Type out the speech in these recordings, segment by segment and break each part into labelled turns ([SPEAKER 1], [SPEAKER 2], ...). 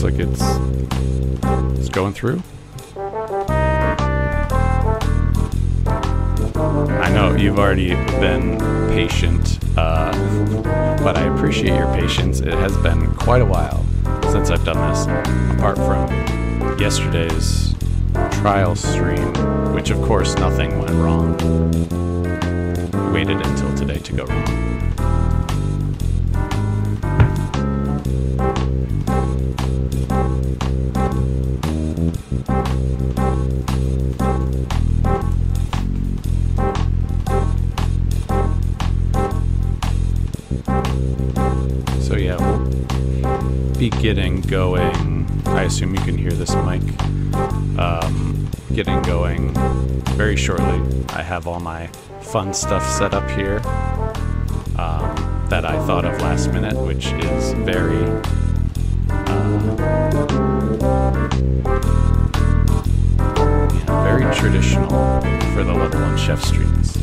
[SPEAKER 1] like it's going through. I know you've already been patient, but I appreciate your patience. It has been quite a while since I've done this, apart from yesterday's trial stream, which of course nothing went wrong. Waited until today to go wrong. So yeah, we'll be getting going. I assume you can hear this mic. Getting going very shortly. I have all my fun stuff set up here that I thought of last minute, which is very very traditional for the Lvl.1 Chef streams.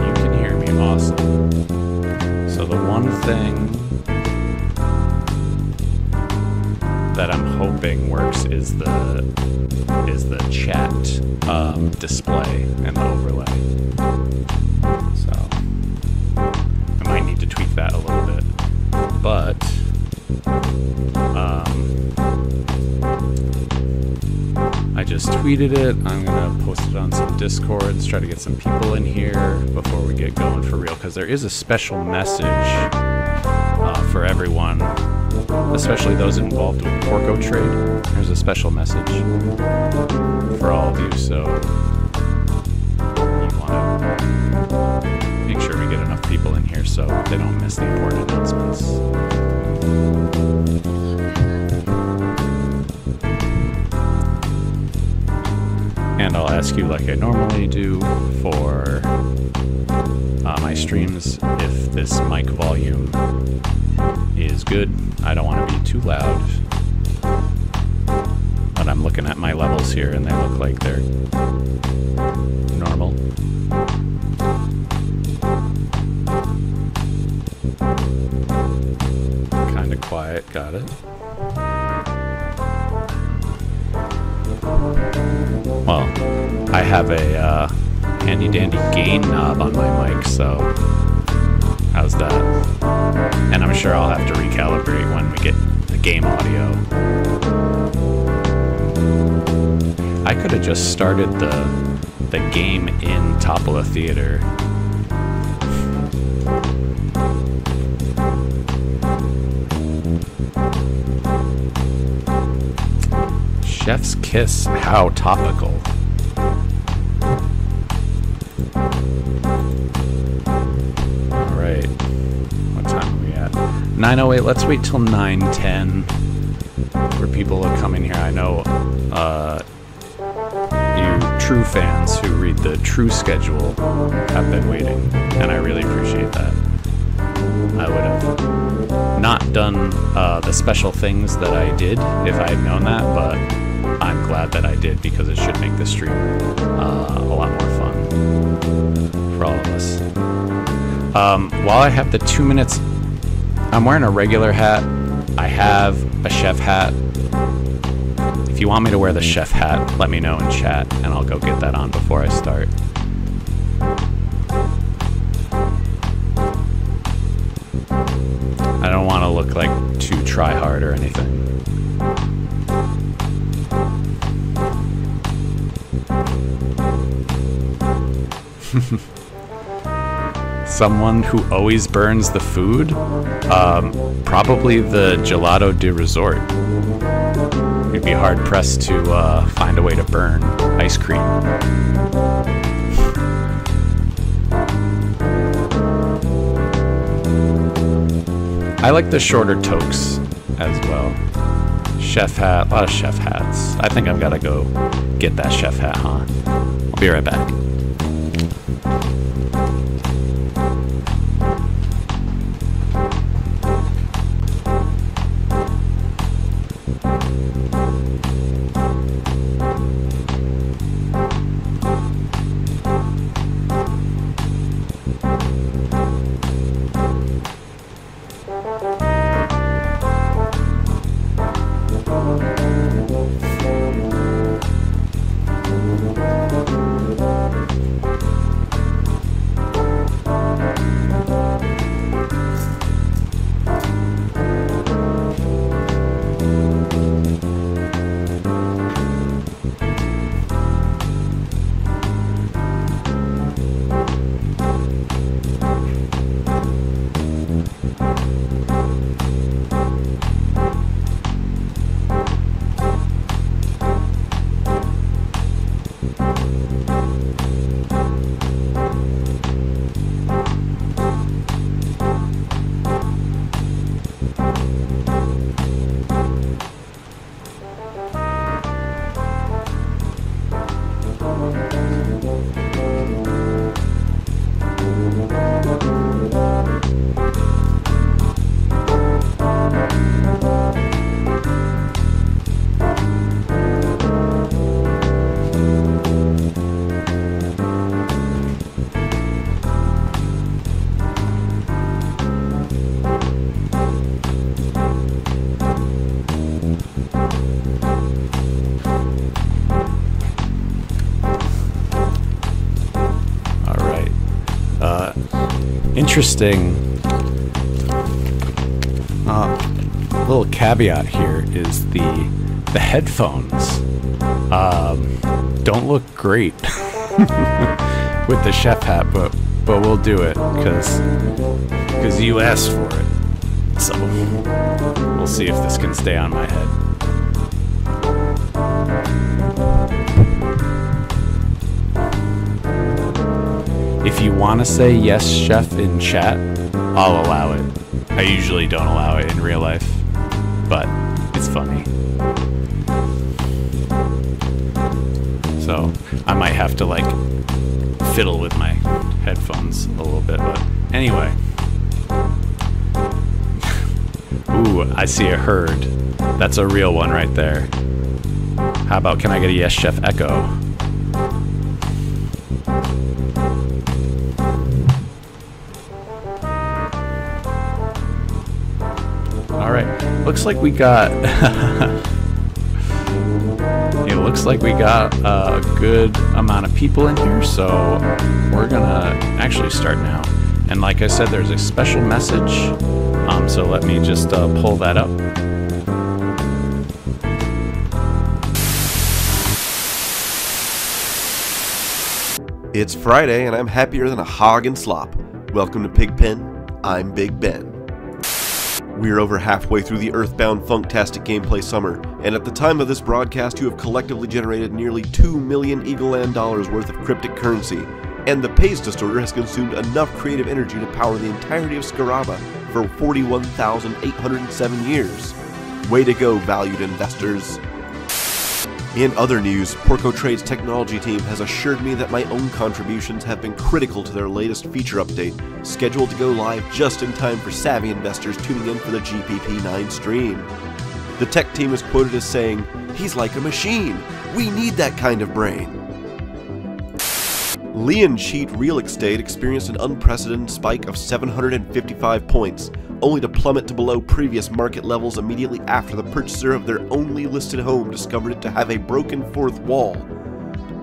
[SPEAKER 1] You can hear me, awesome. So the one thing that I'm hoping works is the chat display and the overlay. So I might need to tweak that a little bit, but I just tweeted it. I'm gonna post it on some Discords, try to get some people in here before we get going for real, because there is a special message for everyone, especially those involved with Porco trade. There's a special message for all of you, so you want to make sure we get enough people in here so they don't miss the important announcements. And I'll ask you, like I normally do for my streams, if this mic volume is good. I don't want to be too loud, but I'm looking at my levels here and they look like they're normal. Kind of quiet, got it. Well, I have a handy dandy gain knob on my mic, so how's that? And I'm sure I'll have to recalibrate when we get the game audio. I could have just started the game in Topola Theater. Chef's kiss, how topical. Alright, what time are we at? 9:08, let's wait till 9:10 for people to come in here. I know you true fans who read the true schedule have been waiting, and I really appreciate that. I would have not done the special things that I did if I had known that, but I'm glad that I did, because it should make the stream a lot more fun for all of us. While I have the 2 minutes, I'm wearing a regular hat. I have a chef hat. If you want me to wear the chef hat, let me know in chat, and I'll go get that on before I start. I don't want to look like too try-hard or anything. Someone who always burns the food? Probably the Gelato de Resort. You'd be hard-pressed to find a way to burn ice cream. I like the shorter toques as well. Chef hat, a lot of chef hats. I think I've got to go get that chef hat, huh? I'll be right back. Interesting little caveat here is the headphones don't look great with the chef hat, but we'll do it because you asked for it. So we'll see if this can stay on my head. If you want to say yes, chef, in chat, I'll allow it. I usually don't allow it in real life, but it's funny. So I might have to like fiddle with my headphones a little bit, but anyway. Ooh, I see a herd. That's a real one right there. How about, can I get a yes, chef echo? Looks like we got it looks like we got a good amount of people in here, so we're gonna actually start now. And like I said, there's a special message, so let me just pull that up.
[SPEAKER 2] It's Friday and I'm happier than a hog in slop. Welcome to Pigpen. I'm Big Ben. We're over halfway through the Earthbound Funktastic gameplay summer, and at the time of this broadcast you have collectively generated nearly 2 million Eagleland dollars worth of cryptic currency, and the Pays Distorter has consumed enough creative energy to power the entirety of Scaraba for 41,807 years. Way to go, valued investors. In other news, Porco Trade's technology team has assured me that my own contributions have been critical to their latest feature update, scheduled to go live just in time for savvy investors tuning in for the GPP 9 stream. The tech team is quoted as saying, "He's like a machine. We need that kind of brain." Leon Cheat Real Estate experienced an unprecedented spike of 755 points, only to plummet to below previous market levels immediately after the purchaser of their only listed home discovered it to have a broken fourth wall.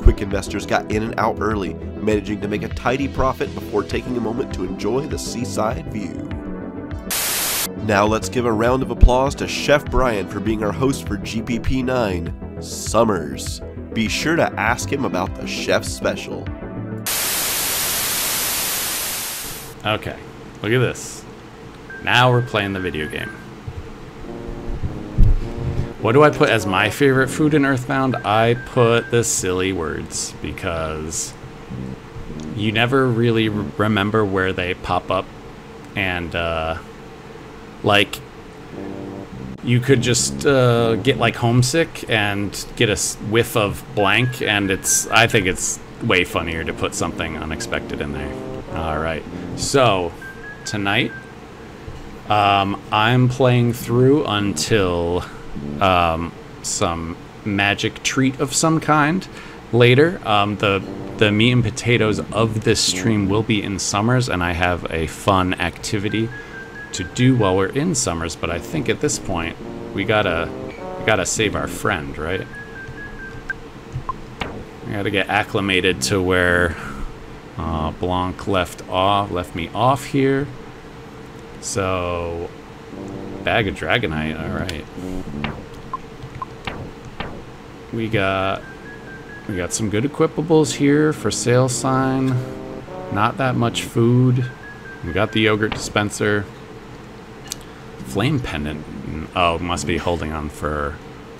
[SPEAKER 2] Quick investors got in and out early, managing to make a tidy profit before taking a moment to enjoy the seaside view. Now let's give a round of applause to Chef Brian for being our host for GPP 9, Summers. Be sure to ask him about the chef special.
[SPEAKER 1] Okay, look at this. Now we're playing the video game. What do I put as my favorite food in Earthbound? I put the silly words because you never really remember where they pop up, and like you could just get like homesick and get a whiff of blank, and I think it's way funnier to put something unexpected in there. All right, so tonight I'm playing through until some magic treat of some kind later. The meat and potatoes of this stream will be in Summers, and I have a fun activity to do while we're in Summers, but I think at this point we gotta save our friend, right? We gotta get acclimated to where Blanc left me off here. So, bag of Dragonite, alright. We got some good equipables here for sale sign. Not that much food. We got the yogurt dispenser. Flame pendant. Oh, must be holding on for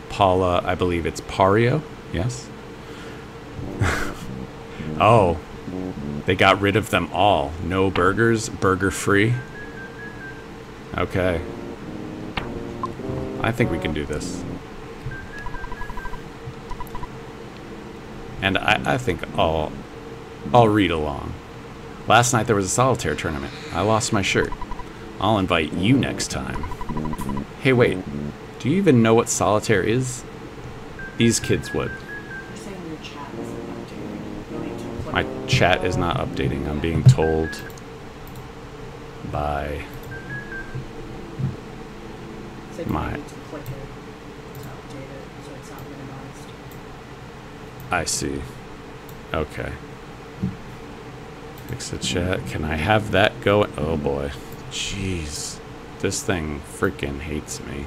[SPEAKER 1] Paula. I believe it's Pario. Yes. Oh, they got rid of them all. No burgers. Burger free. Okay. I think we can do this. And I think I'll read along. Last night there was a solitaire tournament. I lost my shirt. I'll invite you next time. Hey, wait. Do you even know what solitaire is? These kids would.
[SPEAKER 3] You're saying your chat isn't updating. You need to click
[SPEAKER 1] My
[SPEAKER 3] it.
[SPEAKER 1] chat is not updating. I'm being told by
[SPEAKER 3] It's like
[SPEAKER 1] my...
[SPEAKER 3] you need to click it to update it so it's not minimized.
[SPEAKER 1] I see. Okay. Fix the chat. Can I have that go? Oh boy. Jeez. This thing freaking hates me.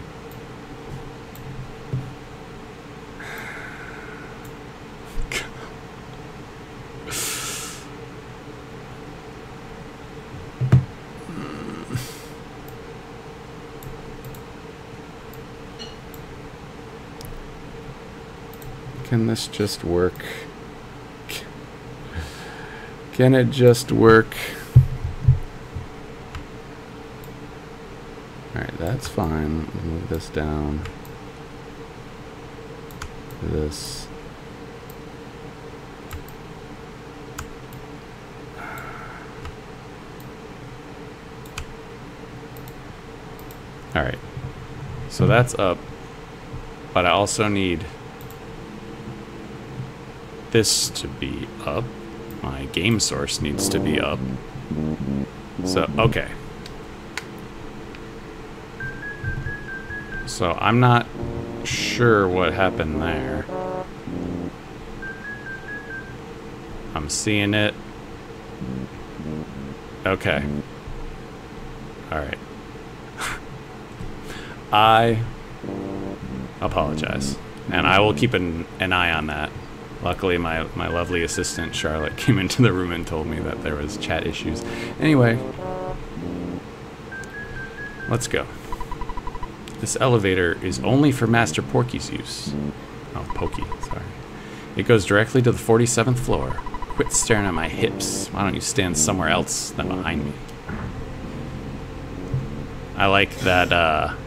[SPEAKER 1] Can this just work? Can it just work? Alright, that's fine. Move this down. This. Alright. So that's up. But I also need this to be up. My game source needs to be up. So, okay. So, I'm not sure what happened there. I'm seeing it. Okay. Alright. I apologize. And I will keep an eye on that. Luckily, my lovely assistant, Charlotte, came into the room and told me that there was chat issues. Anyway, let's go. This elevator is only for Master Porky's use. Oh, Pokey, sorry. It goes directly to the 47th floor. Quit staring at my hips. Why don't you stand somewhere else than behind me? I like that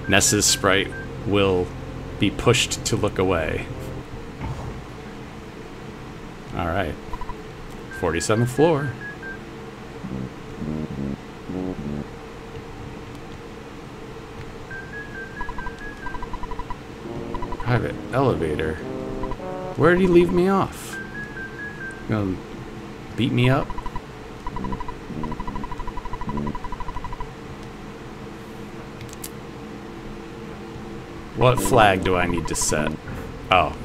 [SPEAKER 1] Ness's sprite will be pushed to look away. Alright. 47th floor. Private elevator. Where did he leave me off? You gonna beat me up? What flag do I need to set? Oh.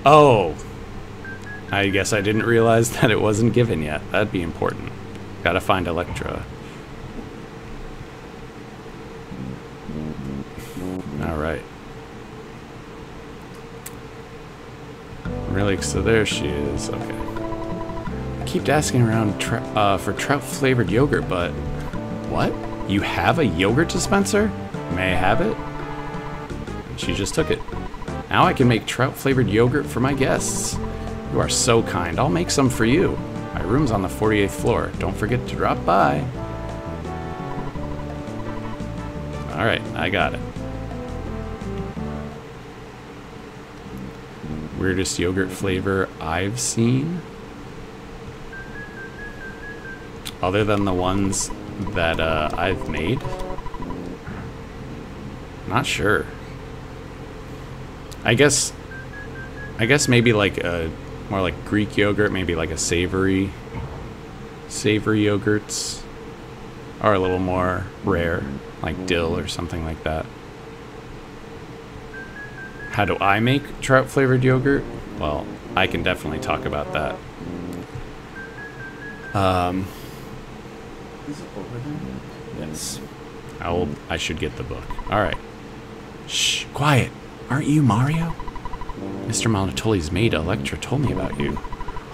[SPEAKER 1] Oh! I guess I didn't realize that it wasn't given yet. That'd be important. Gotta find Electra. Alright. Really? So there she is. Okay. I keep asking around for trout-flavored yogurt, but... What? You have a yogurt dispenser? May I have it? She just took it. Now I can make trout-flavored yogurt for my guests. You are so kind. I'll make some for you. My room's on the 48th floor. Don't forget to drop by. Alright, I got it. Weirdest yogurt flavor I've seen? Other than the ones that I've made? Not sure. I guess maybe like a more like Greek yogurt, maybe like a savory yogurts are a little more rare, like dill or something like that. How do I make trout flavored yogurt? Well, I can definitely talk about that.
[SPEAKER 3] Is it over there?
[SPEAKER 1] Yes. I should get the book. Alright. Shh, quiet. Aren't you Mario? Mr. Malnatoli's maid, Electra, told me about you.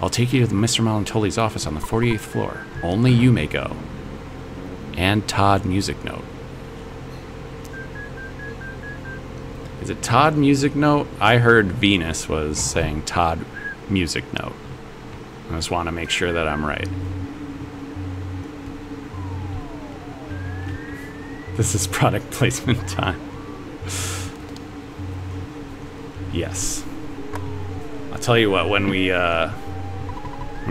[SPEAKER 1] I'll take you to Mr. Malnatoli's office on the 48th floor. Only you may go. And Todd Music Note. Is it Todd Music Note? I heard Venus was saying Todd Music Note. I just want to make sure that I'm right. This is product placement time. Yes. I'll tell you what, when we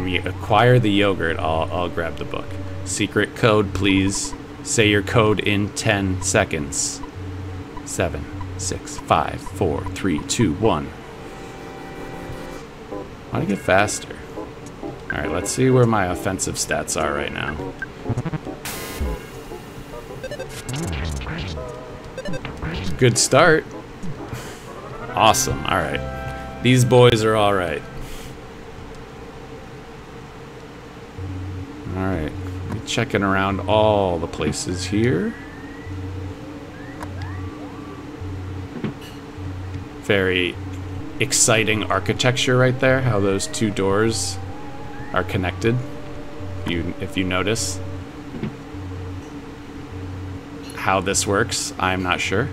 [SPEAKER 1] when you acquire the yogurt, I'll grab the book. Secret code, please. Say your code in 10 seconds. 7, 6, 5, 4, 3, 2, 1. Why do I get faster? Alright, let's see where my offensive stats are right now. Good start. Awesome, alright. These boys are alright. Alright, checking around all the places here. Very exciting architecture right there, how those two doors are connected, if you notice. How this works, I'm not sure.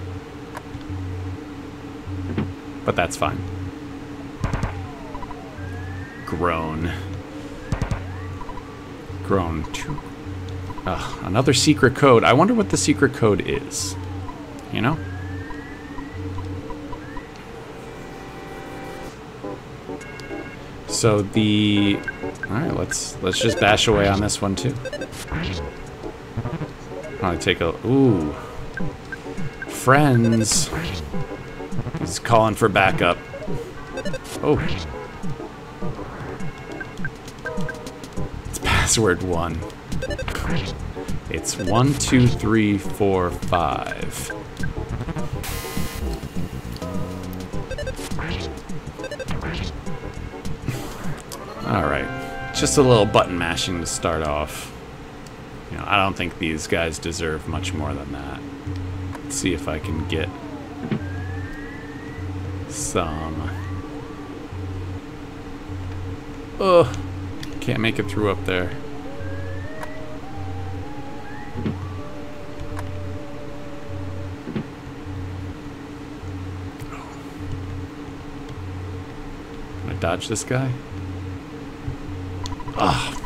[SPEAKER 1] But that's fine. Grown 2. Another secret code. I wonder what the secret code is. You know? So the... Alright, let's just bash away on this one too. I'll take a... Ooh. Friends. He's calling for backup. Oh. It's password 1. It's 1, 2, 3, 4, 5. Alright. Just a little button mashing to start off. You know, I don't think these guys deserve much more than that. Let's see if I can get some. Ugh. Can't make it through up there. Can I dodge this guy? Ugh.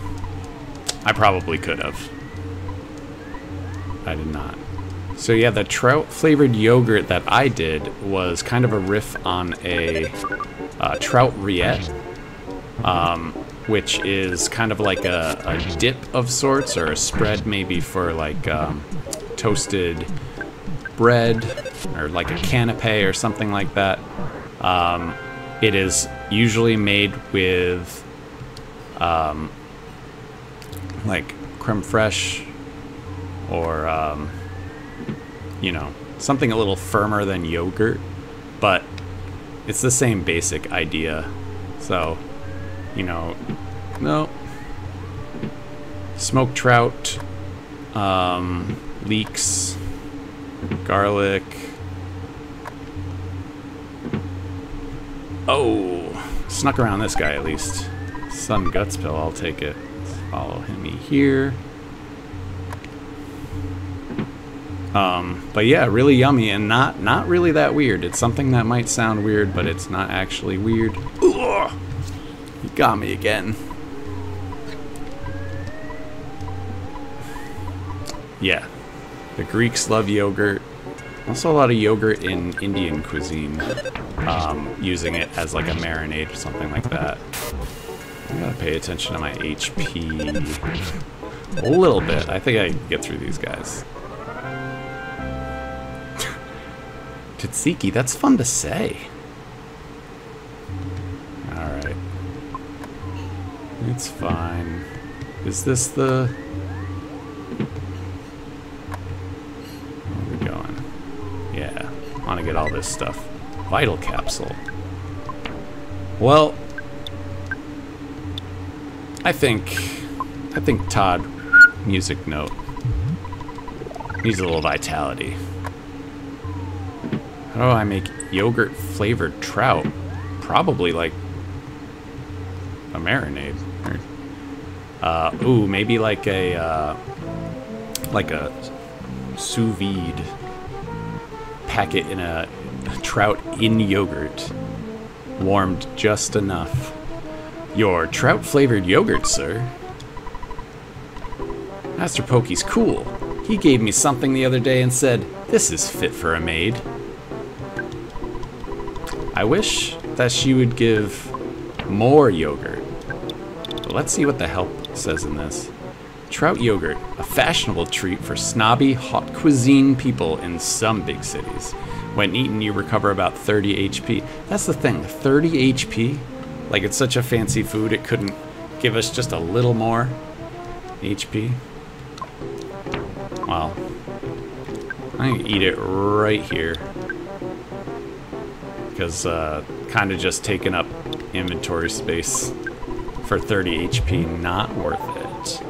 [SPEAKER 1] I probably could have. I did not. So yeah, the trout flavored yogurt that I did was kind of a riff on a trout rillette, which is kind of like a dip of sorts, or a spread maybe for like toasted bread, or like a canapé or something like that. It is usually made with like creme fraiche, or you know, something a little firmer than yogurt, but it's the same basic idea. So, you know, no. Smoked trout, leeks, garlic. Oh, snuck around this guy at least. Sun Guts Pill, I'll take it. Let's follow him here. But yeah, really yummy and not really that weird. It's something that might sound weird, but it's not actually weird. Ugh! You got me again. Yeah, the Greeks love yogurt. Also a lot of yogurt in Indian cuisine, using it as like a marinade or something like that. I gotta pay attention to my HP a little bit. I think I can get through these guys. Tzatziki, that's fun to say. Alright. It's fine. Is this the... Where are we going? Yeah, I want to get all this stuff. Vital capsule. Well, I think Todd, music note, needs a little vitality. How do I make yogurt flavored trout? Probably like a marinade. Ooh, maybe like a sous vide. Pack it in a trout in yogurt, warmed just enough. Your trout flavored yogurt, sir. Master Pokey's cool. He gave me something the other day and said, "This is fit for a maid." I wish that she would give more yogurt. But let's see what the help says in this. Trout yogurt, a fashionable treat for snobby, hot cuisine people in some big cities. When eaten, you recover about 30 HP. That's the thing, 30 HP? Like, it's such a fancy food, it couldn't give us just a little more HP? Well, I'm gonna eat it right here. Because, kind of just taking up inventory space for 30 HP, not worth it.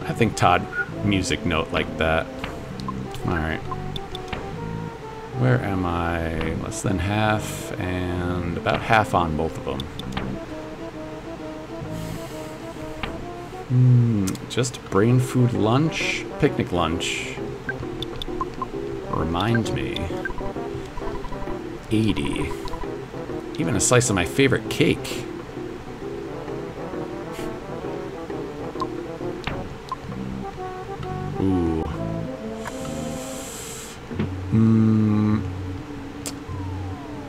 [SPEAKER 1] I think Todd music note like that. Alright. Where am I? Less than half, and about half on both of them. Just brain food lunch, picnic lunch. Remind me. 80. Even a slice of my favorite cake. Ooh.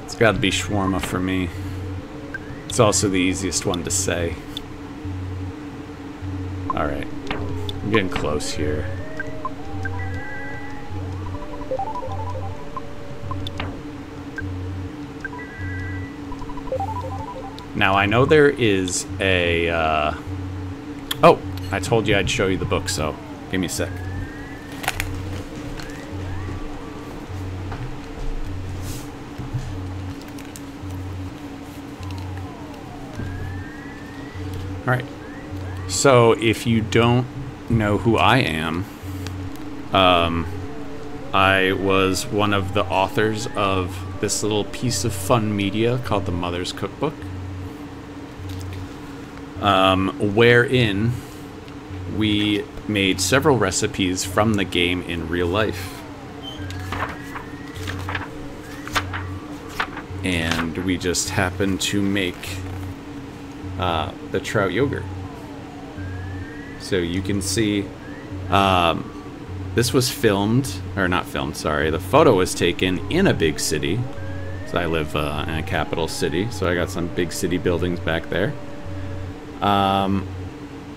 [SPEAKER 1] It's gotta be shawarma for me. It's also the easiest one to say. Alright. I'm getting close here. Now, I know there is a, oh, I told you I'd show you the book, so give me a sec. Alright, so if you don't know who I am, I was one of the authors of this little piece of fun media called The Mother's Cookbook. Wherein we made several recipes from the game in real life. And we just happened to make the trout yogurt. So you can see this was filmed, or not filmed, sorry, the photo was taken in a big city. So I live in a capital city, so I got some big city buildings back there.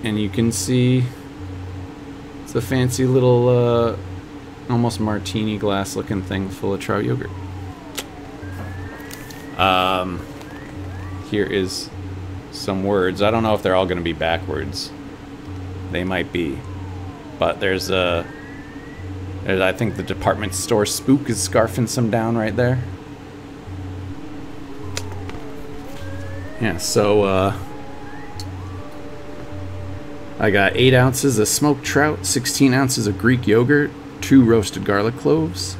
[SPEAKER 1] And you can see it's a fancy little, almost martini glass looking thing full of trout yogurt. Here is some words. I don't know if they're all going to be backwards. They might be. But there's I think the department store spook is scarfing some down right there. Yeah, so, I got 8 ounces of smoked trout, 16 ounces of Greek yogurt, 2 roasted garlic cloves,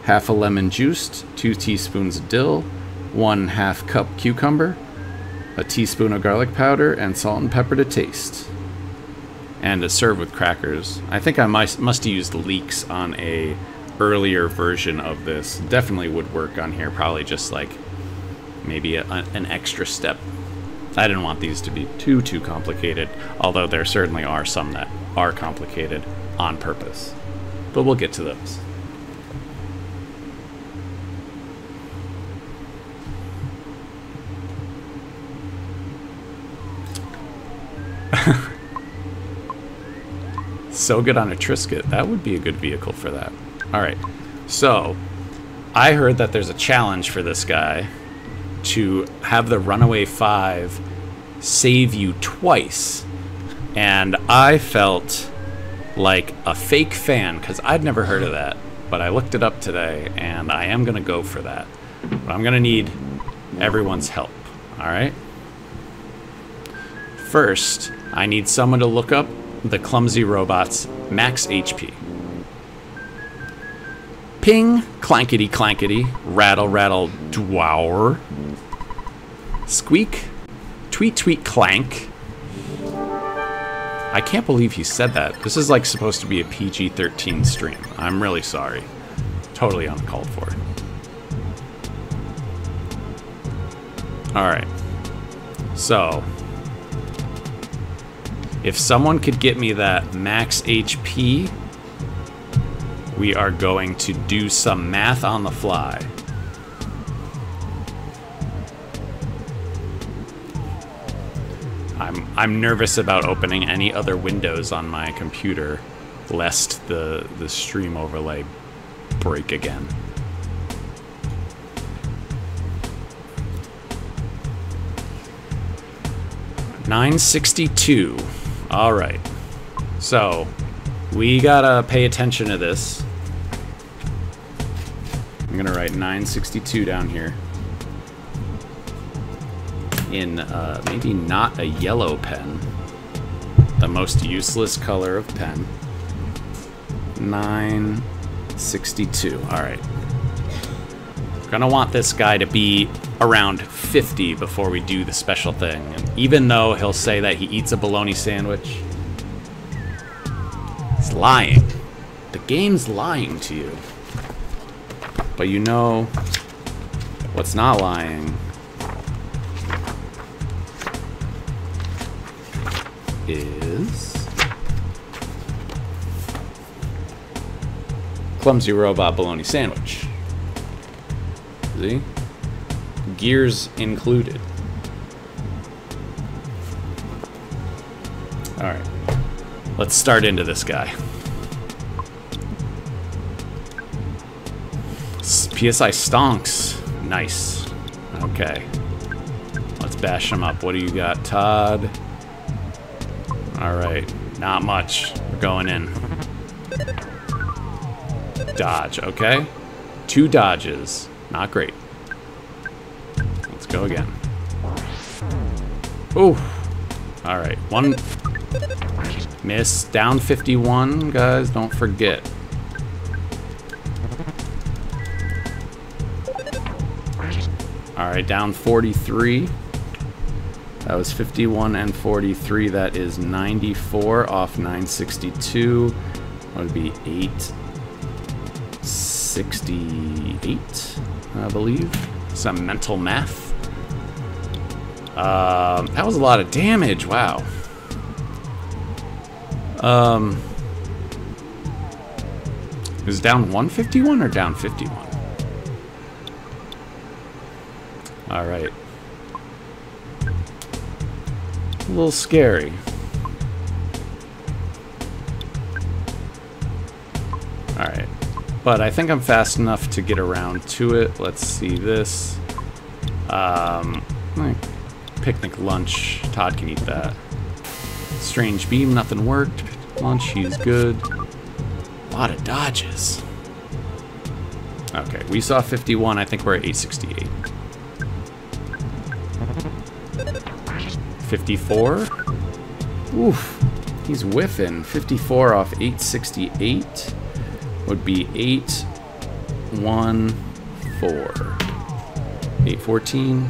[SPEAKER 1] half a lemon juiced, 2 teaspoons of dill, 1/2 cup cucumber, a teaspoon of garlic powder, and salt and pepper to taste. And to serve with crackers. I think I must have used leeks on a earlier version of this. Definitely would work on here, probably just like maybe an extra step. I didn't want these to be too complicated, although there certainly are some that are complicated on purpose. But we'll get to those. So good on a Triscuit. That would be a good vehicle for that. Alright, so I heard that there's a challenge for this guy to have the Runaway 5 save you twice. And I felt like a fake fan, because I'd never heard of that. But I looked it up today, and I am going to go for that. But I'm going to need everyone's help. Alright? First, I need someone to look up the clumsy robot's max HP. Ping, clankety clankety, rattle rattle dwower. Squeak, tweet tweet clank. I can't believe he said that. This is like supposed to be a PG-13 stream. I'm really sorry. Totally uncalled for. Alright. So, if someone could get me that max HP, we are going to do some math on the fly. I'm nervous about opening any other windows on my computer, lest the stream overlay break again. $9.62. All right. So we gotta pay attention to this. I'm gonna write 9.62 down here in maybe not a yellow pen, the most useless color of pen. 9.62. All right. Gonna want this guy to be around 50 before we do the special thing. And even though he'll say that he eats a bologna sandwich, he's lying. The game's lying to you. But you know what's not lying is Clumsy Robot Bologna Sandwich. See? Gears included. Alright. Let's start into this guy. PSI stonks. Nice. Okay. Let's bash him up. What do you got, Todd? Alright. Not much. We're going in. Dodge, okay? 2 dodges. Not great. Let's go again. Ooh. Alright. 1 miss. Down 51, guys. Don't forget. Alright, down 43. That was 51 and 43. That is 94 off 962. That would be 868, I believe. Some mental math. That was a lot of damage. Wow. Is it down 151 or down 51? All right. A little scary. All right. But I think I'm fast enough to get around to it. Let's see this. Picnic lunch. Todd can eat that. Strange beam, nothing worked. Lunch, he's good. A lot of dodges. Okay, we saw 51. I think we're at 868. 54. Oof. He's whiffing. 54 off 868 would be 814. 814.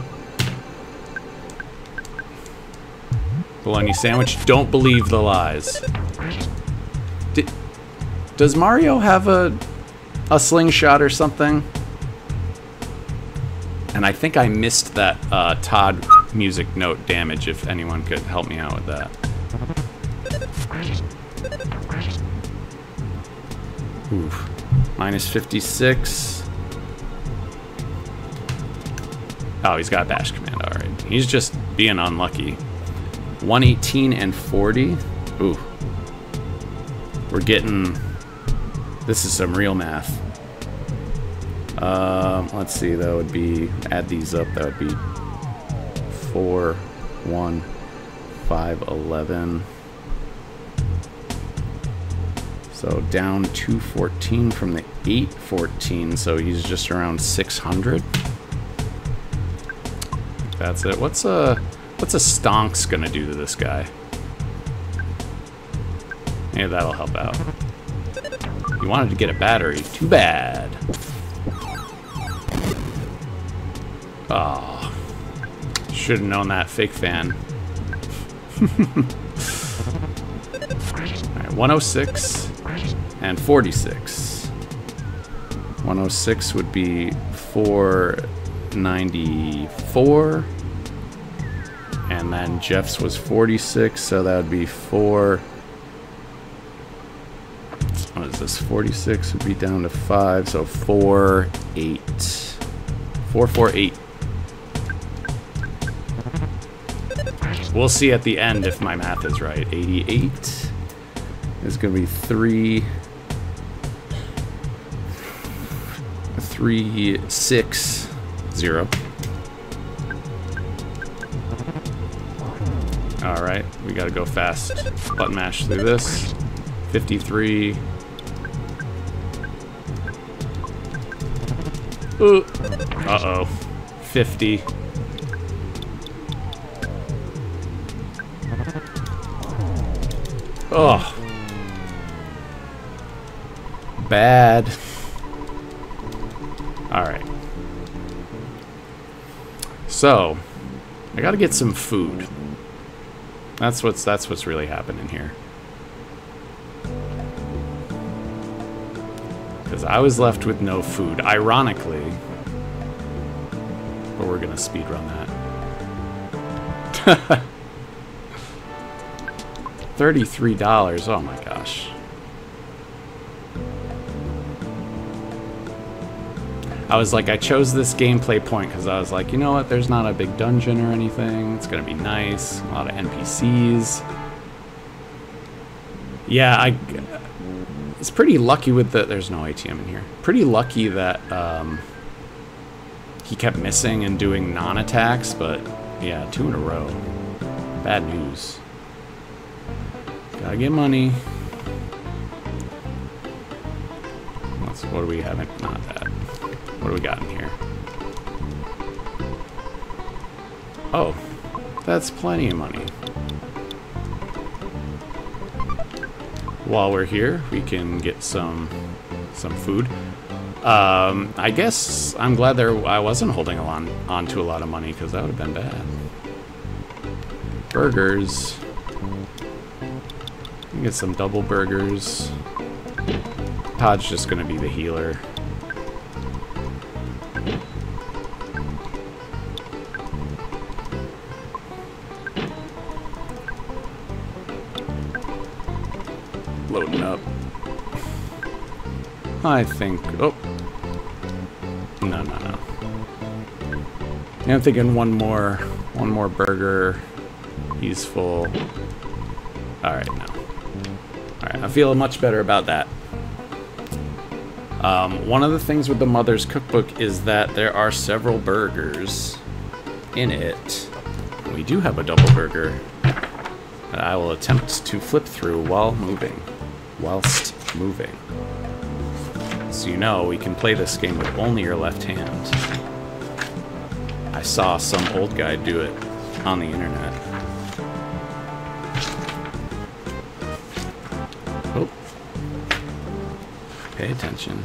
[SPEAKER 1] Bologna sandwich. Don't believe the lies. Does Mario have a slingshot or something? And I think I missed that Todd music note damage, if anyone could help me out with that. Oof. Minus 56. Oh, he's got bash command, alright. He's just being unlucky. 118 and 40. Ooh. We're getting... This is some real math. Let's see, that would be... Add these up, that would be 4, 1, 5, 11. So down 214 from the 814, so he's just around 600. That's it. What's a stonks gonna do to this guy? Maybe that'll help out. You wanted to get a battery. Too bad. Oh. Should have known that, fake fan. Alright, 106 and 46. 106 would be 494. And then Jeff's was 46, so that would be 4. What is this? 46 would be down to 5, so 448. 448. We'll see at the end if my math is right. 88 is going to be 360. All right, we got to go fast. Button mash through this. 53. Ooh. Uh-oh. 50. Oh. Bad. All right. So, I got to get some food. That's what's really happening here. Because I was left with no food, ironically. But we're gonna speedrun that. $33, oh my gosh. I was like, I chose this gameplay point because I was like, you know what, there's not a big dungeon or anything. It's gonna be nice, a lot of NPCs. Yeah, it's pretty lucky with the, there's no ATM in here. Pretty lucky that he kept missing and doing non-attacks, but yeah, 2 in a row. Bad news. Gotta get money. What do we have? Not that. What do we got in here? Oh, that's plenty of money. While we're here, we can get some food. I guess I'm glad I wasn't holding on to a lot of money, because that would have been bad. Burgers. We can get some double burgers. Todd's just gonna be the healer. Loading up. I think. Oh. No. Yeah, I'm thinking one more burger. He's full. All right, now. All right, I feel much better about that. One of the things with the Mother's Cookbook is that there are several burgers in it. We do have a double burger that I will attempt to flip through whilst moving. So you know, we can play this game with only your left hand. I saw some old guy do it on the internet. Oh. Pay attention.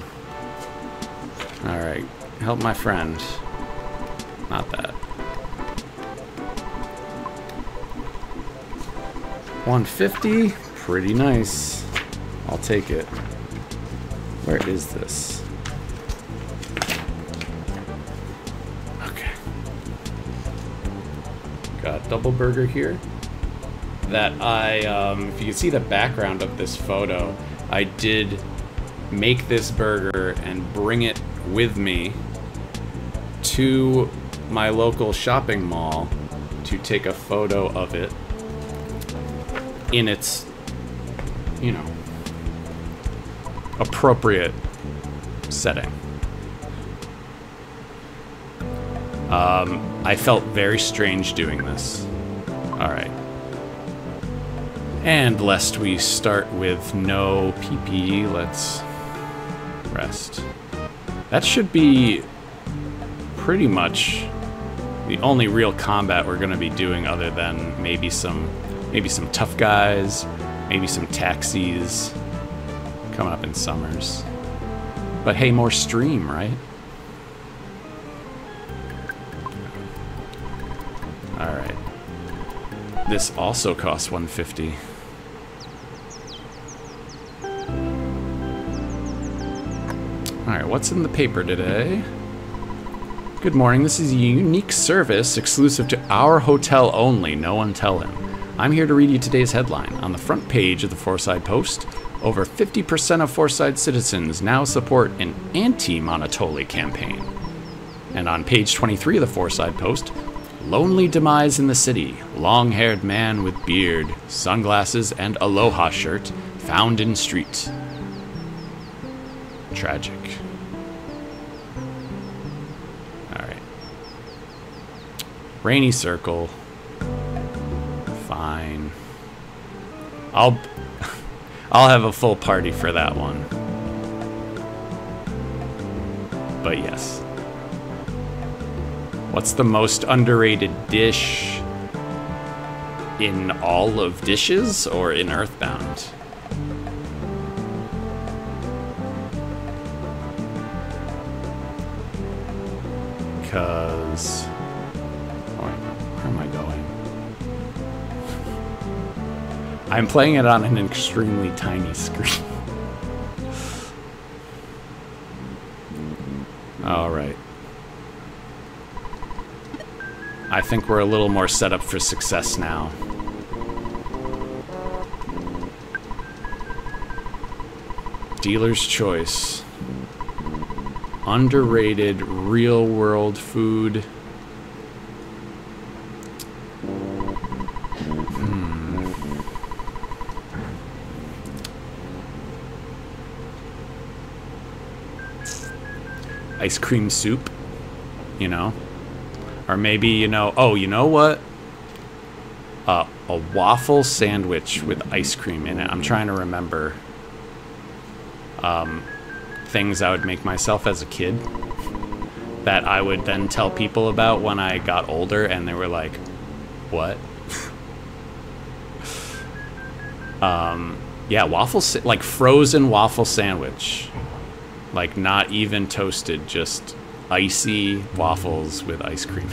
[SPEAKER 1] Alright, help my friend. Not that. 150, pretty nice. I'll take it. Where is this? Okay. Got a double burger here. That if you can see the background of this photo, I did make this burger and bring it with me to my local shopping mall to take a photo of it in its, you know, appropriate setting. I felt very strange doing this. Alright. And lest we start with no PP, let's rest. That should be pretty much the only real combat we're going to be doing, other than maybe some tough guys, maybe some taxis coming up in summers. But hey, more stream, right? Alright. This also costs 150. Alright, what's in the paper today? Good morning, this is a unique service exclusive to our hotel only. No one tell him. I'm here to read you today's headline. On the front page of the Fourside Post, over 50% of Fourside citizens now support an anti-Monotoli campaign. And on page 23 of the Fourside Post, Lonely demise in the city. Long-haired man with beard, sunglasses, and aloha shirt found in street. Tragic. Alright. Rainy circle. Fine. I'll have a full party for that one. But yes. What's the most underrated dish in all of dishes or in Earthbound? Because... where am I going? I'm playing it on an extremely tiny screen. Alright. I think we're a little more set up for success now. Dealer's choice. Underrated real-world food. Ice cream soup, you know? Or maybe, you know, oh, you know what? A waffle sandwich with ice cream in it. I'm trying to remember things I would make myself as a kid that I would then tell people about when I got older, and they were like, what? Yeah, like frozen waffle sandwich. Like not even toasted, just icy waffles with ice cream.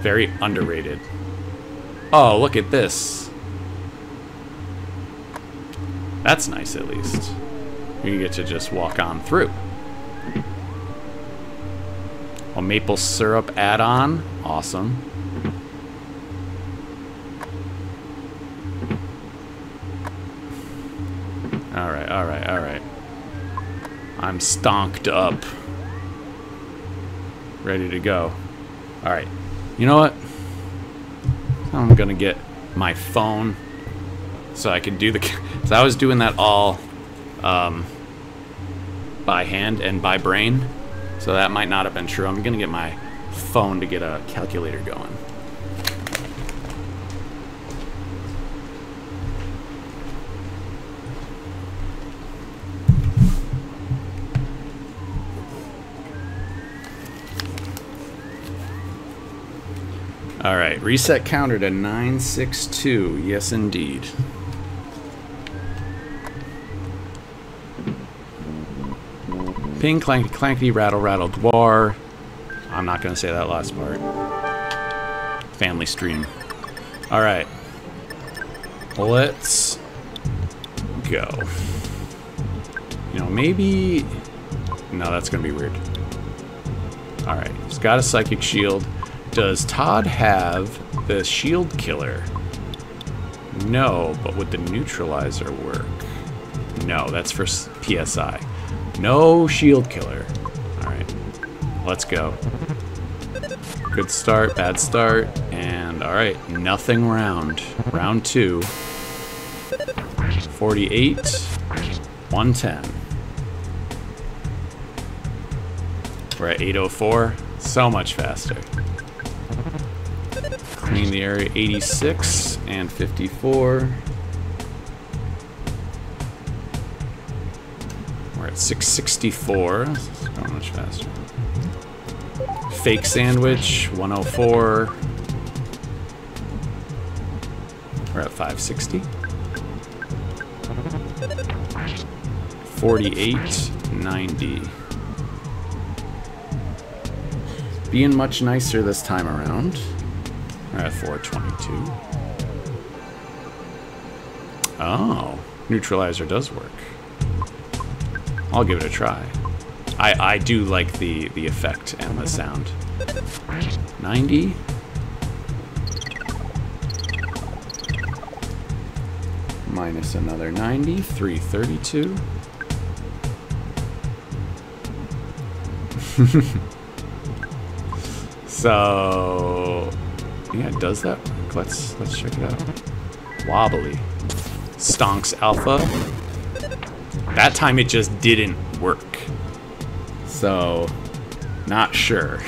[SPEAKER 1] Very underrated. Oh, look at this. That's nice, at least. You get to just walk on through. A maple syrup add-on. Awesome. Alright, alright, alright. I'm stonked up. Ready to go. Alright. You know what? I'm gonna get my phone so I can do the... So I was doing that all by hand and by brain. So that might not have been true. I'm gonna get my phone to get a calculator going. All right, reset counter to 962. Yes, indeed. Ping, clankety, clankety, rattle, rattle, dwar. I'm not going to say that last part. Family stream. All right. Let's go. You know, maybe... No, that's going to be weird. All right, he's got a psychic shield. Does Todd have the shield killer? No, but would the neutralizer work? No, that's for PSI. No shield killer. Alright, let's go. Good start, bad start, and alright, nothing round. Round 2. 48, 110. We're at 804, so much faster. Clean the area, 86 and 54. We're at 664. It's going much faster. Fake sandwich, 104. We're at 560. 48, 90. Being much nicer this time around. We're at 422. Oh, neutralizer does work. I'll give it a try. I do like the effect and the sound. 90. Minus another 90, 332. So, yeah, it does that. Let's check it out. Wobbly. Stonks Alpha. That time it just didn't work. So, not sure.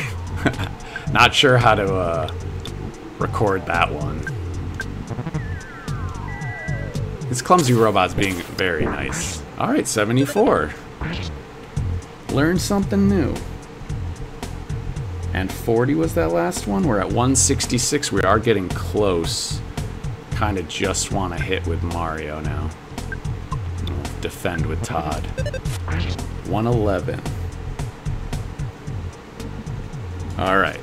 [SPEAKER 1] Not sure how to record that one. This clumsy robot's being very nice. Alright, 74. Learn something new. And 40 was that last one. We're at 166. We are getting close. Kind of just want to hit with Mario now. Defend with Todd. 111. Alright.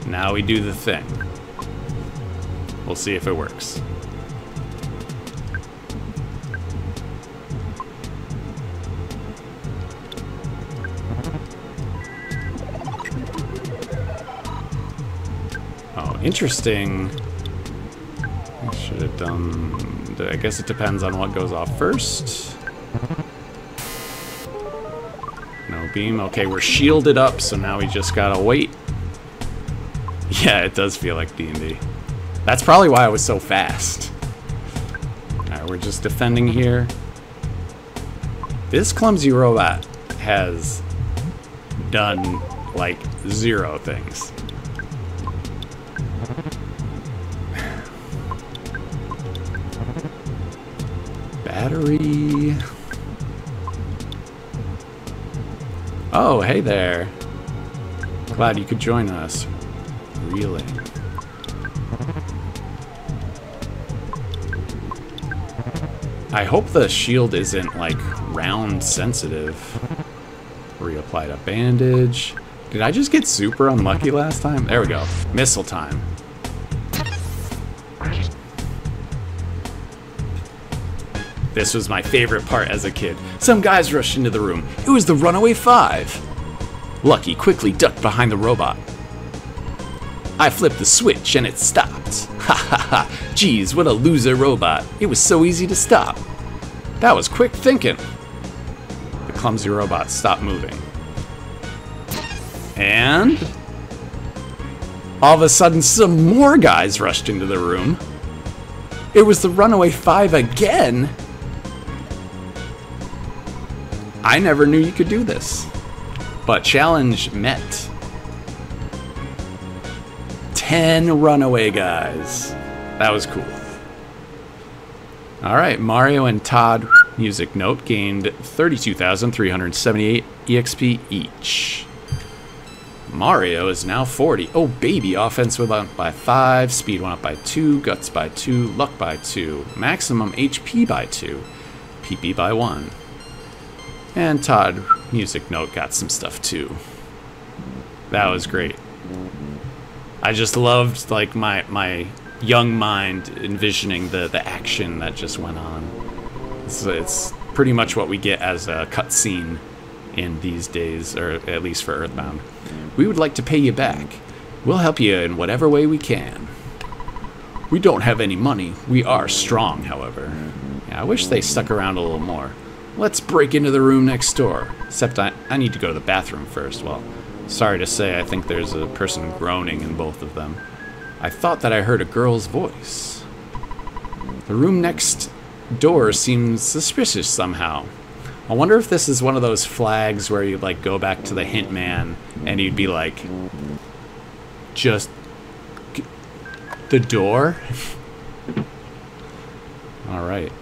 [SPEAKER 1] Now we do the thing. We'll see if it works. Oh, interesting. I should have done... I guess it depends on what goes off first. No beam. Okay, we're shielded up, so now we just gotta wait. Yeah, it does feel like D&D. That's probably why I was so fast. Alright, we're just defending here. This clumsy robot has done, like, 0 things. Battery. Oh, hey there. Glad you could join us. Really? I hope the shield isn't, like, round sensitive. Reapplied a bandage. Did I just get super unlucky last time? There we go. Missile time. This was my favorite part as a kid. Some guys rushed into the room. It was the Runaway Five. Lucky quickly ducked behind the robot. I flipped the switch and it stopped. Ha ha ha. Geez, what a loser robot. It was so easy to stop. That was quick thinking. The clumsy robot stopped moving. And all of a sudden some more guys rushed into the room. It was the Runaway Five again. I never knew you could do this. But challenge met. 10 runaway guys. That was cool. Alright, Mario and Todd music note gained 32,378 EXP each. Mario is now 40. Oh baby, offense went up by 5, speed went up by 2, guts by 2, luck by 2, maximum HP by 2, PP by 1. And Todd music note got some stuff too. That was great. I just loved, like, my young mind envisioning the action that just went on. It's pretty much what we get as a cutscene in these days, or at least for Earthbound. We would like to pay you back. We'll help you in whatever way we can. We don't have any money. We are strong, however. Yeah, I wish they stuck around a little more. Let's break into the room next door. Except I need to go to the bathroom first. Well, sorry to say, I think there's a person groaning in both of them. I thought that I heard a girl's voice. The room next door seems suspicious somehow. I wonder if this is one of those flags where you, like, go back to the hint man and you'd be like, just the door? Alright.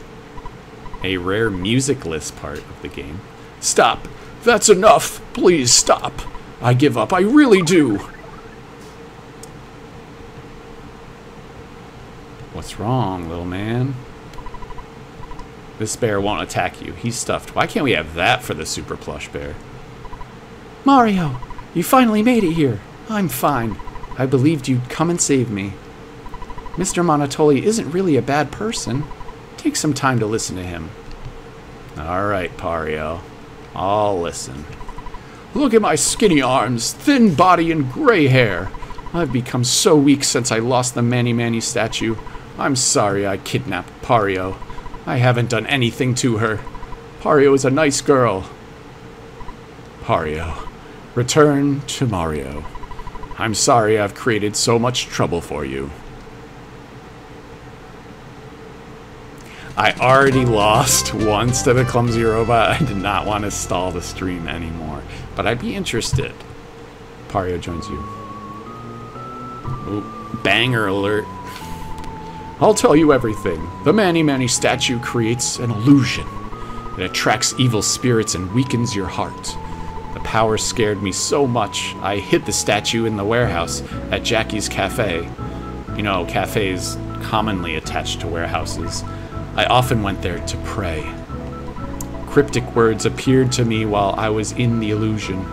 [SPEAKER 1] A rare music list part of the game. Stop! That's enough! Please stop! I give up, I really do! What's wrong, little man? This bear won't attack you. He's stuffed. Why can't we have that for the super plush bear? Mario! You finally made it here. I'm fine. I believed you'd come and save me. Mr. Monotoli isn't really a bad person. Take some time to listen to him. Alright, Pario. I'll listen. Look at my skinny arms, thin body, and gray hair. I've become so weak since I lost the Manny Manny statue. I'm sorry I kidnapped Pario. I haven't done anything to her. Pario is a nice girl. Pario. Return to Mario. I'm sorry I've created so much trouble for you. I already lost once to the clumsy robot. I did not want to stall the stream anymore, but I'd be interested. Pario joins you. Ooh, banger alert. I'll tell you everything. The Manny Manny statue creates an illusion. It attracts evil spirits and weakens your heart. The power scared me so much, I hid the statue in the warehouse at Jackie's Cafe. You know, cafes commonly attached to warehouses. I often went there to pray. Cryptic words appeared to me while I was in the illusion.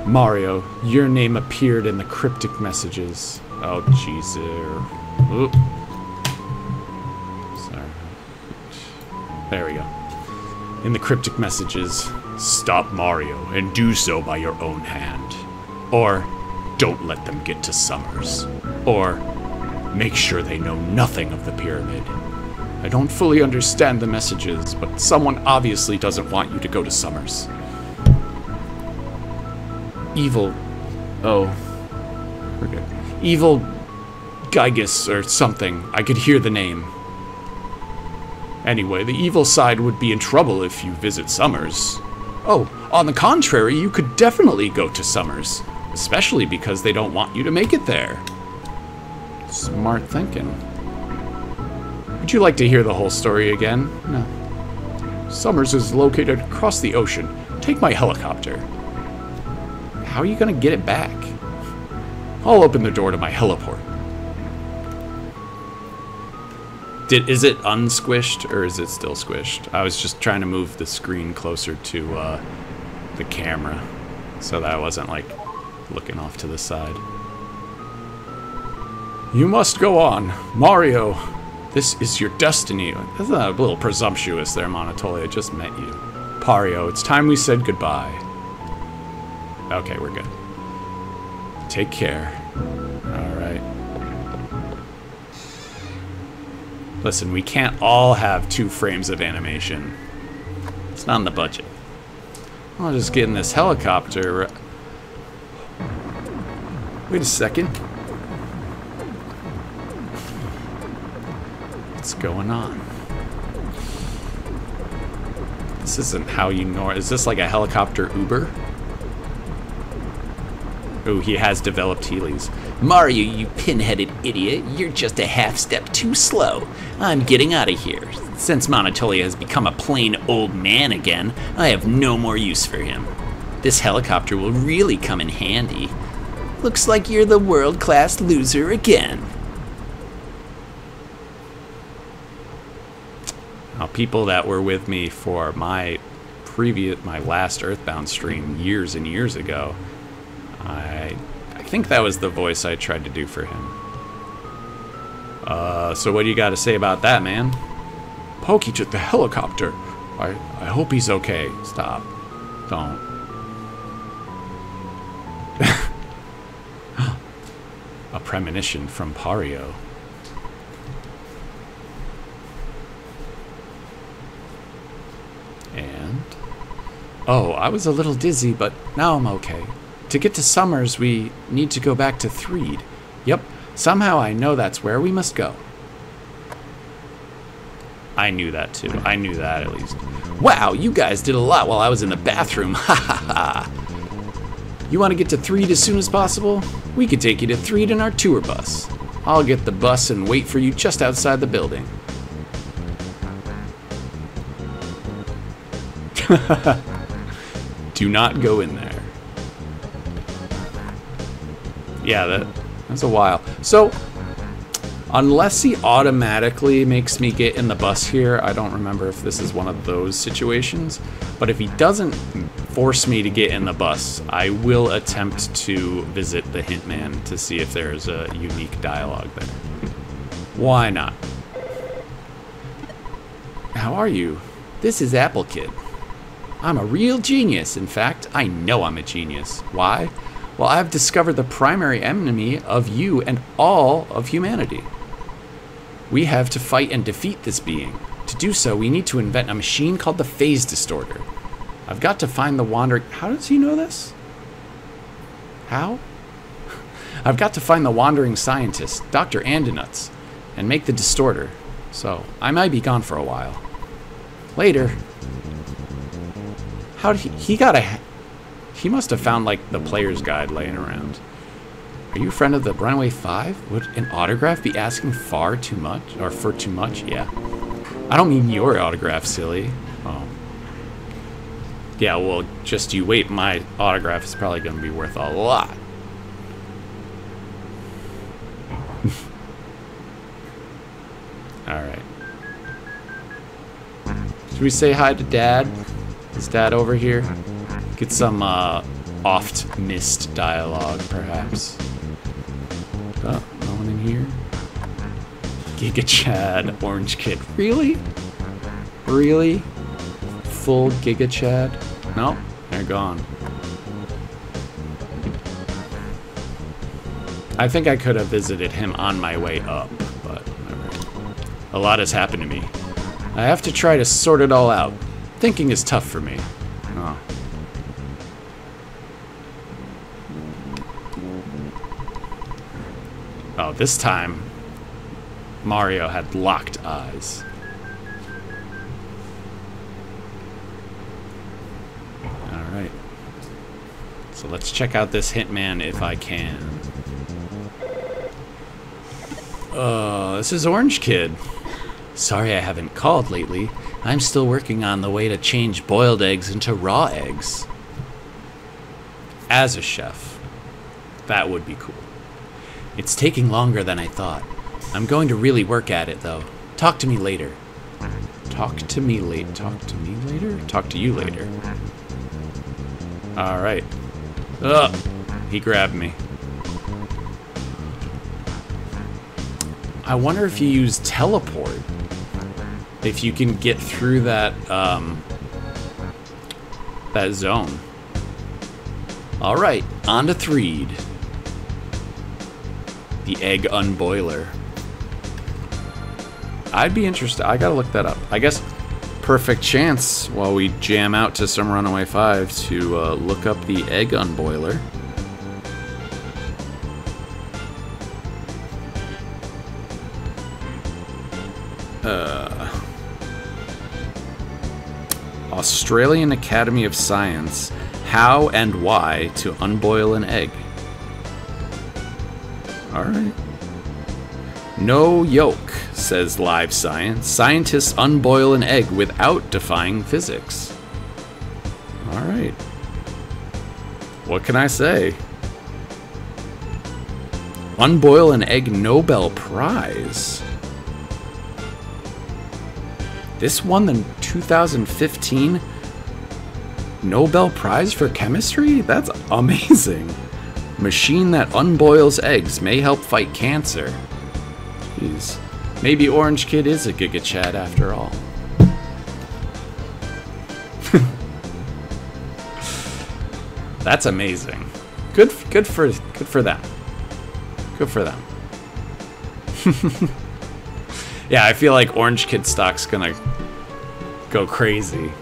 [SPEAKER 1] Mario, your name appeared in the cryptic messages. Oh, jeez. Oop. Sorry. There we go. In the cryptic messages, stop Mario and do so by your own hand. Or, don't let them get to Summers. Or, make sure they know nothing of the pyramid. I don't fully understand the messages, but someone obviously doesn't want you to go to Summers. Evil... Oh. We're good. Evil Gygus or something. I could hear the name. Anyway, the evil side would be in trouble if you visit Summers. Oh, on the contrary, you could definitely go to Summers. Especially because they don't want you to make it there. Smart thinking. Would you like to hear the whole story again? No. Summers is located across the ocean. Take my helicopter. How are you gonna get it back? I'll open the door to my heliport. Is it unsquished or is it still squished? I was just trying to move the screen closer to the camera so that I wasn't like looking off to the side. You must go on. Mario, this is your destiny. That's a little presumptuous there, Monotoli. I just met you. Pario, it's time we said goodbye. Okay, we're good. Take care. Alright. Listen, we can't all have 2 frames of animation. It's not in the budget. I'll just get in this helicopter. Wait a second. What's going on? This isn't how you know. Is this like a helicopter Uber? Oh, he has developed Heelys.
[SPEAKER 4] Mario, you pin-headed idiot. You're just a half step too slow. I'm getting out of here. Since Monotoli has become a plain old man again, I have no more use for him. This helicopter will really come in handy. Looks like you're the world-class loser again.
[SPEAKER 1] Now, people that were with me for my last Earthbound stream years and years ago, I think that was the voice I tried to do for him. So what do you got to say about that, man? Pokey took the helicopter. I hope he's okay. Stop. Don't. A premonition from Pario. And... Oh, I was a little dizzy, but now I'm okay. To get to Summers, we need to go back to Threed. Yep, somehow I know that's where we must go. I knew that too. I knew that at least.
[SPEAKER 4] Wow, you guys did a lot while I was in the bathroom. Ha ha ha.
[SPEAKER 1] You want to get to Threed as soon as possible? We could take you to Threed in our tour bus. I'll get the bus and wait for you just outside the building. Do not go in there. Yeah, that's a while. So, unless he automatically makes me get in the bus here, I don't remember if this is one of those situations, but if he doesn't force me to get in the bus, I will attempt to visit the hint man to see if there's a unique dialogue there. Why not? How are you?
[SPEAKER 4] This is Apple Kid.
[SPEAKER 1] I'm a real genius. In fact, I know I'm a genius. Why? Well, I've discovered the primary enemy of you and all of humanity. We have to fight and defeat this being. To do so, we need to invent a machine called the Phase Distorter. I've got to find the wandering... How does he know this? How? I've got to find the wandering scientist, Dr. Andonuts, and make the distorter. So, I might be gone for a while. Later. How did he got a... He must have found, like, the player's guide laying around. Are you a friend of the Runaway 5? Would an autograph be asking far too much? Or for too much? Yeah. I don't mean your autograph, silly. Oh. Yeah, well, just you wait. My autograph is probably going to be worth a lot. Alright. Should we say hi to Dad? Is Dad over here? Get some oft-missed dialogue, perhaps. Oh, no one in here? Giga Chad, Orange Kid. Really? Really? Full Giga Chad? Nope, they're gone. I think I could have visited him on my way up, but whatever. A lot has happened to me. I have to try to sort it all out. Thinking is tough for me. Oh. Oh, this time, Mario had locked eyes. Alright. So let's check out this Hitman if I can. This is Orange Kid. Sorry I haven't called lately. I'm still working on the way to change boiled eggs into raw eggs. As a chef. That would be cool. It's taking longer than I thought. I'm going to really work at it, though. Talk to me later. Talk to me later? Talk to me later? Talk to you later. Alright. Ugh! He grabbed me. I wonder if you use teleport. If you can get through that, that zone. Alright, on to Threed. The egg unboiler. I'd be interested. I gotta look that up. I guess perfect chance while we jam out to some Runaway 5 to look up the egg unboiler. Australian Academy of Science. How and why to unboil an egg. Alright. No yolk, says Live Science. Scientists unboil an egg without defying physics. Alright. What can I say? Unboil an egg Nobel Prize. This won the 2015 Nobel Prize for Chemistry? That's amazing. Machine that unboils eggs may help fight cancer. Jeez. Maybe Orange Kid is a Giga Chad after all. That's amazing. Good for them. Good for them. Yeah, I feel like Orange Kid stock's gonna go crazy.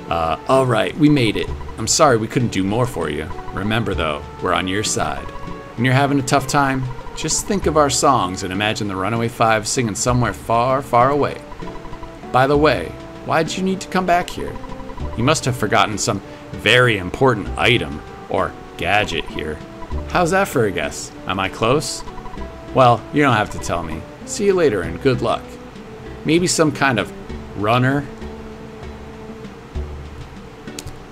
[SPEAKER 1] Alright, we made it. I'm sorry we couldn't do more for you. Remember though, we're on your side. When you're having a tough time, just think of our songs and imagine the Runaway 5 singing somewhere far, far away. By the way, why'd you need to come back here? You must have forgotten some very important item or gadget here. How's that for a guess? Am I close? Well, you don't have to tell me. See you later and good luck. Maybe some kind of runner?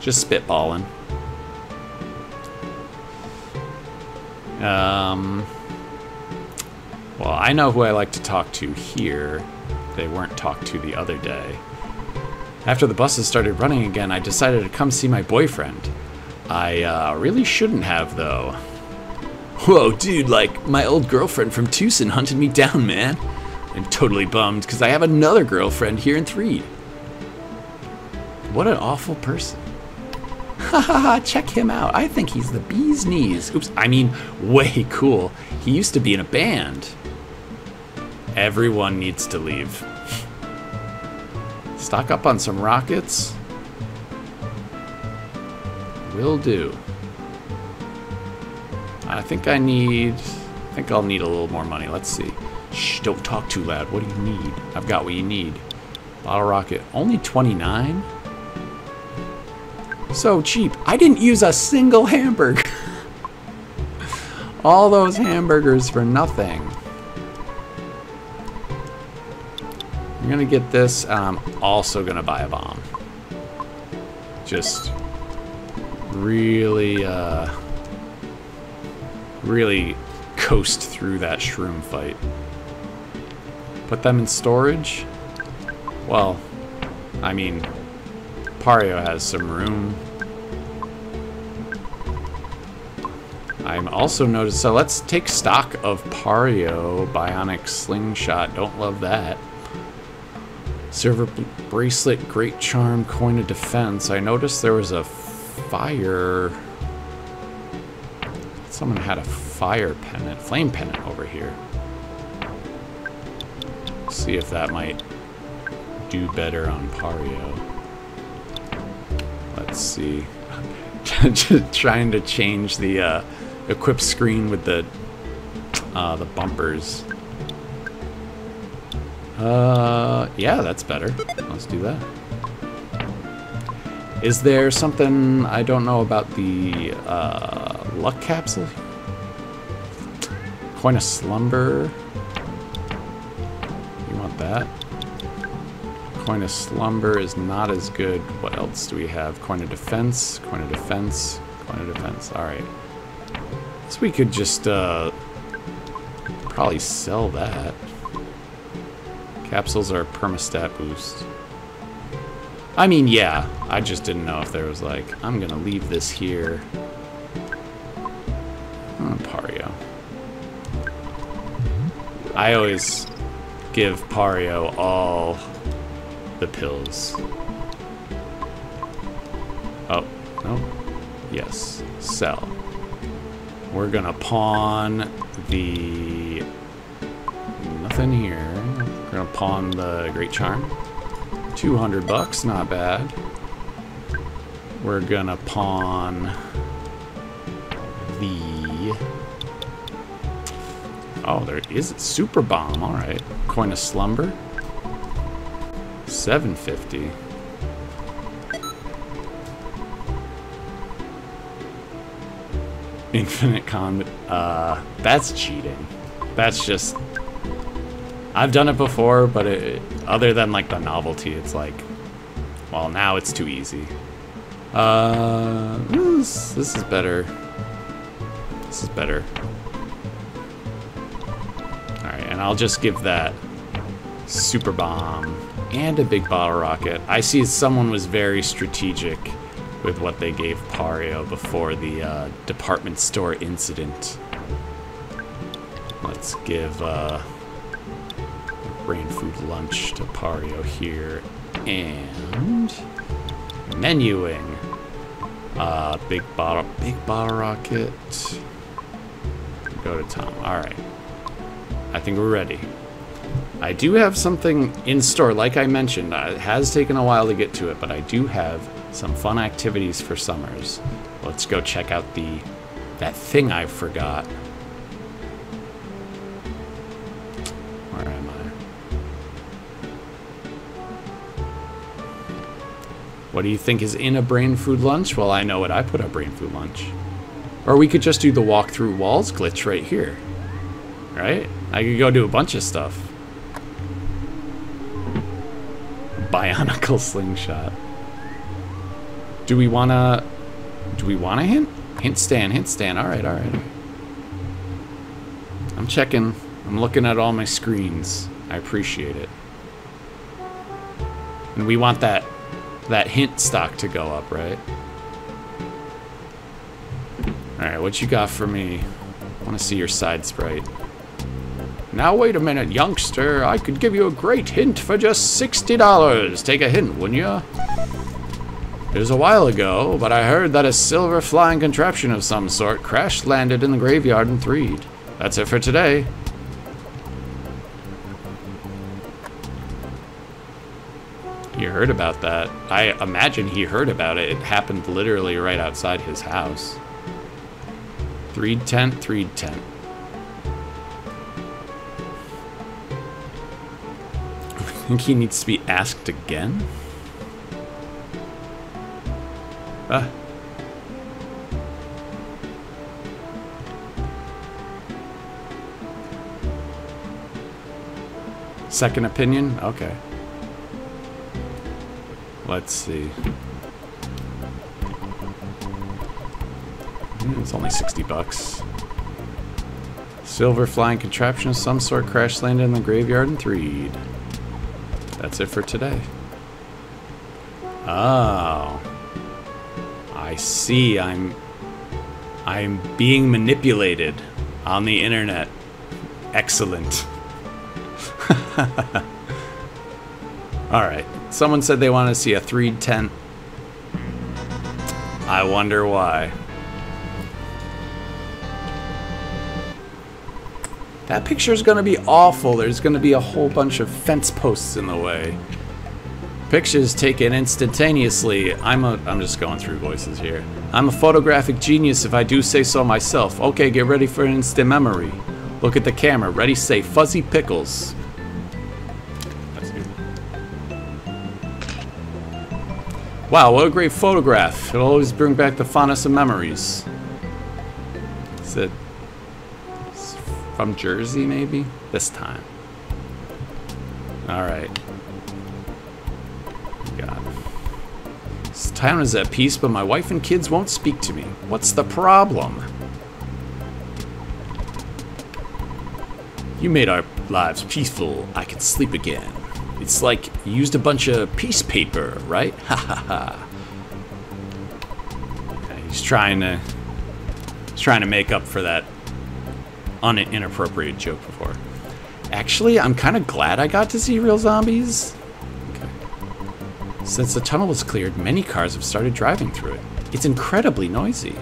[SPEAKER 1] Just spitballing. Well, I know who I like to talk to here. They weren't talked to the other day. After the buses started running again, I decided to come see my boyfriend. I really shouldn't have, though. Whoa, dude, like, my old girlfriend from Tucson hunted me down, man. I'm totally bummed, because I have another girlfriend here in Threed. What an awful person. Hahaha, check him out. I think he's the bee's knees. Oops, I mean, way cool. He used to be in a band. Everyone needs to leave. Stock up on some rockets. Will do. I think I'll need a little more money. Let's see. Shh, don't talk too loud. What do you need? I've got what you need. Bottle rocket, only 29? So cheap. I didn't use a single hamburger. All those hamburgers for nothing. I'm gonna get this, and I'm also gonna buy a bomb. Just really, really coast through that shroom fight. Put them in storage? Well, I mean, Pario has some room. I'm also noticed, so let's take stock of Pario, Bionic Slingshot, don't love that. Silver Bracelet, Great Charm, Coin of Defense. I noticed there was a fire. Someone had a fire pennant, flame pennant over here. See if that might do better on Pario. Let's see. Trying to change the equip screen with the bumpers. Yeah, that's better. Let's do that. Is there something I don't know about the luck capsule? Coin of Slumber. You want that? Coin of Slumber is not as good. What else do we have? Coin of Defense, Coin of Defense, Coin of Defense. Alright. So we could just probably sell that. Capsules are a permastat boost. I mean, yeah. I just didn't know if there was like, I'm gonna leave this here. Pario. I always give Pario all the pills. Oh, no. Yes. Sell. We're gonna pawn the... Nothing here. We're gonna pawn the Great Charm. 200 bucks, not bad. We're gonna pawn the... Oh, there is a Super Bomb, alright. Coin of Slumber. 750. Infinite Con... that's cheating. That's just... I've done it before, but other than like the novelty, it's like, well, now it's too easy. This is better. This is better. Alright, and I'll just give that Super Bomb and a big bottle rocket. I see someone was very strategic with what they gave Pario before the department store incident. Let's give brain food lunch to Pario here, and menuing. Big bottle rocket. Go to Tom. All right. I think we're ready. I do have something in store, like I mentioned. It has taken a while to get to it, but I do have some fun activities for summers. Let's go check out that thing I forgot. Where am I? What do you think is in a brain food lunch? Well, I know what I put a brain food lunch. Or we could just do the walk through walls glitch right here. Right? I could go do a bunch of stuff. Bionicle slingshot. Do we wanna hint? Hint stand. Alright. I'm checking. I'm looking at all my screens. I appreciate it. And we want that hint stock to go up, right? Alright, what you got for me? I want to see your side sprite. Now wait a minute, youngster. I could give you a great hint for just $60. Take a hint, wouldn't ya? It was a while ago, but I heard that a silver flying contraption of some sort crash-landed in the graveyard in Threed. That's it for today. He heard about that. I imagine he heard about it. It happened literally right outside his house. 310, 310. I think he needs to be asked again? Ah. Second opinion? Okay. Let's see. It's only 60 bucks. Silver flying contraption of some sort crash landed in the graveyard and threed. That's it for today. Oh. I see. I'm being manipulated on the internet. Excellent. Alright. Someone said they want to see a 310. I wonder why. That picture is going to be awful. There's going to be a whole bunch of fence posts in the way. Pictures taken instantaneously. I'm just going through voices here. I'm a photographic genius if I do say so myself. Okay, get ready for instant memory. Look at the camera. Ready, say fuzzy pickles. That's good. Wow, what a great photograph. It'll always bring back the fondness of memories. Is it from Jersey, maybe? This time. Alright. God. This town is at peace, but my wife and kids won't speak to me. What's the problem? You made our lives peaceful. I can sleep again. It's like you used a bunch of peace paper, right? Ha ha ha. Okay, he's trying to make up for that inappropriate joke before. Actually, I'm kind of glad I got to see real zombies. Okay. Since the tunnel was cleared, many cars have started driving through it. It's incredibly noisy.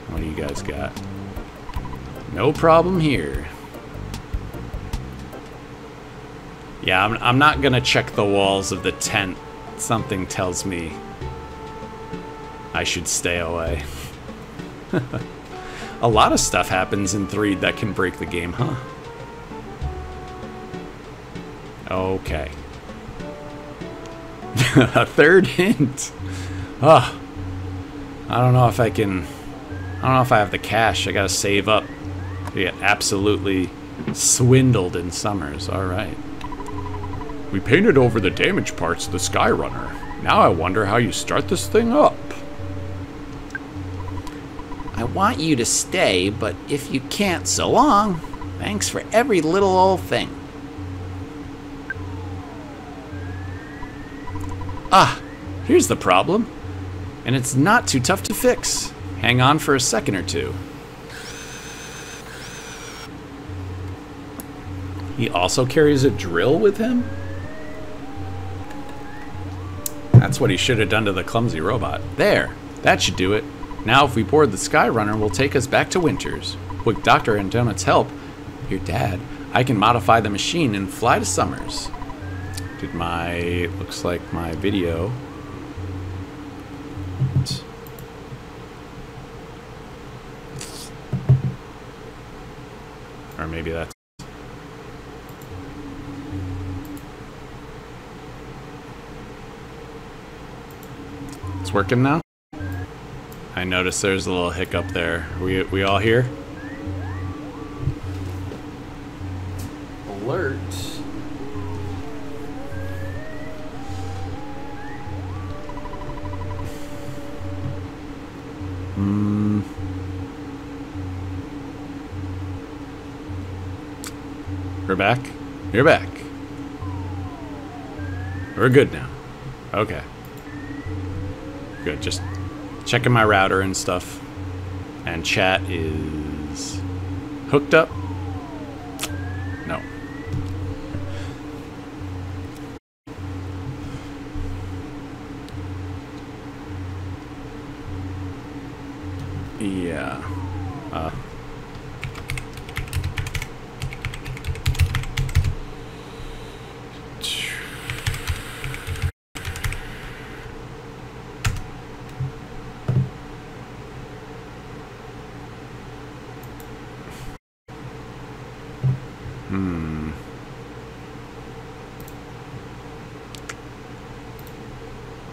[SPEAKER 1] What do you guys got? No problem here. Yeah, I'm not gonna check the walls of the tent. Something tells me I should stay away. A lot of stuff happens in 3 that can break the game, huh? Okay. A third hint. Oh, I don't know if I have the cash. I gotta save up to get absolutely swindled in Summers. All right. We painted over the damaged parts of the Skyrunner. Now I wonder how you start this thing up.
[SPEAKER 4] I want you to stay, but if you can't, so long. Thanks for every little old thing.
[SPEAKER 1] Ah, here's the problem. And it's not too tough to fix. Hang on for a second or two. He also carries a drill with him? That's what he should have done to the clumsy robot. There, that should do it. Now if we board the Skyrunner, we'll take us back to Winters. With Dr. and Donut's help, your dad, I can modify the machine and fly to Summers. Looks like my video. Or maybe that's... It's working now? I noticed there's a little hiccup there. We all here? Alert. We're back? You're back. We're good now. Okay. Good, just checking my router and stuff. And chat is hooked up? No. Yeah.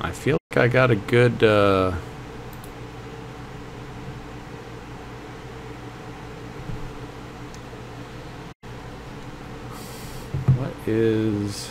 [SPEAKER 1] I feel like I got a good, what is...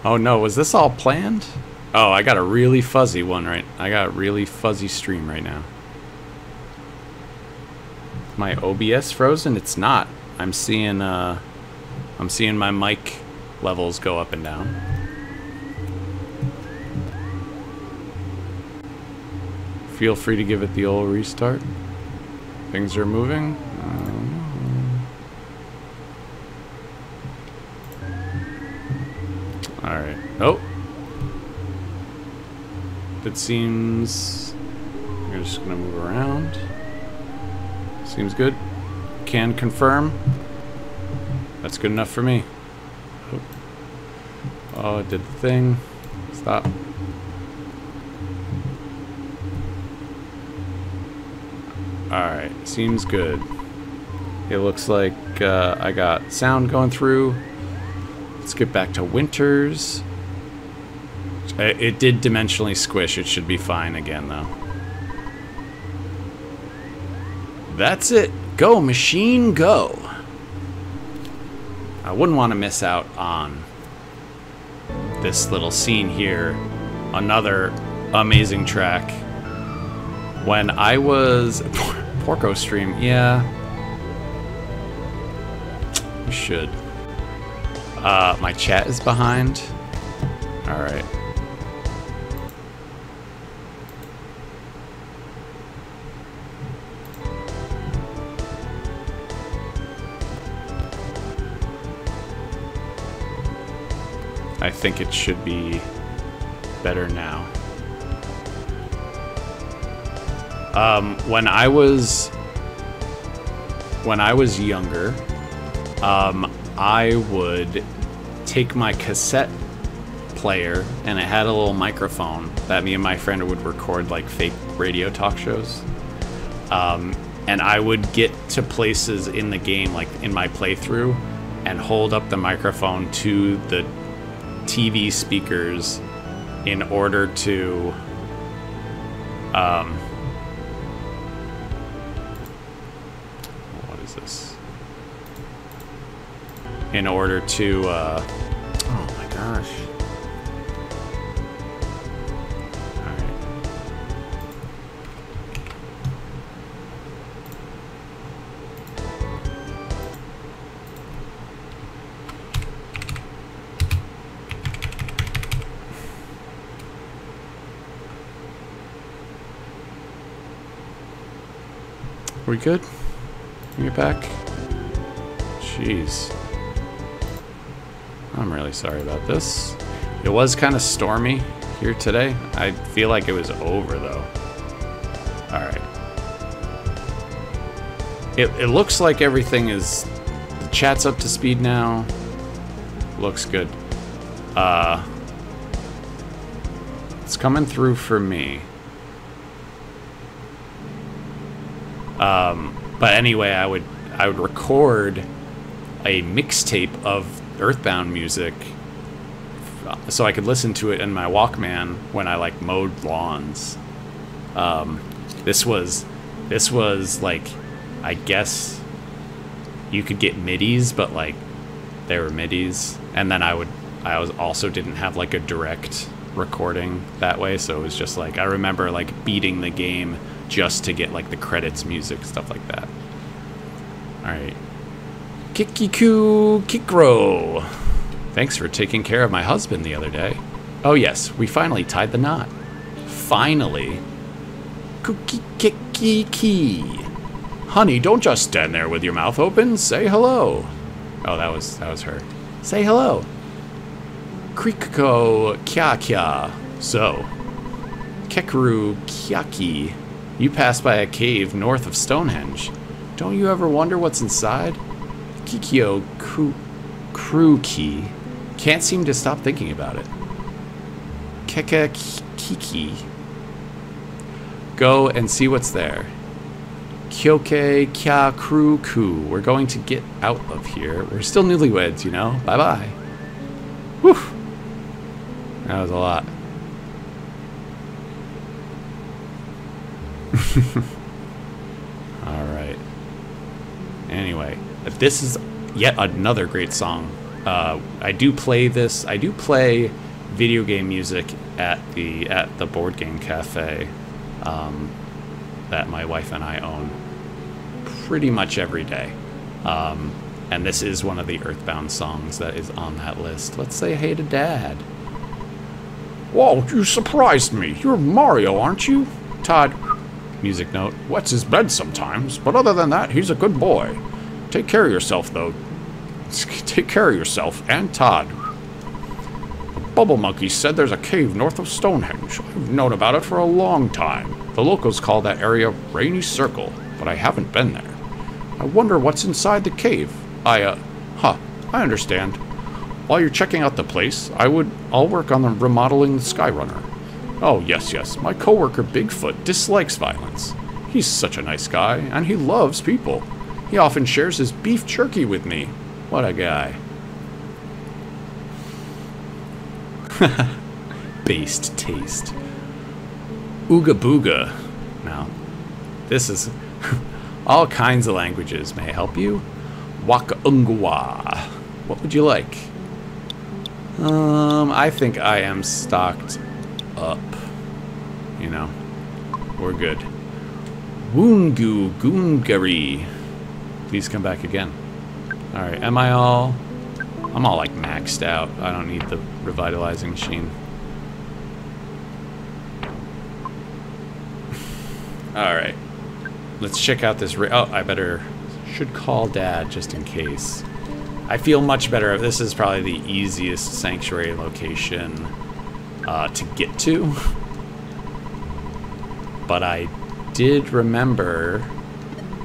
[SPEAKER 1] Oh no, was this all planned? Oh, I got a really fuzzy one I got a really fuzzy stream right now. My OBS frozen? It's not. I'm seeing my mic levels go up and down. Feel free to give it the old restart. Things are moving. Alright. Oh! It seems... We're just gonna move around. Seems good. Can confirm. That's good enough for me. Oh, it did the thing. Stop. Alright, seems good. It looks like I got sound going through. Let's get back to Winters. It did dimensionally squish. It should be fine again, though. That's it. Go, machine, go. I wouldn't want to miss out on this little scene here. Another amazing track. When I was... Porco stream, yeah. We should. My chat is behind. Alright. I think it should be better now. When I was younger, I would take my cassette player, and it had a little microphone that me and my friend would record like fake radio talk shows. And I would get to places in the game, like in my playthrough, and hold up the microphone to the TV speakers in order to what is this? In order to oh my gosh. We good? Bring it back? Jeez. I'm really sorry about this. It was kind of stormy here today. I feel like it was over, though. Alright. It looks like everything is... The chat's up to speed now. Looks good. It's coming through for me. But anyway, I would record a mixtape of Earthbound music so I could listen to it in my Walkman when I like mowed lawns. This was like, I guess you could get midis, but like they were midis, and then I also didn't have like a direct recording that way, so it was just like, I remember like beating the game just to get like the credits music, stuff like that. Alright. Kikiku Kikro. Thanks for taking care of my husband the other day. Oh yes, we finally tied the knot. Finally. Cookie Kiki. Honey, don't just stand there with your mouth open. Say hello. Oh, that was her. Say hello. Kriko Kya Kya. So, Kekaru Kyaki, you passed by a cave north of Stonehenge. Don't you ever wonder what's inside? Kikyo Kruki can't seem to stop thinking about it. Kiki. Go and see what's there. Kyoke Kya Kruku. We're going to get out of here. We're still newlyweds, you know? Bye-bye. Whew. That was a lot. Alright. Anyway, this is yet another great song. I do play video game music at the board game cafe that my wife and I own pretty much every day. And this is one of the Earthbound songs that is on that list. Let's say hey to Dad. Whoa, you surprised me. You're Mario, aren't you? Todd, music note, wets his bed sometimes, but other than that, he's a good boy. Take care of yourself, though. Take care of yourself and Todd. Bubble Monkey said there's a cave north of Stonehenge. I've known about it for a long time. The locals call that area Rainy Circle, but I haven't been there. I wonder what's inside the cave. I understand. While you're checking out the place, I'll work on the remodeling the Skyrunner. Oh, yes, my coworker Bigfoot dislikes violence. He's such a nice guy, and he loves people. He often shares his beef jerky with me. What a guy. Based taste. Ooga booga. Now, this is all kinds of languages. May I help you? Waka ungwa. What would you like? I think I am stocked up. You know, we're good. Woongu goongari. Please come back again. Alright, I'm all like maxed out. I don't need the revitalizing machine. Alright. Let's check out this should call Dad just in case. I feel much better. This is probably the easiest sanctuary location to get to. But I did remember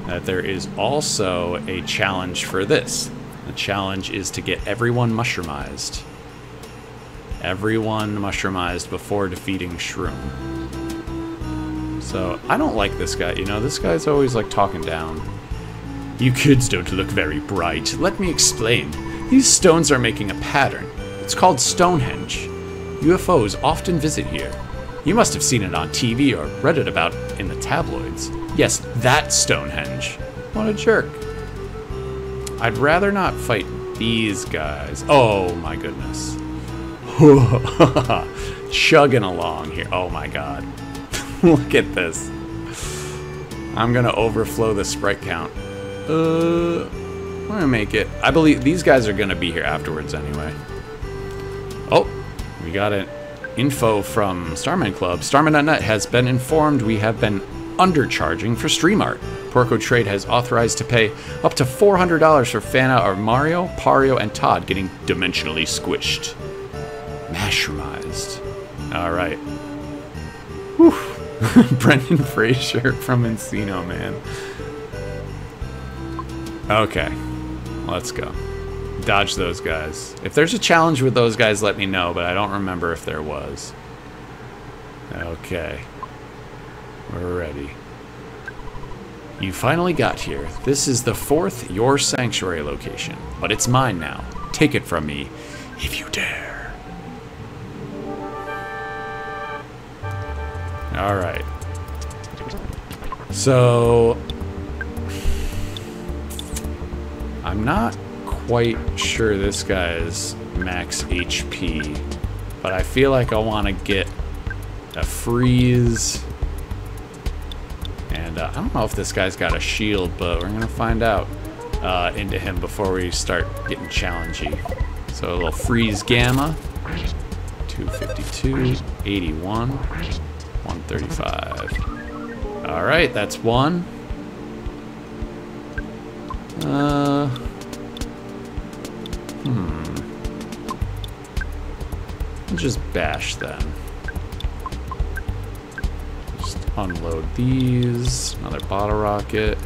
[SPEAKER 1] that there is also a challenge for this. The challenge is to get everyone mushroomized. Everyone mushroomized before defeating Shroom. So, I don't like this guy. You know, this guy's always like talking down. You kids don't look very bright. Let me explain. These stones are making a pattern. It's called Stonehenge. UFOs often visit here. You must have seen it on TV or read it about in the tabloids. Yes, that Stonehenge. What a jerk. I'd rather not fight these guys. Oh my goodness. Chugging along here. Oh my god. Look at this. I'm gonna overflow the sprite count. I'm gonna make it. I believe these guys are gonna be here afterwards anyway. Oh, we got an info from Starman Club. Starmen.Net has been informed we have been undercharging for stream art. Porco Trade has authorized to pay up to $400 for fan art of Mario, Pario, and Todd getting dimensionally squished. Mushroomized. Alright. Whew. Brendan Fraser from Encino, man. Okay. Let's go. Dodge those guys. If there's a challenge with those guys, let me know, but I don't remember if there was. Okay. We're ready. You finally got here. This is the 4th Your Sanctuary location, but it's mine now. Take it from me, if you dare. Alright. So... I'm not quite sure this guy's max HP, but I feel like I want to get a freeze. And I don't know if this guy's got a shield, but we're going to find out into him before we start getting challengey. So a little freeze gamma. 252, 81, 135. Alright, that's one. Just bash then. Unload these. Another bottle rocket.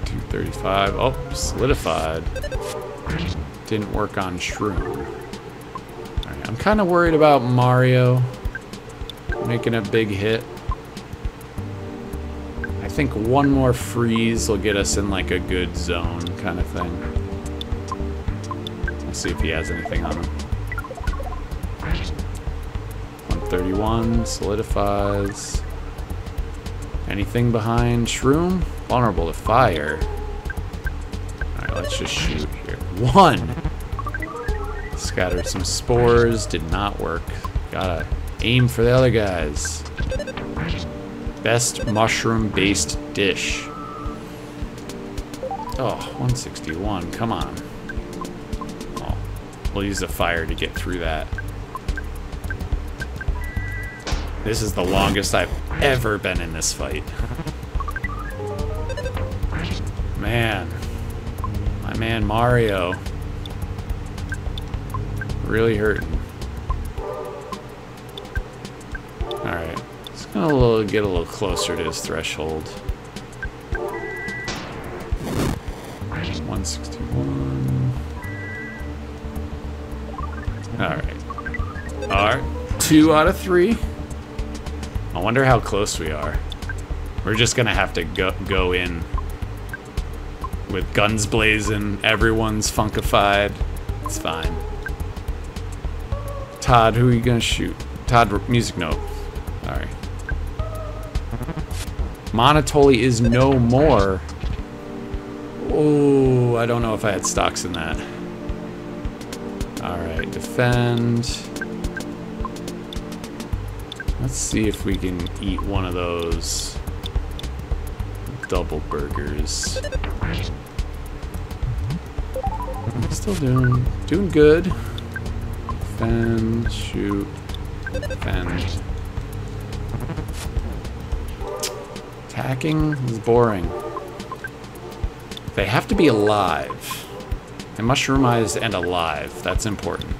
[SPEAKER 1] $235. Oh, solidified. Didn't work on shroom. Alright, I'm kind of worried about Mario making a big hit. I think one more freeze will get us in like a good zone kind of thing. Let's see if he has anything on him. 131 solidifies. Anything behind shroom? Vulnerable to fire. Alright, let's just shoot here. 1! Scattered some spores, did not work. Gotta aim for the other guys. Best mushroom-based dish. Oh, 161, come on. Oh, we'll use the fire to get through that. This is the longest I've ever been in this fight. Man. My man Mario. Really hurting. Alright. It's gonna get a little closer to his threshold. 161. Alright. Alright. 2 out of 3. I wonder how close we are. We're just gonna have to go in with guns blazing. Everyone's funkified. It's fine. Todd, who are you gonna shoot? Todd, music note. Alright. Monotoli is no more. Oh, I don't know if I had stocks in that. Alright, defend. Let's see if we can eat one of those double burgers. Still doing good. Defend, shoot, defend. Attacking is boring. They have to be alive. And mushroomized and alive. That's important.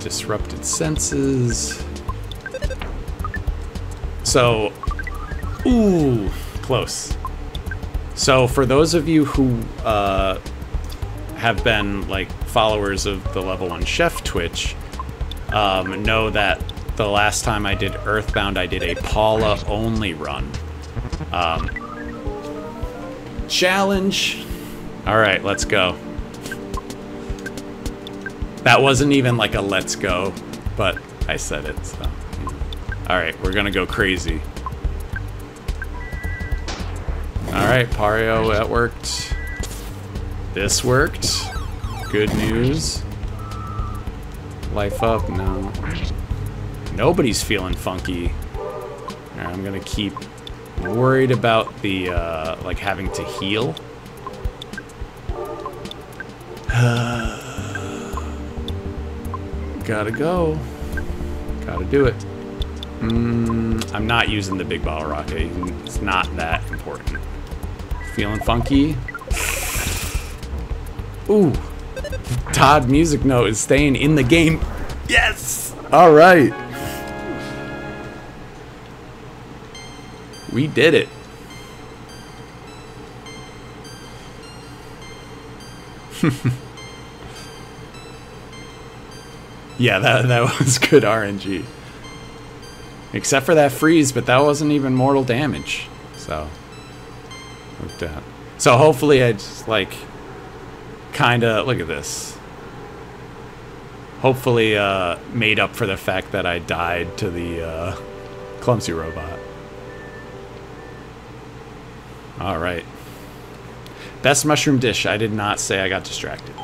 [SPEAKER 1] Disrupted senses. So, ooh, close. So for those of you who have been like followers of the Level 1 Chef Twitch, know that the last time I did Earthbound, I did a Paula only run. Challenge. All right, let's go. That wasn't even like a let's go, but I said it, so. All right, we're gonna go crazy. All right, Pario, that worked. This worked. Good news. Life up, no. Nobody's feeling funky. All right, I'm gonna keep worried about the, like having to heal. Gotta go. Gotta do it. I'm not using the big bottle rocket. It's not that important. Feeling funky? Ooh. Todd music note is staying in the game. Yes! Alright. We did it. Yeah, that was good RNG. Except for that freeze, but that wasn't even mortal damage. So, worked out. So hopefully I just, like, kinda, look at this. Hopefully made up for the fact that I died to the clumsy robot. Alright. Best mushroom dish. I did not say, I got distracted.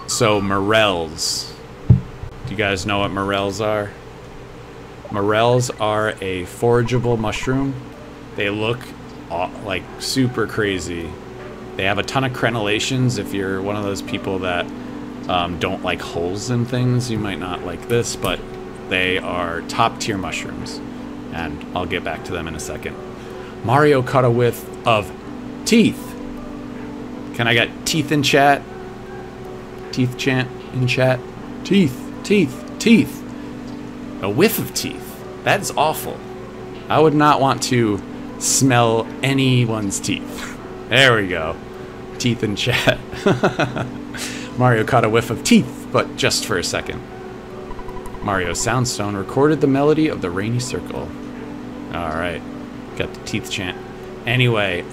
[SPEAKER 1] So morels. Do you guys know what morels are? Morels are a forageable mushroom. They look like super crazy. They have a ton of crenellations. If you're one of those people that don't like holes in things, you might not like this, but they are top tier mushrooms. And I'll get back to them in a second. Mario caught a whiff of teeth. Can I get teeth in chat? Teeth chant in chat. Teeth, teeth, teeth. A whiff of teeth. That is awful. I would not want to smell anyone's teeth. There we go. Teeth in chat. Mario caught a whiff of teeth, but just for a second. Mario Soundstone recorded the melody of the Rainy Circle. Alright. Got the teeth chant. Anyway,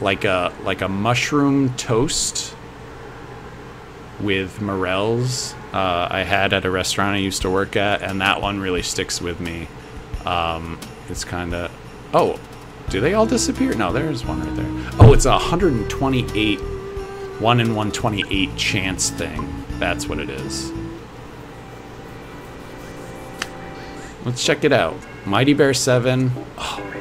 [SPEAKER 1] like a mushroom toast with morels I had at a restaurant I used to work at, and that one really sticks with me. It's kind of... Oh, do they all disappear? No, there's one right there. Oh, it's a 128, 1 in 128 chance thing. That's what it is. Let's check it out. Mighty Bear 7. Oh,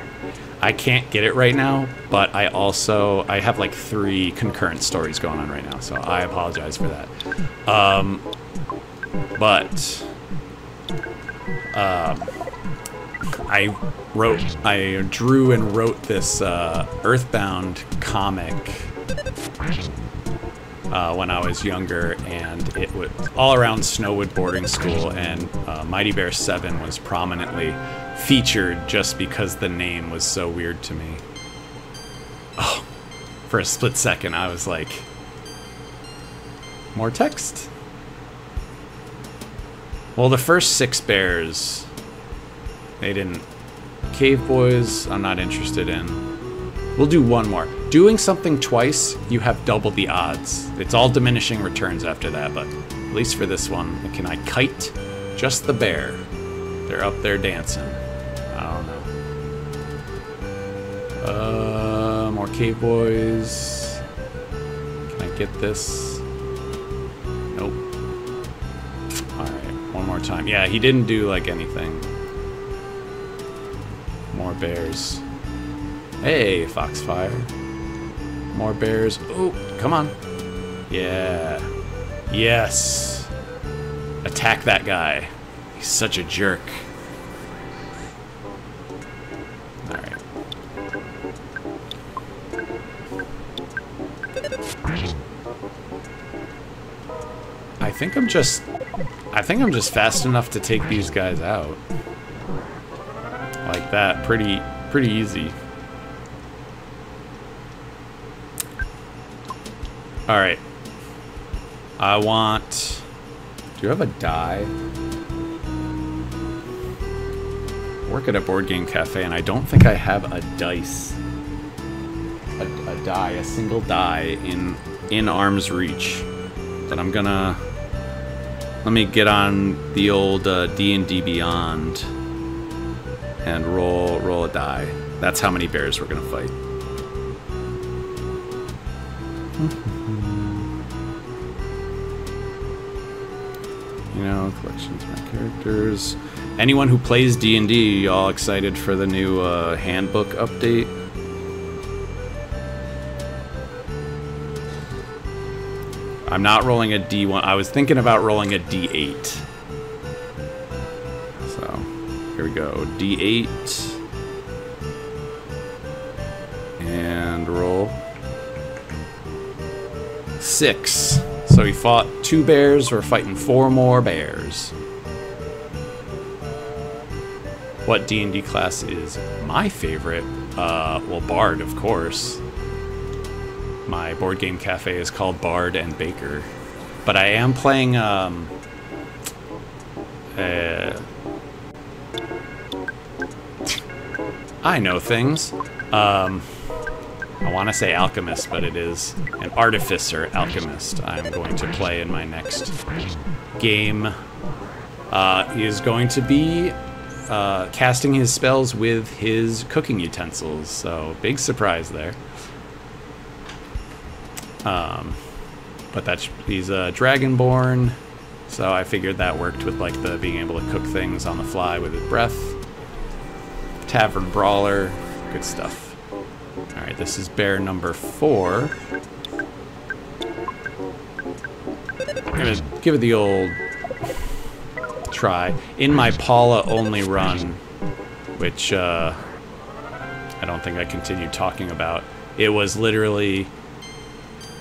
[SPEAKER 1] I can't get it right now, but I have like 3 concurrent stories going on right now, so I apologize for that. I drew and wrote this Earthbound comic when I was younger, and it was all around Snowwood boarding school, and Mighty Bear 7 was prominently featured just because the name was so weird to me. Oh, for a split second I was like, more text? Well, the first 6 bears, they didn't. Cave Boys, I'm not interested in. We'll do one more. Doing something twice, you have double the odds. It's all diminishing returns after that, but at least for this one, can I kite just the bear? They're up there dancing. I don't know. More Cave Boys. Can I get this? Nope. Alright, one more time. Yeah, he didn't do like anything. More bears. Hey, Foxfire. More bears. Oh, come on. Yeah. Yes. Attack that guy. He's such a jerk. Alright. I think I'm just fast enough to take these guys out. Like that. Pretty easy. Alright. I want... Do you have a die? I work at a board game cafe, and I don't think I have a dice. A die, a single die in arm's reach. But I'm gonna... Let me get on the old D&D Beyond and roll a die. That's how many bears we're gonna fight. You know, collections of my characters. Anyone who plays D&D, y'all excited for the new handbook update? I'm not rolling a D1. I was thinking about rolling a D8. So, here we go. D8. And roll. 6. So he fought 2 bears. We're fighting 4 more bears. What D&D class is my favorite? Well, Bard, of course. My board game cafe is called Bard and Baker. But I am playing, I know things. I want to say alchemist, but it is an artificer alchemist I'm going to play in my next game. He is going to be casting his spells with his cooking utensils, so big surprise there. But he's a dragonborn, so I figured that worked with like the being able to cook things on the fly with his breath. Tavern brawler, good stuff. Alright, this is bear number 4. I'm gonna give it the old try. In my Paula only run, which I don't think I continued talking about. It was literally,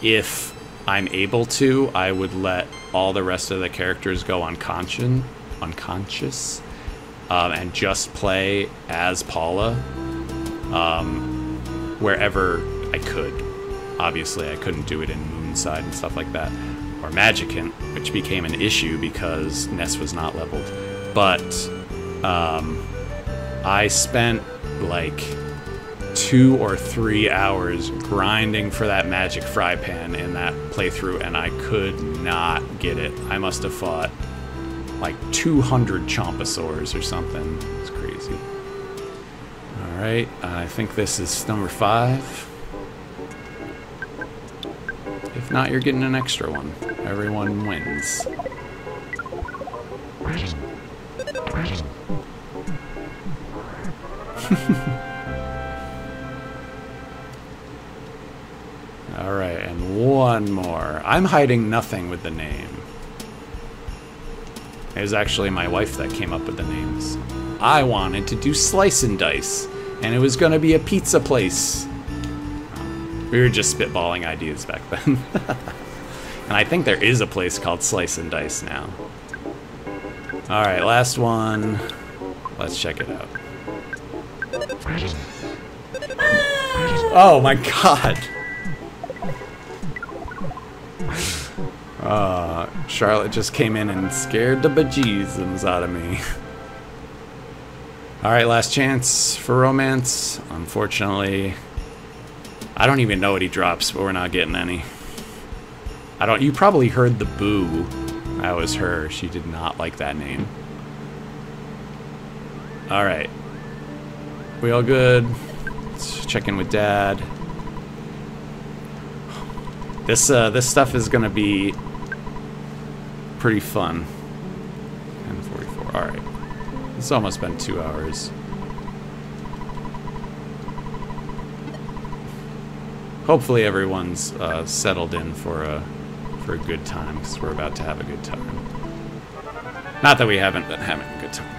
[SPEAKER 1] if I'm able to, I would let all the rest of the characters go unconscious, and just play as Paula, wherever I could. Obviously, I couldn't do it in Moonside and stuff like that, or Magicant, which became an issue because Ness was not leveled. But I spent like 2 or 3 hours grinding for that magic fry pan in that playthrough, and I could not get it. I must have fought like 200 Chomposaurs or something. It's crazy. Alright, I think this is number 5. If not, you're getting an extra one. Everyone wins. Alright, and one more. I'm hiding nothing with the name. It was actually my wife that came up with the names. I wanted to do Slice and Dice, and it was going to be a pizza place. We were just spitballing ideas back then. And I think there is a place called Slice and Dice now. Alright, last one. Let's check it out. Oh my god! Charlotte just came in and scared the bejesus out of me. Alright, last chance for romance. Unfortunately, I don't even know what he drops, but we're not getting any. You probably heard the boo. That was her. She did not like that name. Alright. We all good? Let's check in with Dad. This stuff is gonna be pretty fun. 10:44. Alright. It's almost been 2 hours. Hopefully everyone's settled in for a good time, because we're about to have a good time. Not that we haven't been having a good time.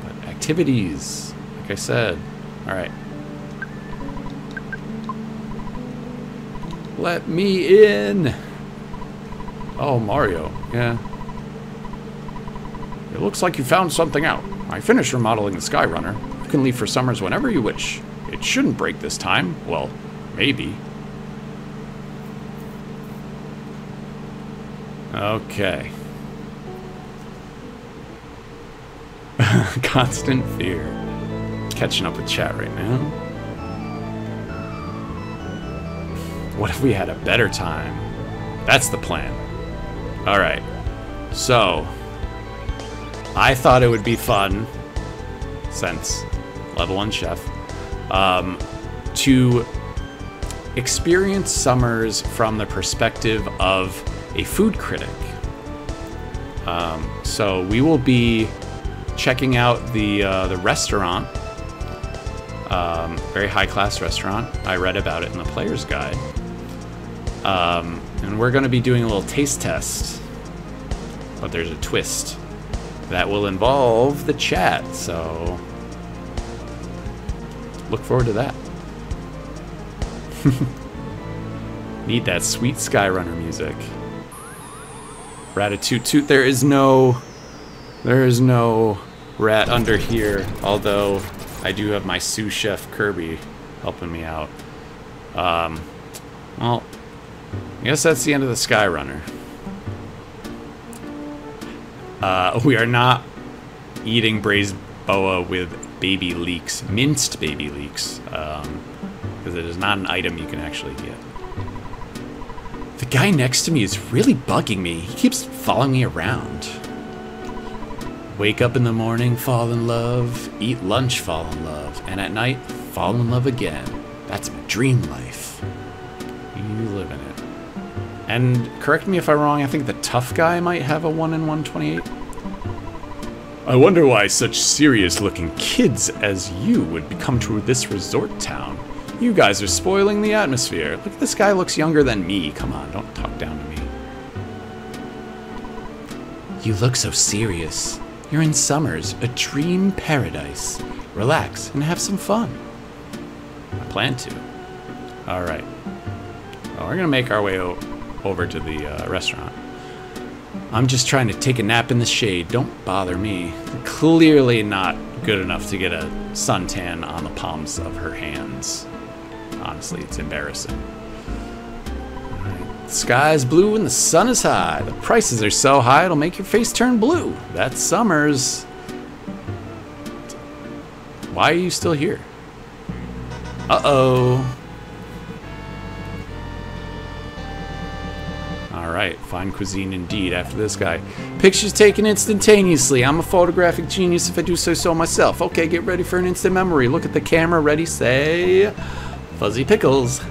[SPEAKER 1] But activities, like I said. Alright. Let me in! Oh, Mario. Yeah. It looks like you found something out. I finished remodeling the Skyrunner. You can leave for Summers whenever you wish. It shouldn't break this time. Well, maybe. Okay. Constant fear. Catching up with chat right now. What if we had a better time? That's the plan. Alright. So, I thought it would be fun, since Lvl.1 Chef, to experience Summers from the perspective of a food critic. So we will be checking out the restaurant, very high-class restaurant. I read about it in the player's guide. And we're going to be doing a little taste test, but there's a twist that will involve the chat, so look forward to that. Need that sweet Skyrunner music. Rat-a-toot-toot. There is no rat under here, although I do have my sous chef Kirby helping me out. Well, I guess that's the end of the Skyrunner. We are not eating braised boa with baby leeks, minced baby leeks, because it is not an item you can actually get. The guy next to me is really bugging me. He keeps following me around. Wake up in the morning, fall in love. Eat lunch, fall in love. And at night, fall in love again. That's my dream life. You live in it. And correct me if I'm wrong, I think the tough guy might have a 1 in 128. I wonder why such serious-looking kids as you would come to this resort town. You guys are spoiling the atmosphere. Look, this guy looks younger than me. Come on, don't talk down to me. You look so serious. You're in Summers, a dream paradise. relax, and have some fun. I plan to. Alright. Well, we're gonna make our way over to the restaurant. I'm just trying to take a nap in the shade. Don't bother me. Clearly not good enough to get a suntan on the palms of her hands. Honestly, it's embarrassing. The sky is blue and the sun is high. The prices are so high it'll make your face turn blue. That's Summers. Why are you still here? Uh-oh. Alright, fine cuisine indeed after this guy. Pictures taken instantaneously. I'm a photographic genius if I do say so myself. Okay, get ready for an instant memory. Look at the camera, ready, say... Fuzzy Pickles.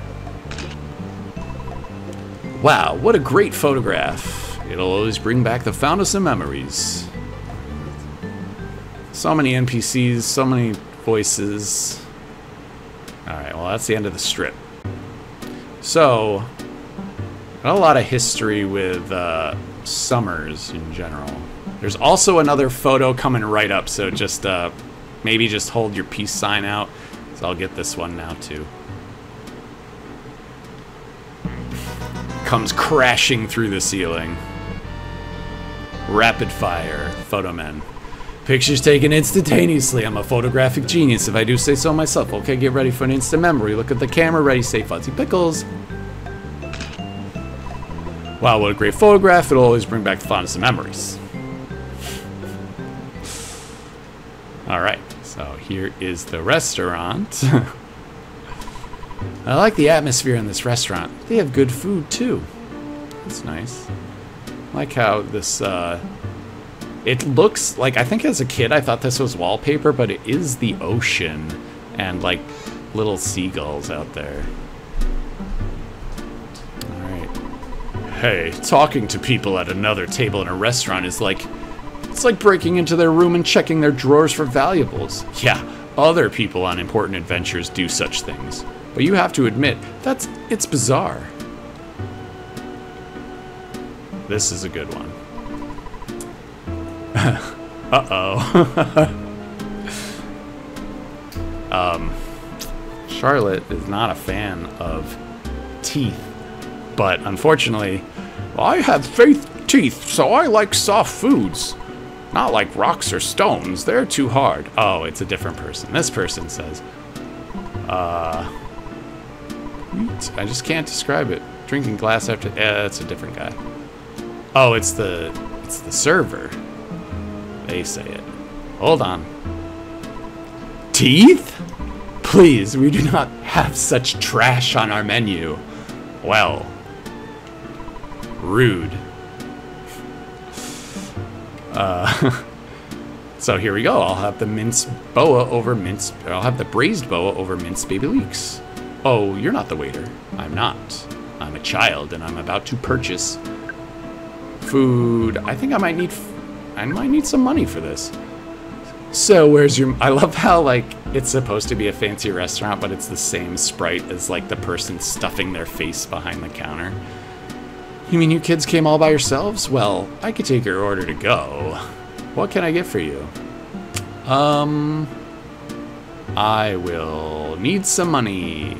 [SPEAKER 1] Wow, what a great photograph. It'll always bring back the fondest of memories. So many NPCs, so many voices. Alright, well that's the end of the strip. So... Not a lot of history with Summers in general. There's also another photo coming right up, so just maybe just hold your peace sign out. So I'll get this one now too. Comes crashing through the ceiling. Rapid fire, photo men. Pictures taken instantaneously. I'm a photographic genius if I do say so myself. Okay, get ready for an instant memory. Look at the camera, ready, say Fuzzy Pickles. Wow, what a great photograph. It'll always bring back the fondest of memories. Alright, so here is the restaurant. I like the atmosphere in this restaurant. They have good food, too. That's nice. I like how this, it looks like, I think as a kid I thought this was wallpaper, but it is the ocean and, like, little seagulls out there. Hey, talking to people at another table in a restaurant is like... It's like breaking into their room and checking their drawers for valuables. Yeah, other people on important adventures do such things. But you have to admit, it's bizarre. This is a good one. Uh-oh. Charlotte is not a fan of teeth. But unfortunately, I have fake teeth, so I like soft foods. Not like rocks or stones. They're too hard. Oh, it's a different person. This person says, I just can't describe it. Drinking glass after... it's a different guy. Oh, it's the server. They say it. Hold on. Teeth? Please, we do not have such trash on our menu. Well... Rude. So here we go. I'll have the minced boa over minced... I'll have the braised boa over minced baby leeks. Oh, you're not the waiter. I'm not. I'm a child, and I'm about to purchase food. I think I might need some money for this. So where's your... I love how, like, it's supposed to be a fancy restaurant, but it's the same sprite as, like, the person stuffing their face behind the counter. You mean you kids came all by yourselves? Well, I could take your order to go. What can I get for you? I will need some money.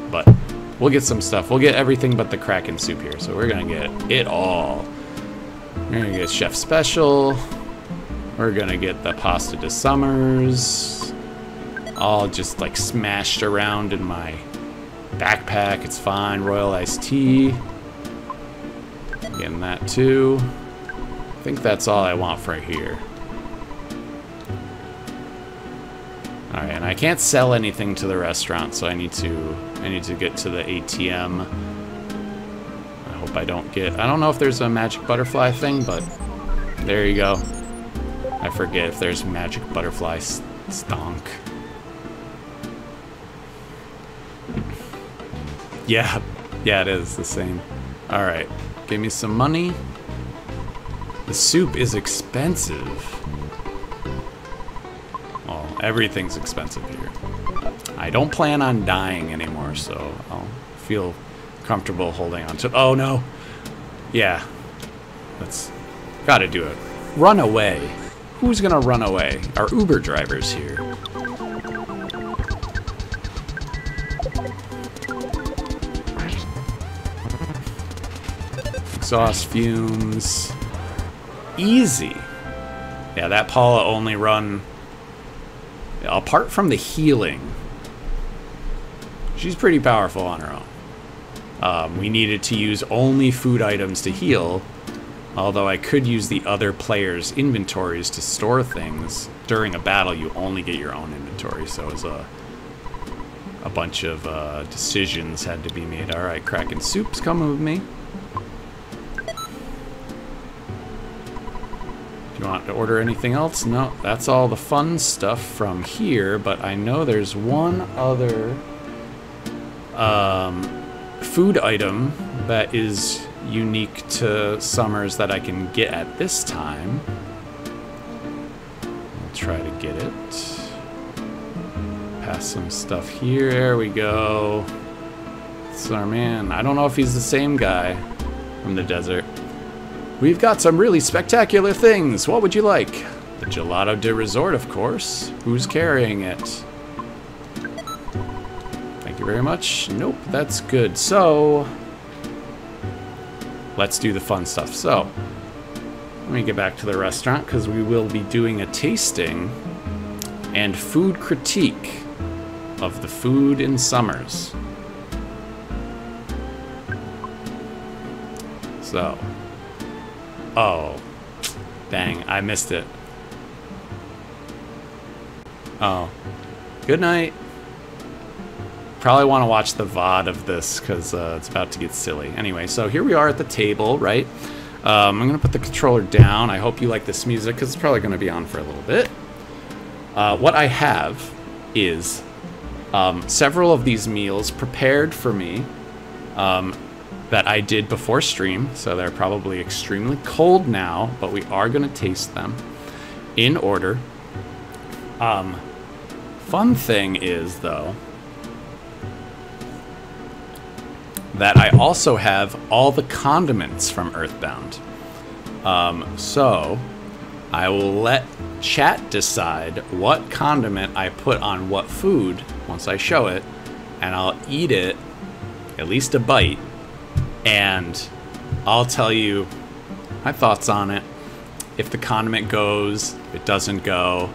[SPEAKER 1] But we'll get some stuff. We'll get everything but the Kraken soup here. So we're gonna get it all. We're gonna get Chef Special. We're gonna get the Pasta de Summers. All just like smashed around in my backpack. It's fine. Royal iced tea. Getting that too. I think that's all I want for here. Alright, and I can't sell anything to the restaurant, so I need to get to the ATM. I hope I don't get... I don't know if there's a magic butterfly thing, but there you go. I forget if there's magic butterfly stonk. Yeah, it is the same. Alright. Give me some money. The soup is expensive. Well, everything's expensive here. I don't plan on dying anymore, so I'll feel comfortable holding on to... Oh, no. Yeah. That's... Gotta do it. Run away. who's gonna run away? Our Uber drivers here. Exhaust fumes. Easy. Yeah, that Paula only run... Apart from the healing, she's pretty powerful on her own. We needed to use only food items to heal, although I could use the other players' inventories to store things. During a battle, you only get your own inventory, so it was a bunch of decisions had to be made. Alright, Kraken Soup's coming with me. Do you want to order anything else? No, that's all the fun stuff from here, but I know there's one other food item that is unique to Summers that I can get at this time. I'll try to get it. Pass some stuff here. There we go. Starman. I don't know if he's the same guy from the desert. We've got some really spectacular things. What would you like? The Gelato de Resort, of course. Who's carrying it? Thank you very much. Nope, that's good. So, let's do the fun stuff. So, let me get back to the restaurant because we will be doing a tasting and food critique of the food in Summers. So, oh, dang, I missed it. Oh, good night. Probably want to watch the VOD of this because it's about to get silly. Anyway, so here we are at the table, right? I'm going to put the controller down. I hope you like this music because it's probably going to be on for a little bit. What I have is several of these meals prepared for me that I did before stream, so they're probably extremely cold now, but we are going to taste them in order. Fun thing is, though, that I also have all the condiments from Earthbound. So I will let chat decide what condiment I put on what food once I show it, and I'll eat it, at least a bite, and I'll tell you my thoughts on it. If the condiment goes, if it doesn't go,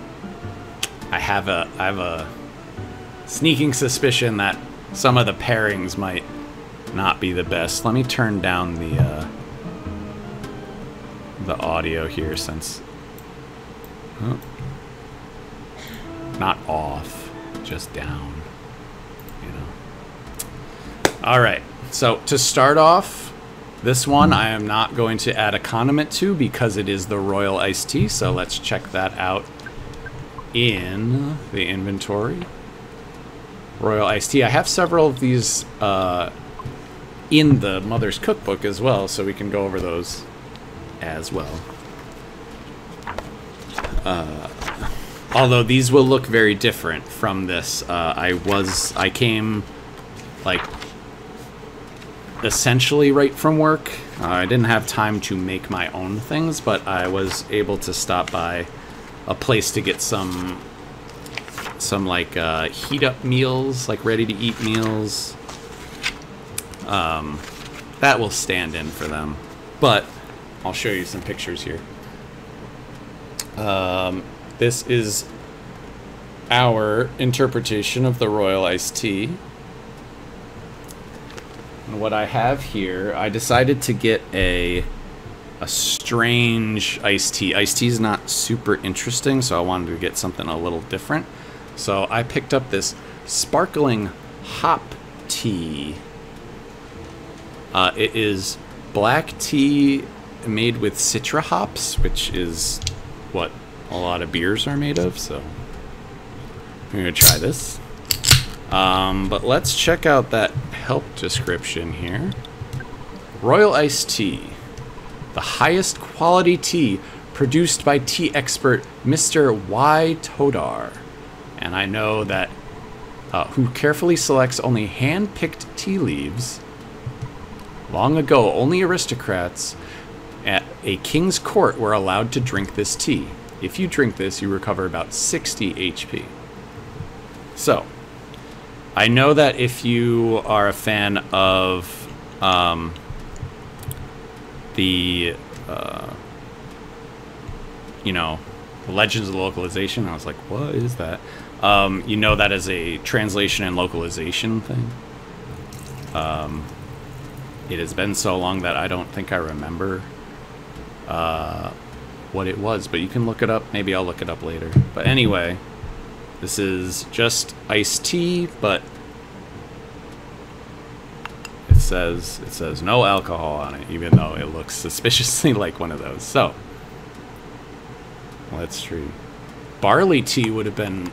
[SPEAKER 1] I have a sneaking suspicion that some of the pairings might not be the best. Let me turn down the audio here since not off, just down, you know. All right, so to start off, this one I am not going to add a condiment to because it is the Royal Iced Tea, so let's check that out in the inventory. Royal Iced Tea. I have several of these in the Mother's Cookbook as well, so we can go over those as well. Although these will look very different from this. I came like essentially right from work. I didn't have time to make my own things, but I was able to stop by a place to get some like heat up meals, like ready to eat meals. That will stand in for them, but I'll show you some pictures here. This is our interpretation of the Royal Iced Tea. And what I have here, I decided to get a strange iced tea. Iced tea is not super interesting, so I wanted to get something a little different. So I picked up this sparkling hop tea. It is black tea made with citra hops, which is what a lot of beers are made of, so I'm gonna try this. But let's check out that help description here. Royal Iced Tea, the highest quality tea produced by tea expert Mr. Y. Todar. And I know that who carefully selects only hand-picked tea leaves. Long ago, only aristocrats at a king's court were allowed to drink this tea. If you drink this, you recover about 60 HP. So, I know that if you are a fan of the, you know, Legends of Localization, I was like, what is that? You know that as a translation and localization thing. It has been so long that I don't think I remember what it was, but you can look it up. Maybe I'll look it up later. But anyway, this is just iced tea, but it says no alcohol on it, even though it looks suspiciously like one of those. So let's see. Barley tea would have been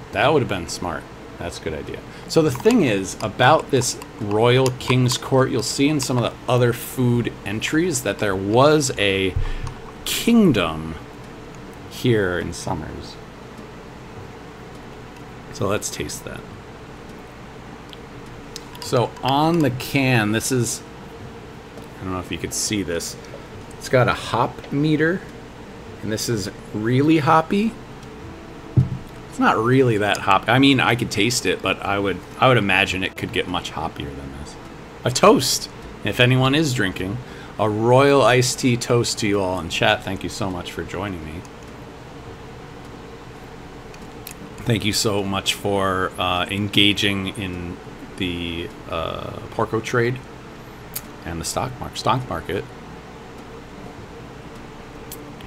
[SPEAKER 1] smart. That's a good idea. So the thing is about this Royal King's Court, you'll see in some of the other food entries that there was a kingdom here in Summers. So let's taste that. So on the can, this is, I don't know if you could see this, it's got a hop meter, and this is really hoppy. It's not really that hoppy. I mean, I could taste it, but I would imagine it could get much hoppier than this. A toast, if anyone is drinking. A royal iced tea toast to you all in chat. Thank you so much for joining me. Thank you so much for engaging in the Porco trade and the stock market.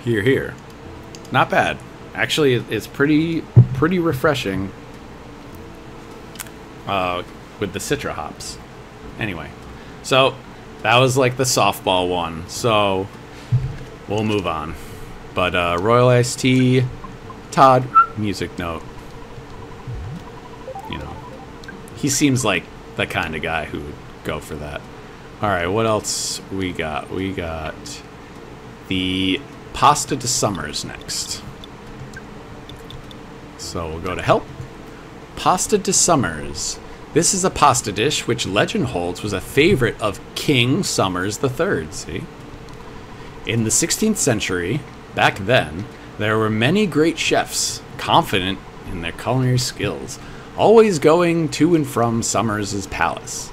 [SPEAKER 1] Here. Not bad. Actually, it's pretty refreshing with the Citra hops. Anyway, so that was like the softball one. So we'll move on. But Royal Iced Tea, Todd, music note. You know, he seems like the kind of guy who would go for that. All right, what else we got? We got the Pasta de Summers next. So we'll go to help. Pasta de Summers. This is a pasta dish which legend holds was a favorite of King Summers III, see? In the 16th century, back then, there were many great chefs, confident in their culinary skills, always going to and from Summers' palace.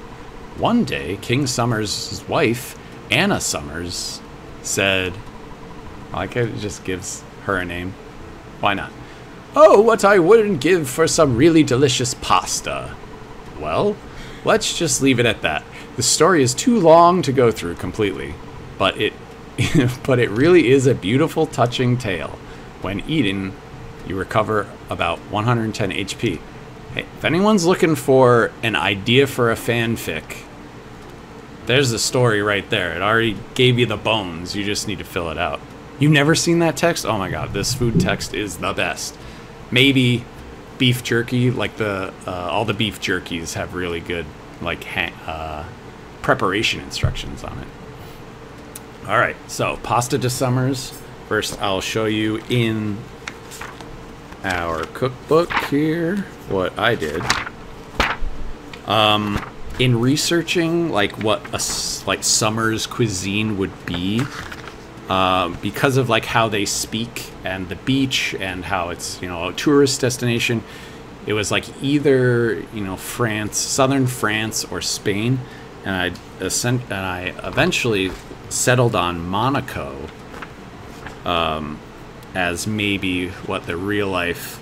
[SPEAKER 1] One day, King Summers' wife, Anna Summers, said, I like it just gives her a name. Why not? Oh, what I wouldn't give for some really delicious pasta. Well, let's just leave it at that. The story is too long to go through completely, but it really is a beautiful, touching tale. When eaten, you recover about 110 HP. Hey, if anyone's looking for an idea for a fanfic, there's the story right there. It already gave you the bones. You just need to fill it out. You've never seen that text? Oh my god, this food text is the best. Maybe beef jerky, like the all the beef jerkies have really good like preparation instructions on it. All right, so Pasta de Summers. First, I'll show you in our cookbook here what I did. In researching like what a Summers cuisine would be, because of like how they speak and the beach and how it's, you know, a tourist destination, it was like either, you know, France, southern France or Spain, and I eventually settled on Monaco as maybe what the real life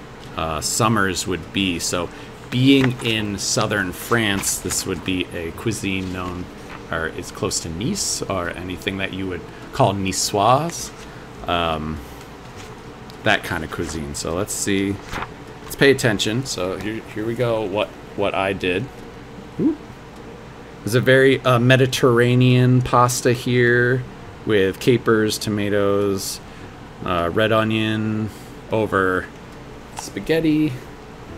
[SPEAKER 1] Summers would be. So being in southern France, this would be a cuisine known, or it's close to Nice, or anything that you would call Niçoise, that kind of cuisine. So let's see, let's pay attention. So here we go. What I did. Ooh. There's a very Mediterranean pasta here with capers, tomatoes, red onion over spaghetti.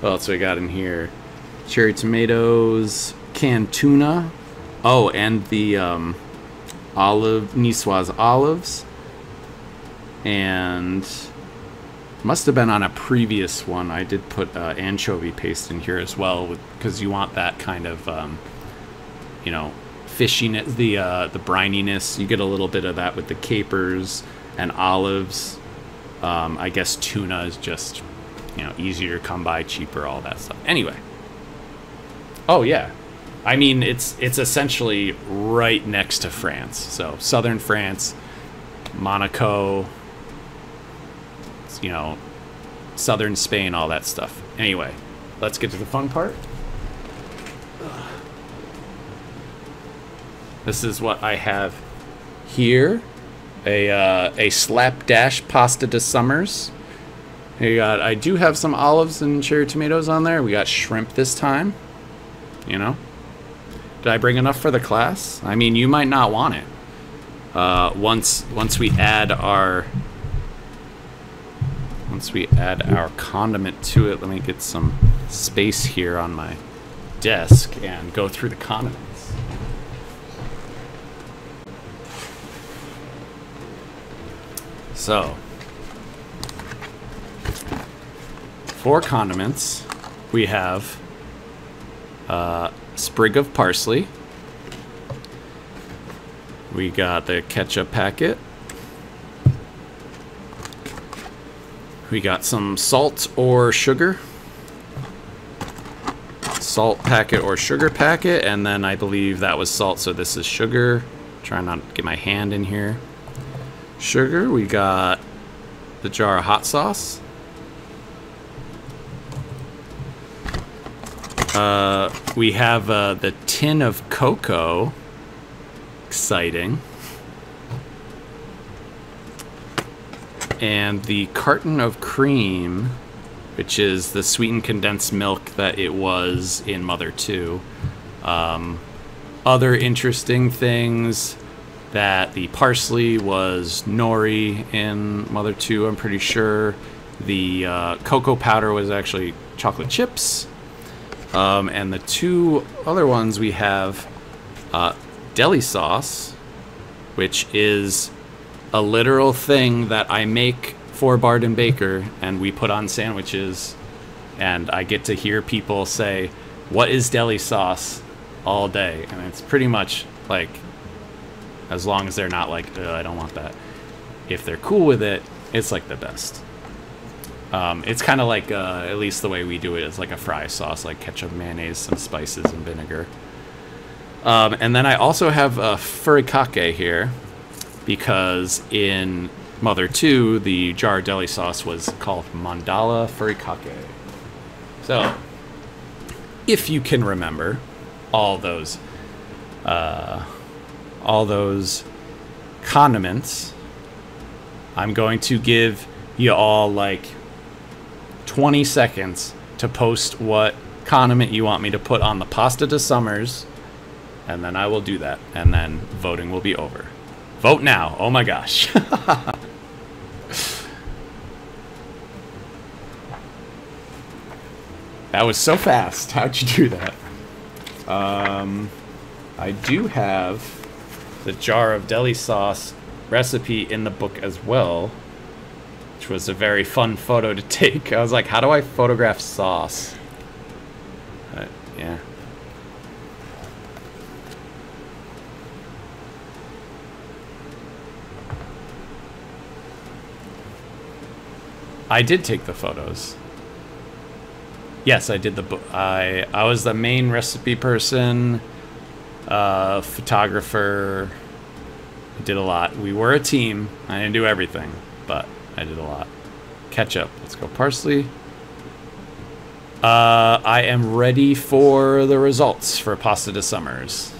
[SPEAKER 1] What else we got in here? Cherry tomatoes, canned tuna. Oh, and the Niçoise olives. And must have been on a previous one. I did put anchovy paste in here as well, because you want that kind of, you know, fishiness, the brininess. You get a little bit of that with the capers and olives. I guess tuna is just, you know, easier to come by, cheaper, all that stuff. Anyway. Oh, yeah. I mean, it's essentially right next to France. So, southern France, Monaco, you know, southern Spain, all that stuff. Anyway, let's get to the fun part. This is what I have here. A slapdash pasta de summers. I do have some olives and cherry tomatoes on there. We got shrimp this time. You know? Did I bring enough for the class? I mean, you might not want it. Once we add our condiment to it, let me get some space here on my desk and go through the condiments. So, for condiments, we have sprig of parsley. We got the ketchup packet. We got some salt or sugar. Salt packet or sugar packet, and then I believe that was salt, so this is sugar. Try not to get my hand in here. Sugar, we got the jar of hot sauce. We have the tin of cocoa. Exciting. And the carton of cream, which is the sweetened condensed milk that it was in Mother 2. Other interesting things, that the parsley was nori in Mother 2, I'm pretty sure. The cocoa powder was actually chocolate chips. And the two other ones we have deli sauce, which is a literal thing that I make for Bard and Baker, and we put on sandwiches, and I get to hear people say, "What is deli sauce?" all day, and it's pretty much like, as long as they're not like, "I don't want that." If they're cool with it, it's like the best. It's kind of like, at least the way we do it, is like a fry sauce, like ketchup, mayonnaise, some spices, and vinegar. And then I also have furikake here, because in Mother 2, the jar of deli sauce was called Mandala Furikake. So, if you can remember all those condiments, I'm going to give you all like 20 seconds to post what condiment you want me to put on the pasta de summers, and then I will do that, and then voting will be over. Vote now. Oh my gosh. That was so fast. How'd you do that? I do have the jar of deli sauce recipe in the book as well, which was a very fun photo to take. I was like, how do I photograph sauce? Yeah. I did take the photos. Yes, I did the book. I was the main recipe person, photographer. I did a lot. We were a team. I didn't do everything, but I did a lot. Ketchup. Let's go parsley. I am ready for the results for pasta de summers.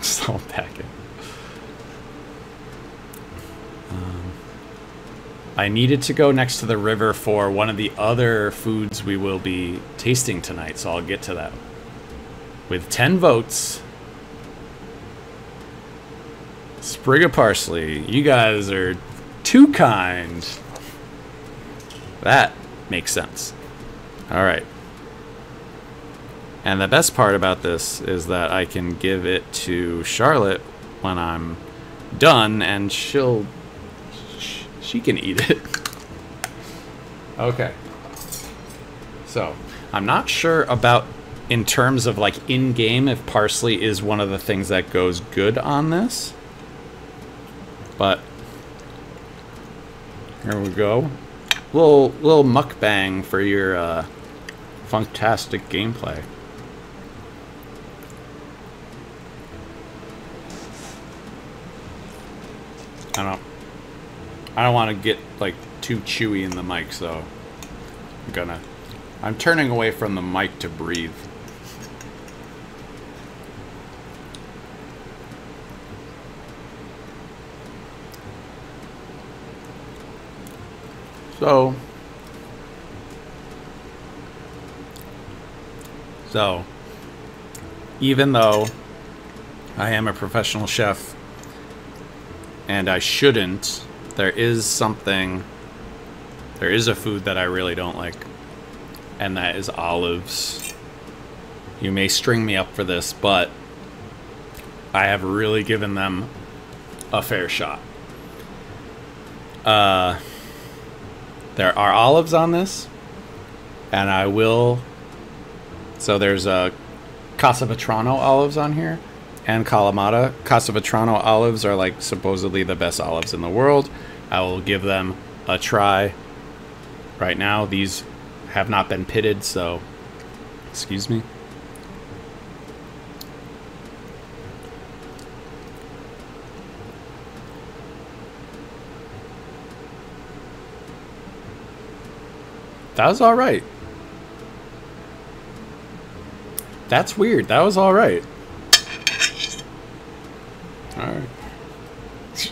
[SPEAKER 1] Salt packet. I needed to go next to the river for one of the other foods we will be tasting tonight, so I'll get to that. With 10 votes, sprig of parsley. You guys are too kind. That makes sense. All right. And the best part about this is that I can give it to Charlotte when I'm done, and she can eat it. Okay. So, I'm not sure about, in terms of like in-game, if parsley is one of the things that goes good on this. But Here we go. Little mukbang for your funktastic gameplay. I don't want to get like too chewy in the mic, so I'm turning away from the mic to breathe. So, even though I am a professional chef, and I shouldn't, there is a food that I really don't like, and that is olives. You may string me up for this, but I have really given them a fair shot. There are olives on this, and I will... So there's Casavetrano olives on here, and Kalamata. Casavetrano olives are like supposedly the best olives in the world. I will give them a try. Right now, these have not been pitted, so... Excuse me. That was alright. That's weird. That was alright. Alright.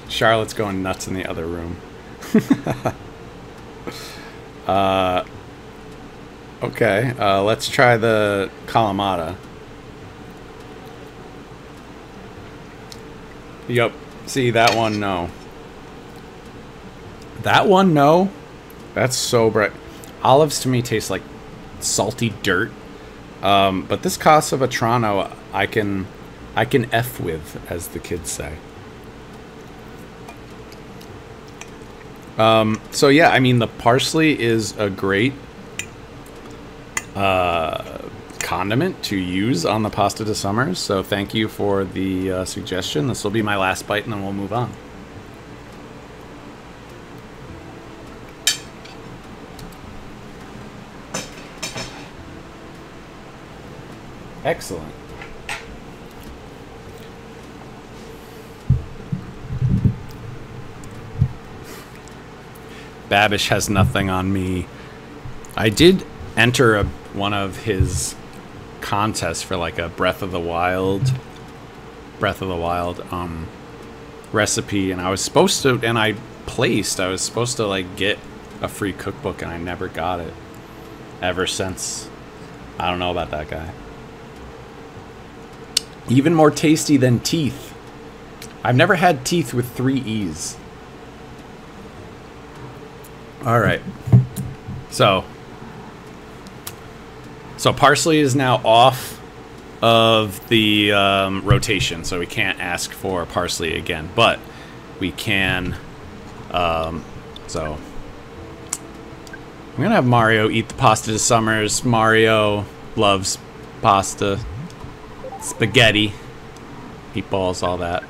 [SPEAKER 1] Charlotte's going nuts in the other room. Okay, let's try the Kalamata. Yup. See, that one, no. That one, no. That's so bright. Olives to me taste like salty dirt. But this Casavetrano, I can F with, as the kids say. So yeah, I mean, the parsley is a great condiment to use on the pasta de summers. So thank you for the suggestion. This will be my last bite, and then we'll move on. Excellent. Babish has nothing on me. I did enter one of his contests for like a Breath of the Wild recipe, and I was supposed to, and I was supposed to like get a free cookbook, and I never got it ever since. I don't know about that guy. Even more tasty than teeth. I've never had teeth with 3 E's. Alright. So parsley is now off of the rotation, so we can't ask for parsley again. But we can... so... I'm gonna have Mario eat the pasta de summers. Mario loves pasta. Spaghetti, meatballs, all that.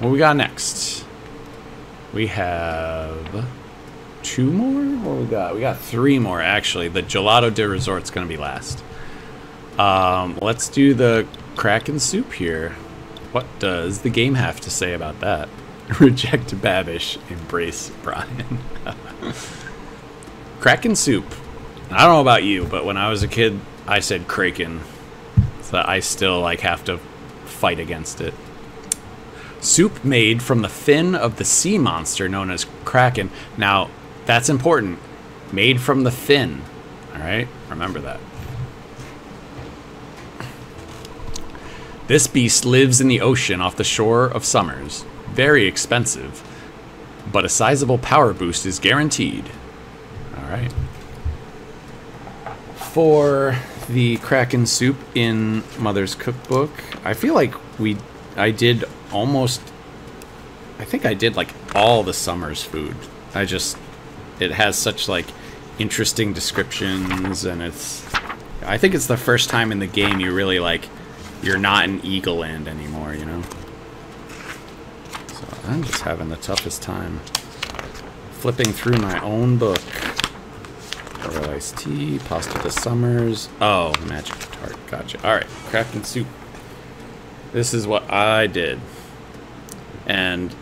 [SPEAKER 1] What we got next? We have 2 more? What we got? We got 3 more, actually. The Gelato de Resort's going to be last. Let's do the Kraken soup here. What does the game have to say about that? Reject Babish, embrace Brian. Kraken soup. I don't know about you, but when I was a kid, I said Kraken. So I still like have to fight against it. Soup made from the fin of the sea monster known as Kraken. Now, that's important. Made from the fin. Alright? Remember that. This beast lives in the ocean off the shore of Summers. Very expensive. But a sizable power boost is guaranteed. Alright. For the Kraken soup in Mother's cookbook, I feel like I did like all the Summers food. It has such like interesting descriptions, and I think it's the first time in the game you really like, you're not in Eagle Land anymore, you know? So I'm just having the toughest time flipping through my own book. Royal iced tea, pasta de summers. Oh, magic tart. Gotcha. All right, crafting soup. This is what I did, and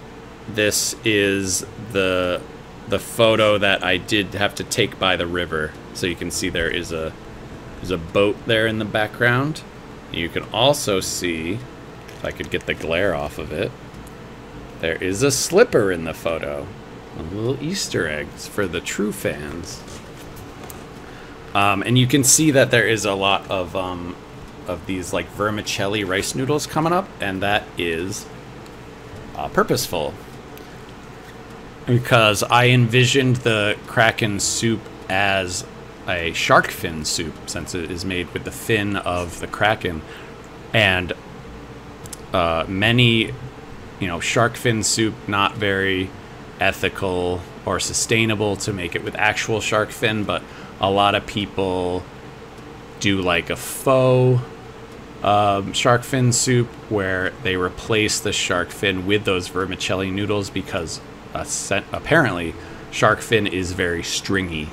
[SPEAKER 1] this is the photo that I did have to take by the river. So you can see there's a boat there in the background. You can also see, if I could get the glare off of it, there is a slipper in the photo. A little Easter eggs for the true fans. And you can see that there is a lot of these like vermicelli rice noodles coming up, and that is purposeful. Because I envisioned the Kraken soup as a shark fin soup, since it is made with the fin of the Kraken. And many, shark fin soup, not very ethical or sustainable to make it with actual shark fin, but a lot of people do like a faux shark fin soup where they replace the shark fin with those vermicelli noodles because apparently shark fin is very stringy,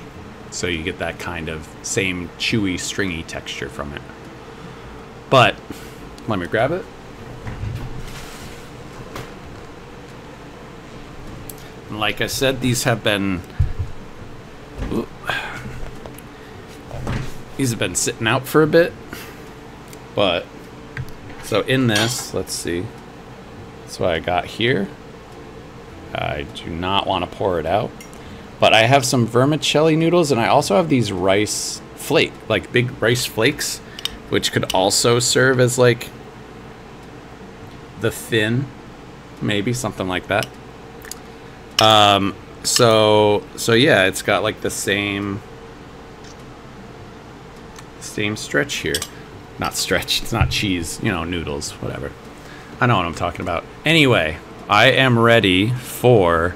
[SPEAKER 1] so you get that kind of same chewy, stringy texture from it. But let me grab it. And like I said, these have been sitting out for a bit. But so in this, let's see. That's what I got here. I do not want to pour it out. But I have some vermicelli noodles, and I also have these rice flake, like big rice flakes, which could also serve as like the fin, maybe something like that. So yeah, it's got like the same stretch here. Not stretch, it's not cheese, noodles, whatever. I know what I'm talking about. Anyway, I am ready for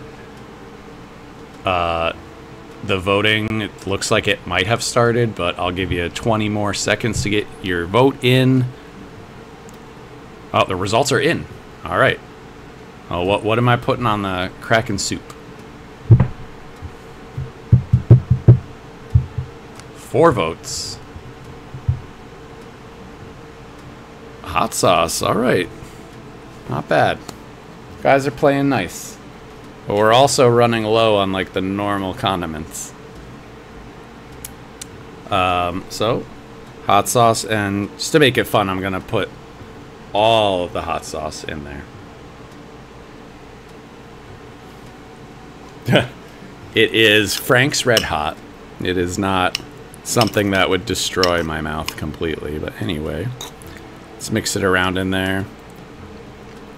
[SPEAKER 1] the voting. It looks like it might have started, but I'll give you 20 more seconds to get your vote in. Oh, the results are in. All right. Oh, what am I putting on the Kraken soup? 4 votes. Hot sauce. All right. Not bad. Guys are playing nice. But we're also running low on like the normal condiments. So hot sauce, and just to make it fun, I'm gonna put all of the hot sauce in there. It is Frank's Red Hot. It is not something that would destroy my mouth completely, but anyway, let's mix it around in there.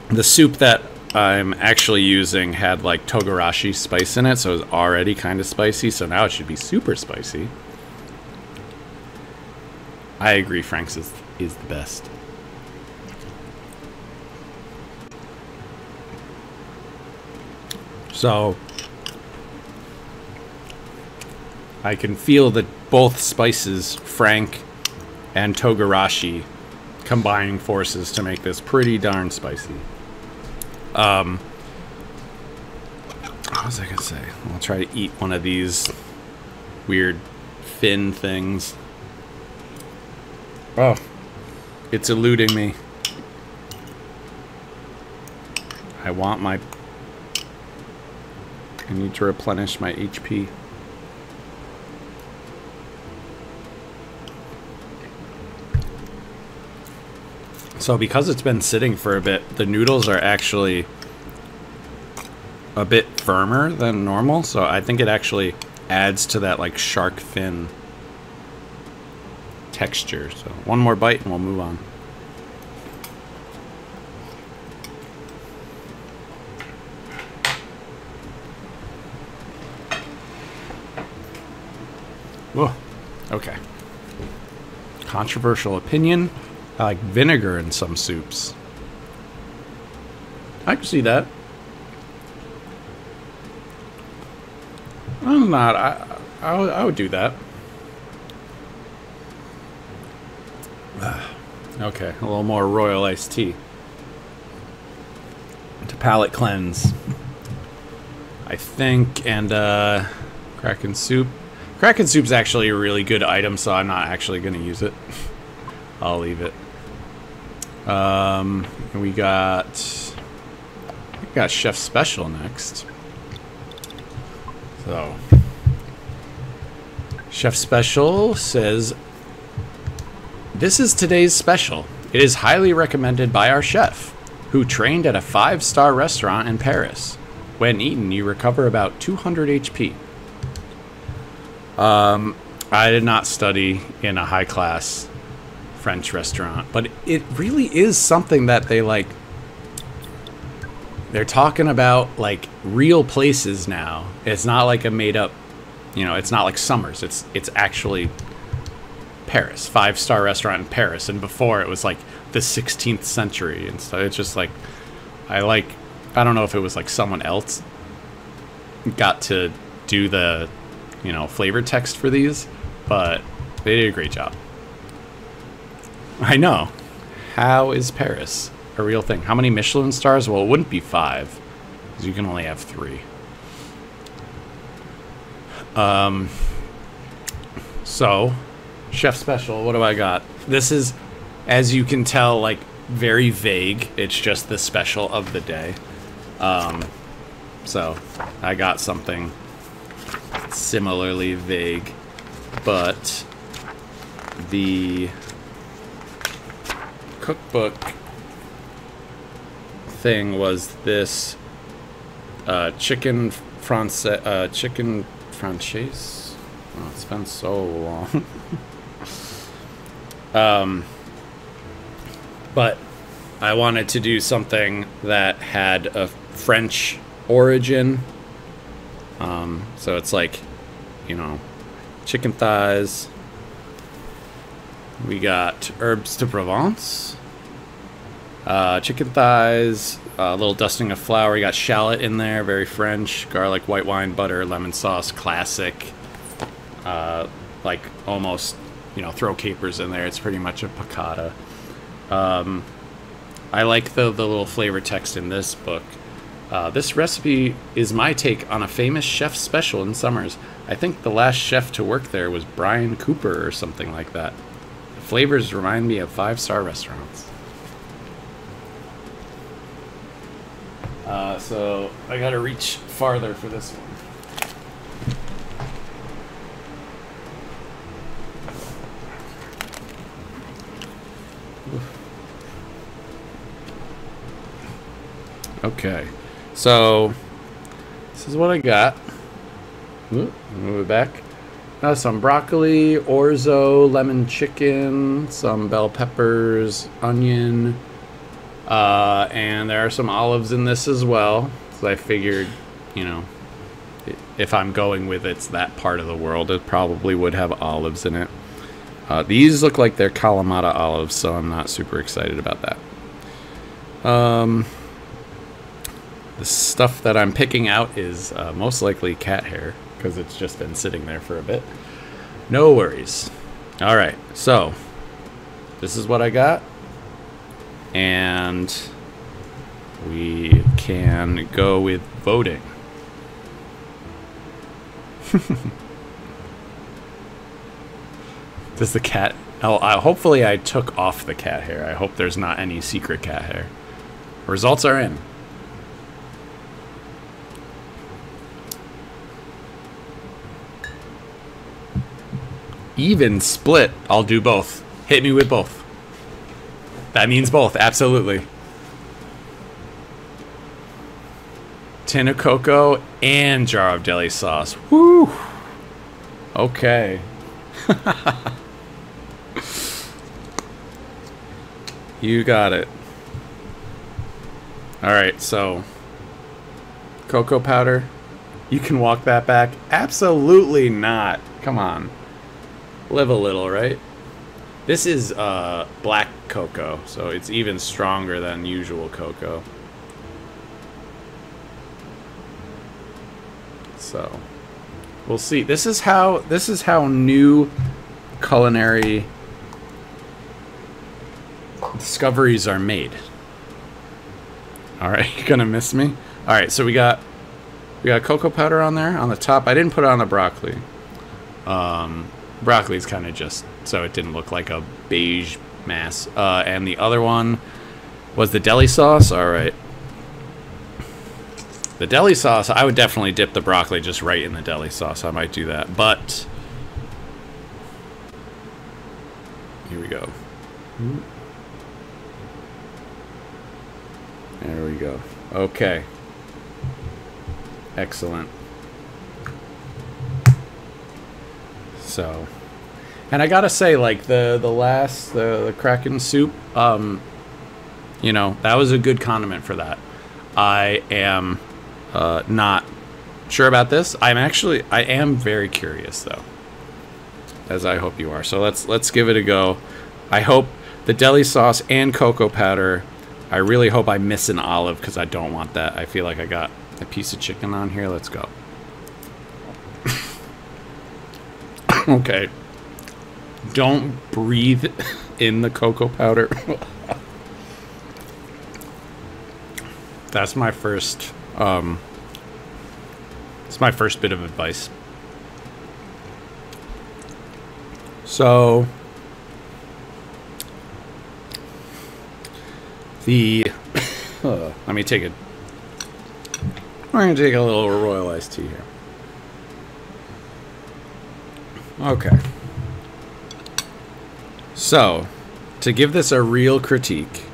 [SPEAKER 1] The soup that I'm actually using had like togarashi spice in it, so it was already kind of spicy, so now it should be super spicy. I agree, Frank's is the best. So I can feel that both spices, Frank and togarashi, combining forces to make this pretty darn spicy. What was I gonna say? I'll try to eat one of these weird fin things. Oh, it's eluding me. I need to replenish my HP. So because it's been sitting for a bit, the noodles are actually a bit firmer than normal, so I think it actually adds to that like shark fin texture. So one more bite and we'll move on. Whoa. Okay. Controversial opinion. I like vinegar in some soups. I can see that. I'm not. I would do that. Okay, a little more royal iced tea to palate cleanse. I think, and Kraken soup. Kraken soup's actually a really good item, so I'm not actually going to use it. I'll leave it. We got Chef Special next. So, Chef Special says, "This is today's special. It is highly recommended by our chef, who trained at a 5-star restaurant in Paris. When eaten, you recover about 200 HP. I did not study in a high-class French restaurant, but it really is something that they like. They're talking about like real places now. It's not like a made-up, you know. It's not like Summers. It's actually Paris, 5-star restaurant in Paris, and before it was like the 16th century and stuff. It's just like I don't know if it was like someone else got to do the, you know, flavor text for these, but they did a great job. I know. How is Paris a real thing? How many Michelin stars? Well, it wouldn't be 5, because you can only have 3. So, Chef Special, what do I got? This is, as you can tell, like, very vague. It's just the special of the day. So, I got something similarly vague, but the cookbook thing was this chicken francaise. Oh, it's been so long. But I wanted to do something that had a French origin. So it's like, you know, chicken thighs. We got herbs de Provence, chicken thighs, a little dusting of flour. You got shallot in there, very French. Garlic, white wine, butter, lemon sauce, classic. Like almost, you know, throw capers in there. It's pretty much a piccata. I like the little flavor text in this book. This recipe is my take on a famous chef special in Summers. I think the last chef to work there was Brian Cooper or something like that. The flavors remind me of 5-star restaurants. So I gotta reach farther for this one. Okay, so this is what I got. Move it back. Some broccoli, orzo, lemon chicken, some bell peppers, onion, and there are some olives in this as well. So I figured, you know, if I'm going with it's that part of the world, it probably would have olives in it. These look like they're Kalamata olives, so I'm not super excited about that. The stuff that I'm picking out is most likely cat hair, because it's just been sitting there for a bit. No worries. All right, so this is what I got, and we can go with voting. Does the cat... Oh, hopefully I took off the cat hair. I hope there's not any secret cat hair. Results are in. Even split. I'll do both. Hit me with both. That means both, absolutely. Tin of cocoa and jar of deli sauce. Woo! Okay. You got it. Alright, so cocoa powder. You can walk that back? Absolutely not. Come on. Live a little, right? This is black cocoa, so it's even stronger than usual cocoa. So we'll see. This is how new culinary discoveries are made. All right, you're gonna miss me. All right, so we got We got cocoa powder on there on the top. I didn't put it on the broccoli. Broccoli's kind of just so it didn't look like a beige mass. And the other one was the deli sauce. All right. The deli sauce, I would definitely dip the broccoli just right in the deli sauce. I might do that, but here we go. There we go. Okay. Excellent. So, and I gotta say, like the Kraken soup, you know, that was a good condiment for that. I am not sure about this. I am very curious though, as I hope you are. So let's give it a go. I hope the deli sauce and cocoa powder. I really hope I miss an olive because I don't want that. I feel like I got a piece of chicken on here. Let's go. Okay. Don't breathe in the cocoa powder. That's my first. It's my first bit of advice. So let me take it. We're gonna take a little royal iced tea here. Okay. So, to give this a real critique,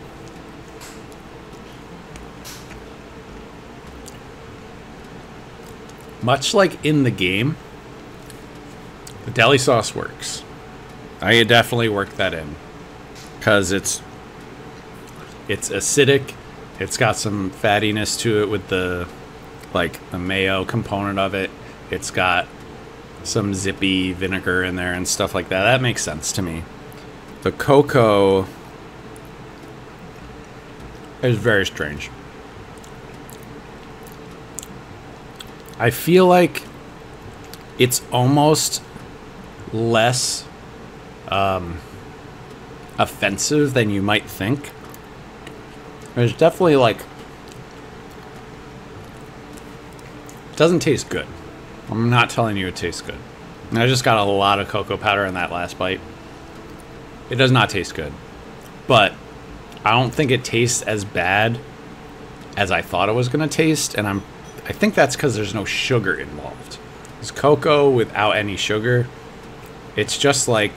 [SPEAKER 1] much like in the game, the deli sauce works. I definitely worked that in because it's acidic. It's got some fattiness to it with the mayo component of it. It's got some zippy vinegar in there and stuff like that. That makes sense to me. The cocoa is very strange. I feel like it's almost less offensive than you might think. There's definitely it doesn't taste good. I'm not telling you it tastes good. And I just got a lot of cocoa powder in that last bite. It does not taste good. But I don't think it tastes as bad as I thought it was going to taste. And I think that's because there's no sugar involved. It's cocoa without any sugar. It's just like...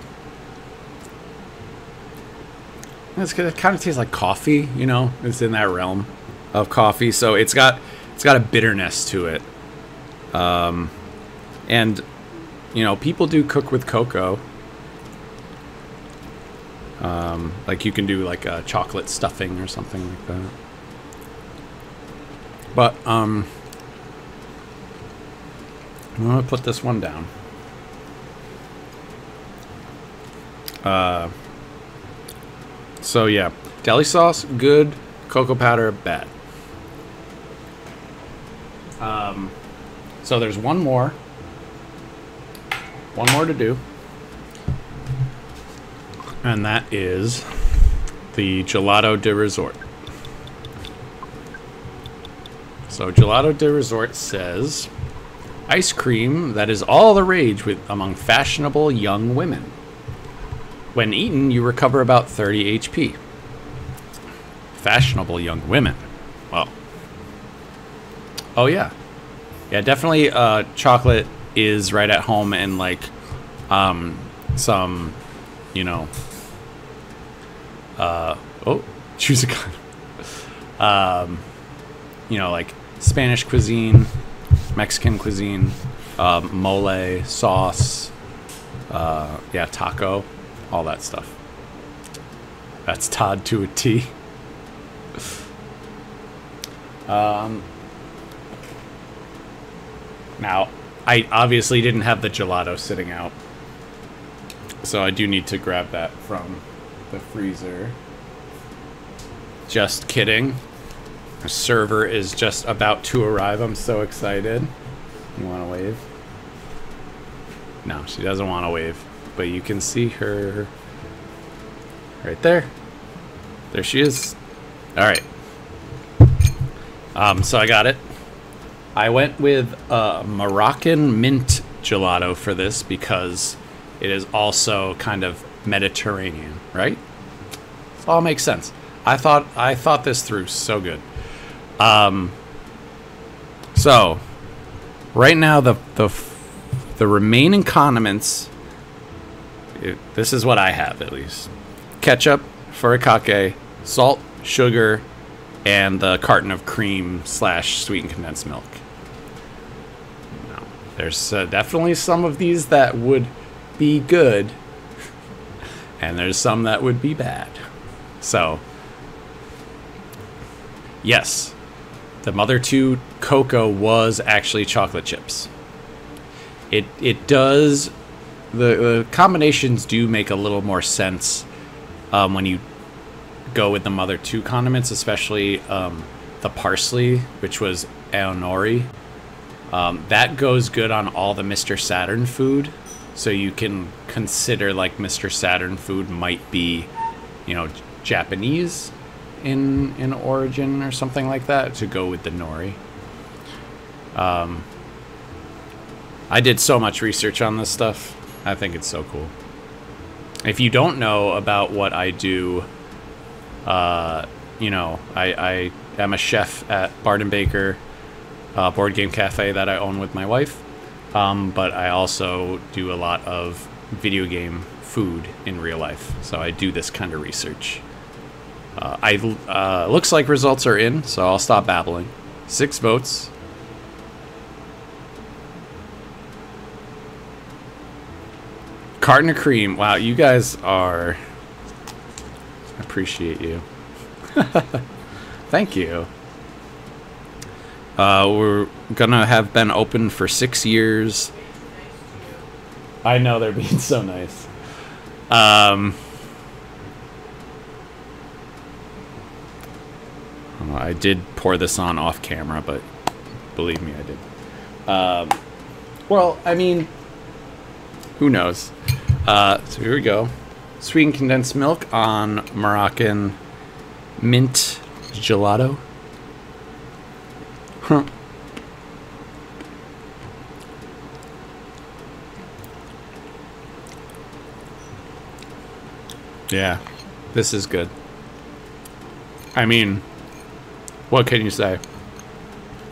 [SPEAKER 1] It kind of tastes like coffee, you know? It's in that realm of coffee. So it's got a bitterness to it. And, you know, people do cook with cocoa. Like you can do like a chocolate stuffing or something like that. But, I'm going to put this one down. So yeah, deli sauce, good. Cocoa powder, bad. So there's one more to do. And that is the Gelato de Resort. So Gelato de Resort says, ice cream that is all the rage among fashionable young women. When eaten, you recover about 30 HP. Fashionable young women. Well. Oh, yeah. Yeah, definitely chocolate is right at home and, like, some, you know... choose a gun. You know, like, Spanish cuisine, Mexican cuisine, mole, sauce, yeah, taco. All that stuff. That's Todd to a T. Now, I obviously didn't have the gelato sitting out, so I do need to grab that from the freezer. Just kidding. Our server is just about to arrive. I'm so excited. You want to wave? No, she doesn't want to wave. But you can see her right there. There she is. All right. So I got it. I went with Moroccan mint gelato for this because it is also kind of Mediterranean, right? It all makes sense. I thought this through so good. So right now the remaining condiments, this is what I have at least: ketchup, furikake, salt, sugar, and the carton of cream / sweetened condensed milk. Now, there's definitely some of these that would be good, and there's some that would be bad. So, yes, the Mother 2 cocoa was actually chocolate chips. It does, the combinations do make a little more sense when you go with the Mother 2 condiments, especially the parsley, which was aonori. That goes good on all the Mr. Saturn food, so you can consider like Mr. Saturn food might be, you know, Japanese in origin or something like that, to go with the nori. I did so much research on this stuff. I think it's so cool. If you don't know about what I do, you know, I am a chef at Bard & Baker, board game cafe that I own with my wife. But I also do a lot of video game food in real life. So I do this kind of research. Looks like results are in, so I'll stop babbling. 6 votes. Carton of cream. Wow, you guys are... I appreciate you. Thank you. We're gonna have been open for 6 years. I know, they're being so nice. I did pour this on off camera, but believe me, I did. Well, I mean, who knows? So here we go. Sweetened condensed milk on Moroccan mint gelato. Huh. Yeah, this is good. I mean, what can you say?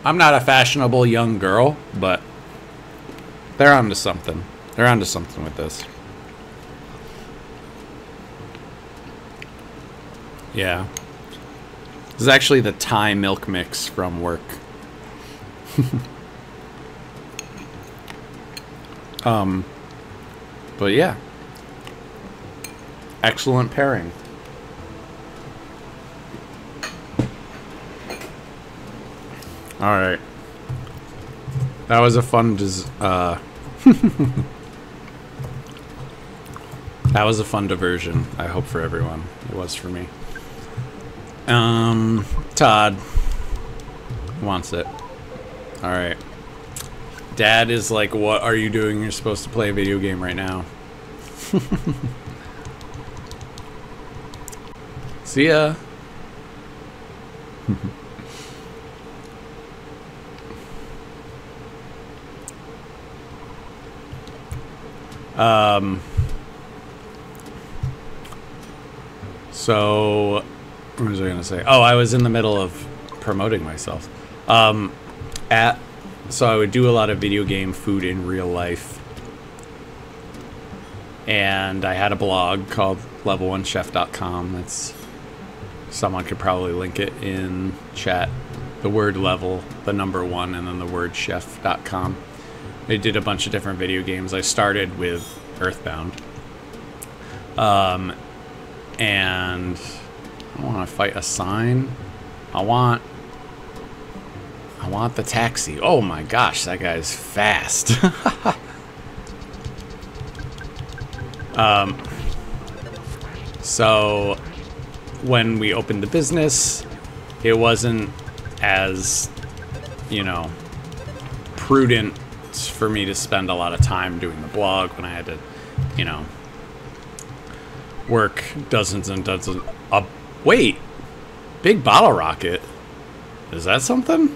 [SPEAKER 1] I'm not a fashionable young girl, but they're onto something. They're onto something with this. Yeah. This is actually the Thai milk mix from work. But yeah. Excellent pairing. Alright. That was a fun that was a fun diversion, I hope, for everyone. It was for me. Todd wants it. Alright. Dad is like, what are you doing? You're supposed to play a video game right now. See ya. So, what was I gonna say? Oh, I was in the middle of promoting myself. So I would do a lot of video game food in real life. And I had a blog called Lvl.1Chef.com. That's, someone could probably link it in chat. The word level, the number 1, and then the word chef.com. I did a bunch of different video games. I started with Earthbound. And I want to fight a sign. I want the taxi. Oh my gosh, that guy's fast. So when we opened the business, it wasn't as, you know, prudent for me to spend a lot of time doing the blog when I had to, you know, work dozens and dozens. Wait, big bottle rocket. Is that something?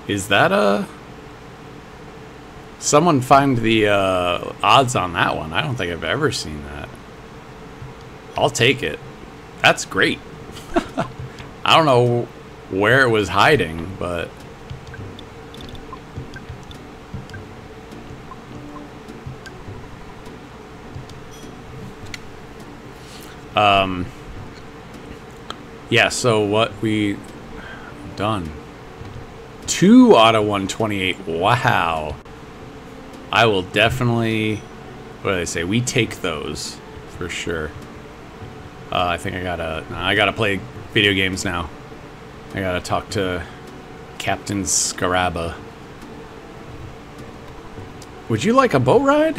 [SPEAKER 1] Is that a... Someone find the odds on that one. I don't think I've ever seen that. I'll take it. That's great. I don't know where it was hiding, but... Yeah, so what we done. 2 out of 128. Wow. I will definitely, what do they say? We take those for sure. I think I gotta play video games now. I gotta talk to Captain Scaraba. Would you like a boat ride?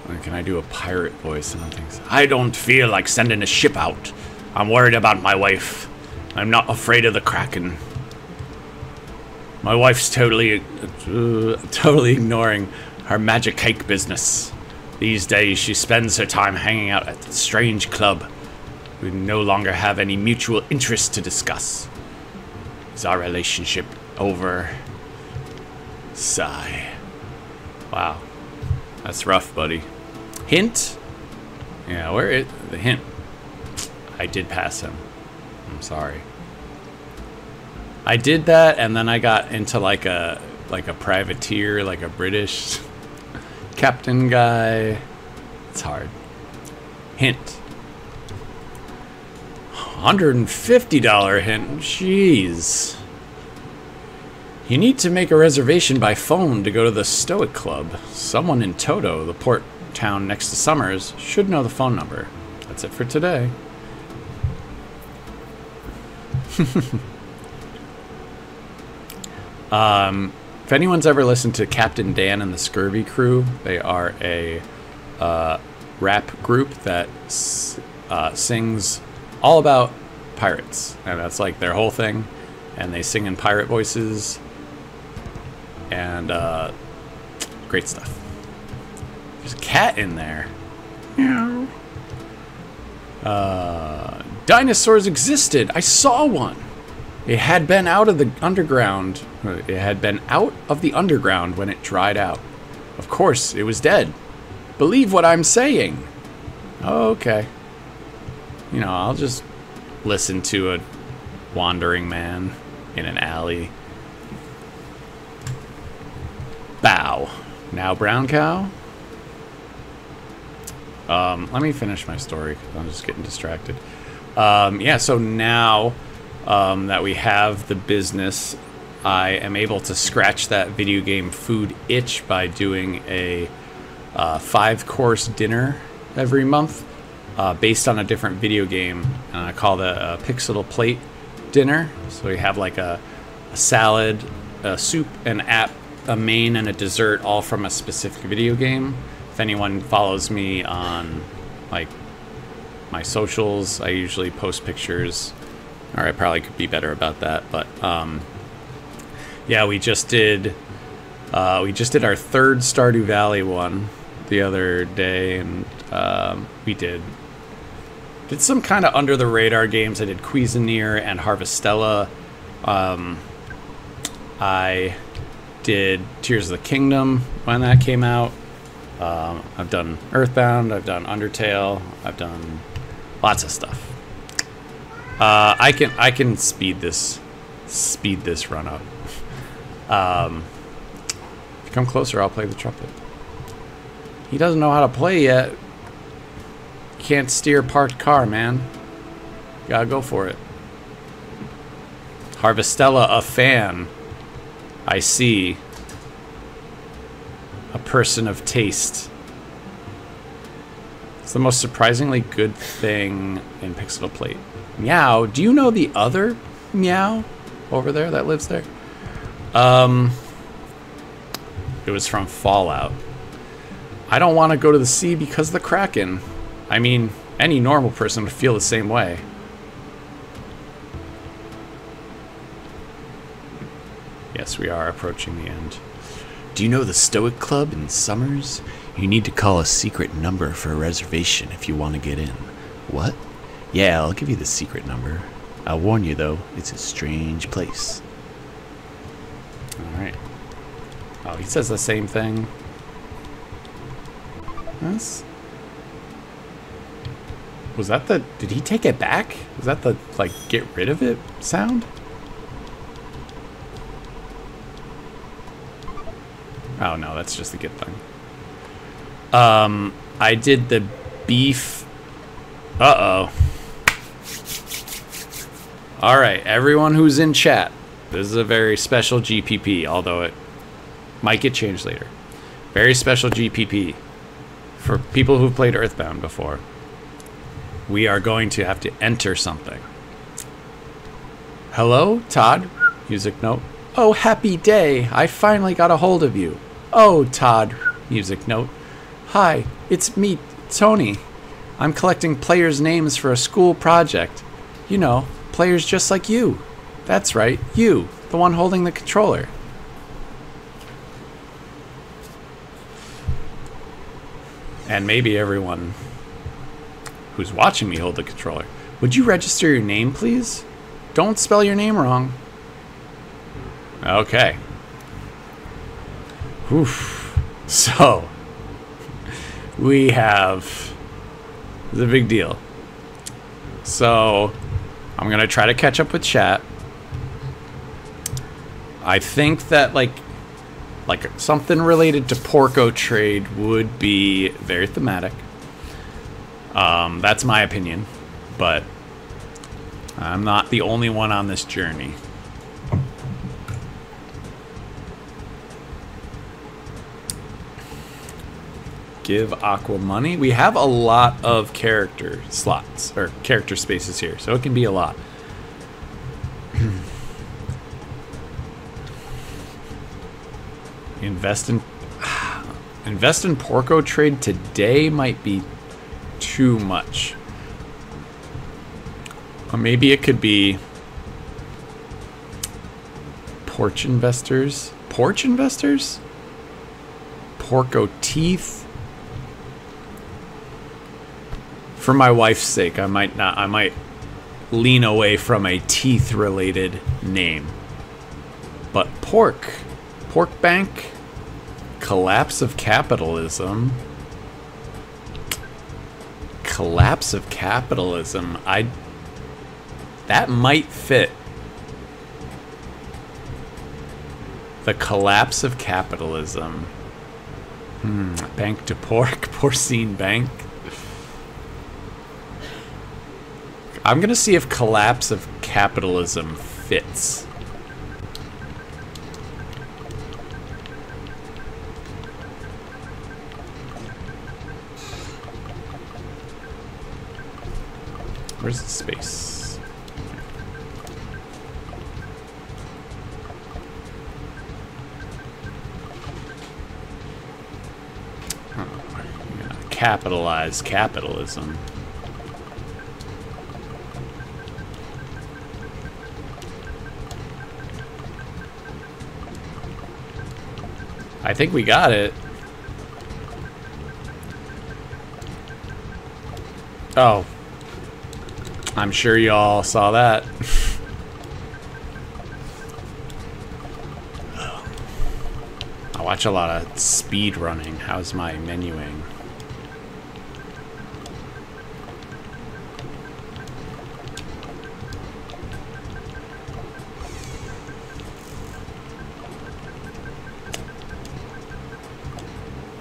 [SPEAKER 1] Or can I do a pirate voice? I don't feel like sending a ship out. I'm worried about my wife. I'm not afraid of the Kraken. My wife's totally ignoring her magic cake business. These days, she spends her time hanging out at the strange club. We no longer have any mutual interest to discuss. Is our relationship over? Sigh. Wow. That's rough, buddy. Hint? Yeah, where is the hint? I did pass him. I'm sorry. I did that, and then I got into like a privateer, like a British captain guy. It's hard. Hint. $150 hint. Jeez. You need to make a reservation by phone to go to the Stoic Club. Someone in Toto, the port town next to Summers, should know the phone number. That's it for today. If anyone's ever listened to Captain Dan and the Scurvy Crew, they are a rap group that sings all about pirates, and that's like their whole thing. And they sing in pirate voices, and great stuff. There's a cat in there. Meow. Dinosaurs existed. I saw one. It had been out of the underground. It had been out of the underground when it dried out. Of course, it was dead. Believe what I'm saying. Okay. You know, I'll just listen to a wandering man in an alley. Bow. Now brown cow? Let me finish my story, 'cause I'm just getting distracted. Yeah, so now that we have the business, I am able to scratch that video game food itch by doing a 5-course dinner every month based on a different video game. And I call it a Pixel Plate dinner. So we have like a salad, a soup, a main, and a dessert, all from a specific video game. If anyone follows me on like my socials, I usually post pictures. Or I probably could be better about that, but yeah, we just did our 3rd Stardew Valley one the other day, and we did some kind of under the radar games. I did Cuisinart and Harvestella. I did Tears of the Kingdom when that came out. I've done Earthbound, I've done Undertale, I've done lots of stuff. I can speed this run up. If you come closer, I'll play the trumpet. He doesn't know how to play yet. Can't steer parked car, man. Gotta go for it. Harvestella, a fan. I see. A person of taste. It's the most surprisingly good thing in Pixel Plate. Meow. Do you know the other Meow over there that lives there? It was from Fallout. I don't want to go to the sea because of the Kraken. I mean, any normal person would feel the same way. Yes, we are approaching the end. Do you know the Stoic Club in Summers? You need to call a secret number for a reservation if you want to get in. What? Yeah, I'll give you the secret number. I'll warn you, though, it's a strange place. he says the same thing. Was that the... Did he take it back? Was that the, like, get rid of it sound? Oh, no, that's just a good thing. I did the beef... Uh-oh. Alright, everyone who's in chat. This is a very special GPP, although it might get changed later. Very special GPP. For people who've played Earthbound before. We are going to have to enter something. Hello, Todd. Music note. Oh, happy day. I finally got a hold of you. Oh, Todd. Music note. Hi, it's me, Tony. I'm collecting players' names for a school project. You know, players just like you. That's right, you, the one holding the controller. And maybe everyone who's watching me hold the controller. Would you register your name, please? Don't spell your name wrong. Okay. Oof. So, we have the big deal. So, I'm gonna try to catch up with chat. I think that like something related to Porco trade would be very thematic. That's my opinion, but I'm not the only one on this journey. Give Aqua money. We have a lot of character slots or character spaces here, so it can be a lot. Invest in Porco trade today might be too much. Or maybe it could be porch investors. Porch investors? Porco teeth. For my wife's sake, I might lean away from a teeth related name. But pork bank, collapse of capitalism. Collapse of capitalism. That might fit. The collapse of capitalism. Bank to pork, porcine bank. I'm gonna see if collapse of capitalism fits. Where's the space? I'm gonna capitalize capitalism. I think we got it. Oh. I'm sure y'all saw that. I watch a lot of speed running. How's my menuing?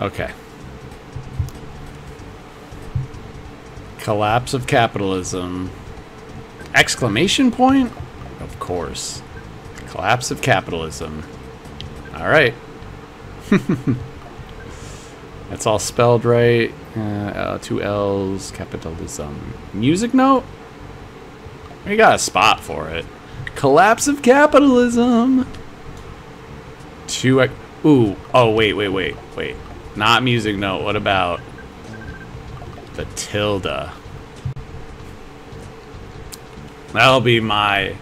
[SPEAKER 1] Okay. Collapse of capitalism. Exclamation point? Of course. Collapse of capitalism. All right. That's all spelled right. 2 L's, capitalism. Music note? We got a spot for it. Collapse of capitalism. Ooh. Oh, wait. Not music note. What about the tilde? That'll be my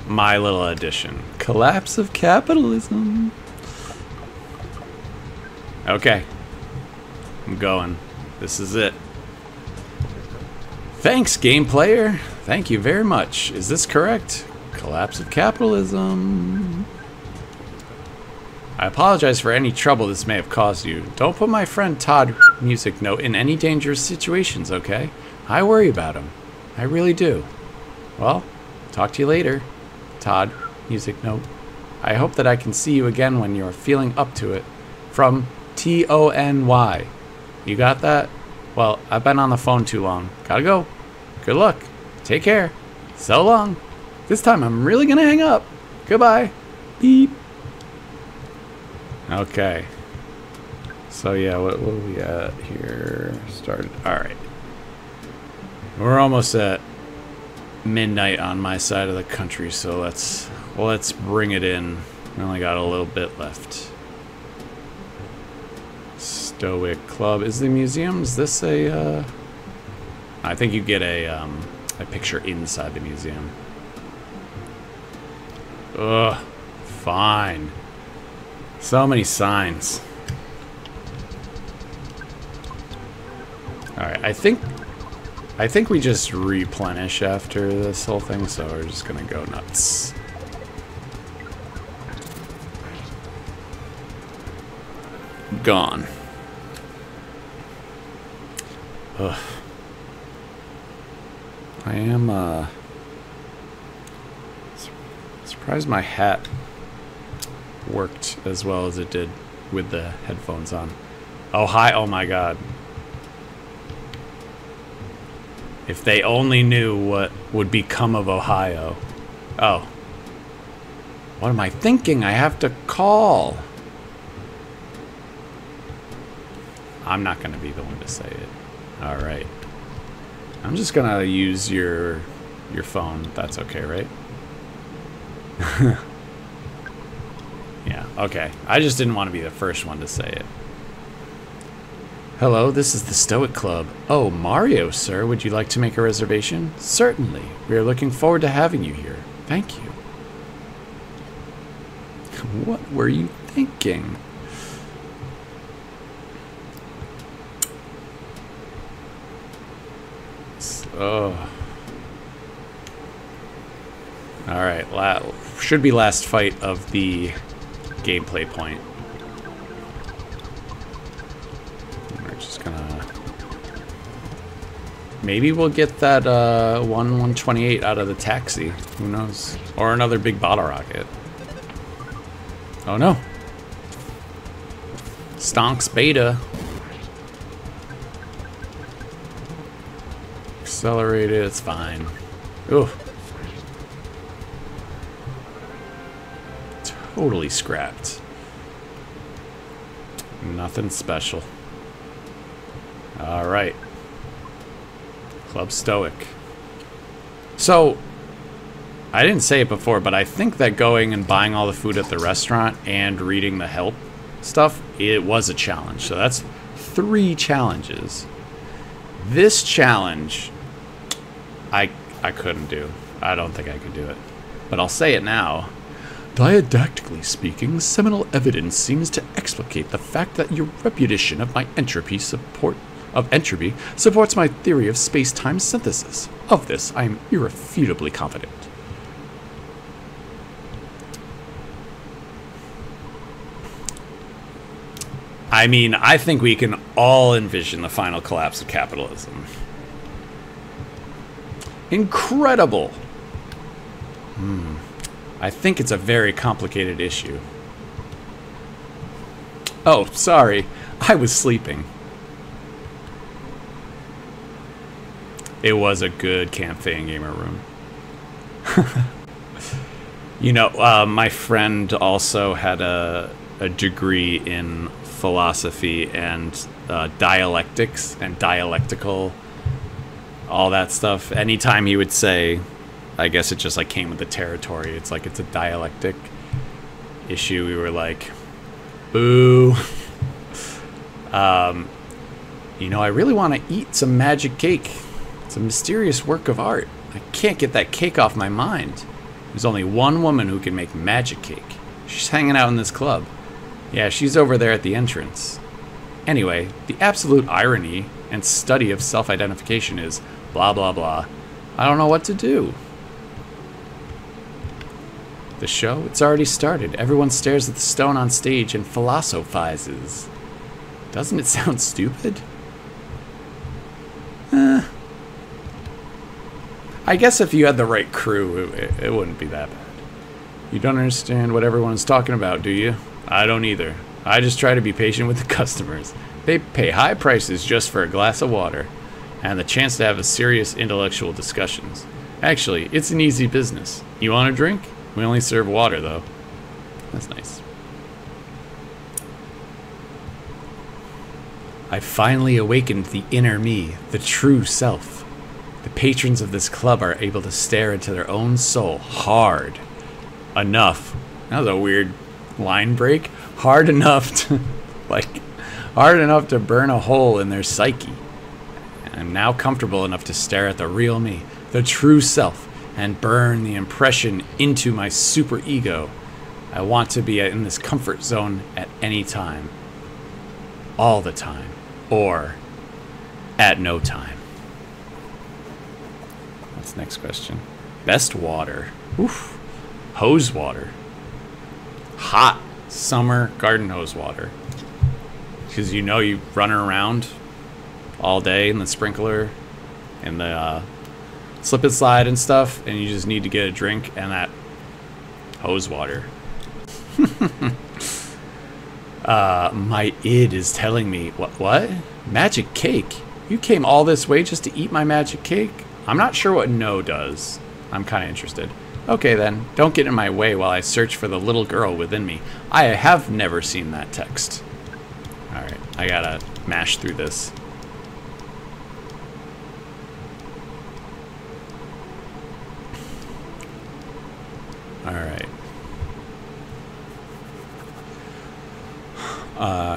[SPEAKER 1] little addition. Collapse of capitalism. Okay. I'm going. This is it. Thanks, game player. Thank you very much. Is this correct? Collapse of capitalism. I apologize for any trouble this may have caused you. Don't put my friend Todd Music Note in any dangerous situations, okay? I worry about him. I really do. Well, talk to you later, Todd Music Note. I hope that I can see you again when you're feeling up to it. From Tony. You got that? Well, I've been on the phone too long. Gotta go. Good luck. Take care. So long. This time I'm really gonna hang up. Goodbye. Beep. Okay. So yeah, what do we at here? Started. Alright. We're almost at midnight on my side of the country, so let's bring it in. We only got a little bit left. Stoic Club. Is the museum, is this a, I think you get a picture inside the museum. Ugh, fine. So many signs. Alright, I think we just replenish after this whole thing, so we're just gonna go nuts. Gone. Ugh. I am, surprised my hat worked as well as it did with the headphones on. Oh, hi. Oh, my God. If they only knew what would become of Ohio. Oh. What am I thinking? I have to call. I'm not going to be the one to say it. All right. I'm just going to use your phone. That's okay, right? Yeah, okay. I just didn't want to be the first one to say it. Hello, this is the Stoic Club. Oh, Mario, sir, would you like to make a reservation? Certainly. We are looking forward to having you here. Thank you. What were you thinking? Oh. Alright, should be last fight of the gameplay point. We're just gonna... Maybe we'll get that 128 out of the taxi. Who knows? Or another big bottle rocket. Oh no. Stonks beta. Accelerated, it's fine. Ooh. Totally scrapped. Nothing special. Alright. Club Stoic. So, I didn't say it before, but I think that going and buying all the food at the restaurant and reading the help stuff, it was a challenge. So that's 3 challenges. This challenge, I couldn't do. I don't think I could do it. But I'll say it now. Didactically speaking, seminal evidence seems to explicate the fact that your repudiation of my entropy supports my theory of space-time synthesis. Of this, I am irrefutably confident. I mean, I think we can all envision the final collapse of capitalism. Incredible! I think it's a very complicated issue. Oh, sorry. I was sleeping. It was a good campaign gamer room. You know, my friend also had a degree in philosophy and dialectics and dialectical, all that stuff. Anytime he would say, I guess it just like came with the territory, it's like it's a dialectic issue, we were like, boo. You know, I really want to eat some magic cake. It's a mysterious work of art. I can't get that cake off my mind. There's only one woman who can make magic cake. She's hanging out in this club. Yeah, she's over there at the entrance. Anyway, the absolute irony and study of self-identification is blah, blah, blah. I don't know what to do. The show? It's already started. Everyone stares at the stone on stage and philosophizes. Doesn't it sound stupid? I guess if you had the right crew, it wouldn't be that bad. You don't understand what everyone is talking about, do you? I don't either. I just try to be patient with the customers. They pay high prices just for a glass of water and the chance to have a serious intellectual discussions. Actually, it's an easy business. You want a drink? We only serve water, though. That's nice. I finally awakened the inner me, the true self. The patrons of this club are able to stare into their own soul hard enough. That was a weird line break. Hard enough to, hard enough to burn a hole in their psyche. I'm now comfortable enough to stare at the real me, the true self, and burn the impression into my super ego. I want to be in this comfort zone at any time. All the time. Or at no time. That's the next question. Best water. Oof. Hose water. Hot summer garden hose water. Because you know you running around all day in the sprinkler and the slip and slide and stuff, and you just need to get a drink and that hose water. My id is telling me, what? Magic cake? You came all this way just to eat my magic cake? I'm not sure what no does. I'm kind of interested. Okay then, don't get in my way while I search for the little girl within me. I have never seen that text. Alright, I gotta mash through this. Alright.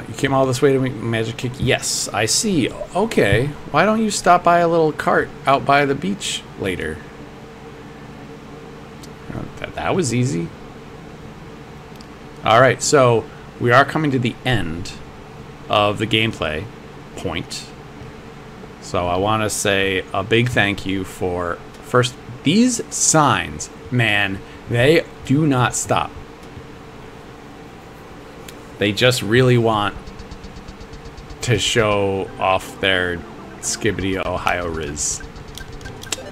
[SPEAKER 1] You came all this way to make magic cake? Yes, I see. Okay, why don't you stop by a little cart out by the beach later? That was easy. Alright, so we are coming to the end of the gameplay point. So I want to say a big thank you for, first, these signs, man, they do not stop. They just really want to show off their Skibbity Ohio Riz.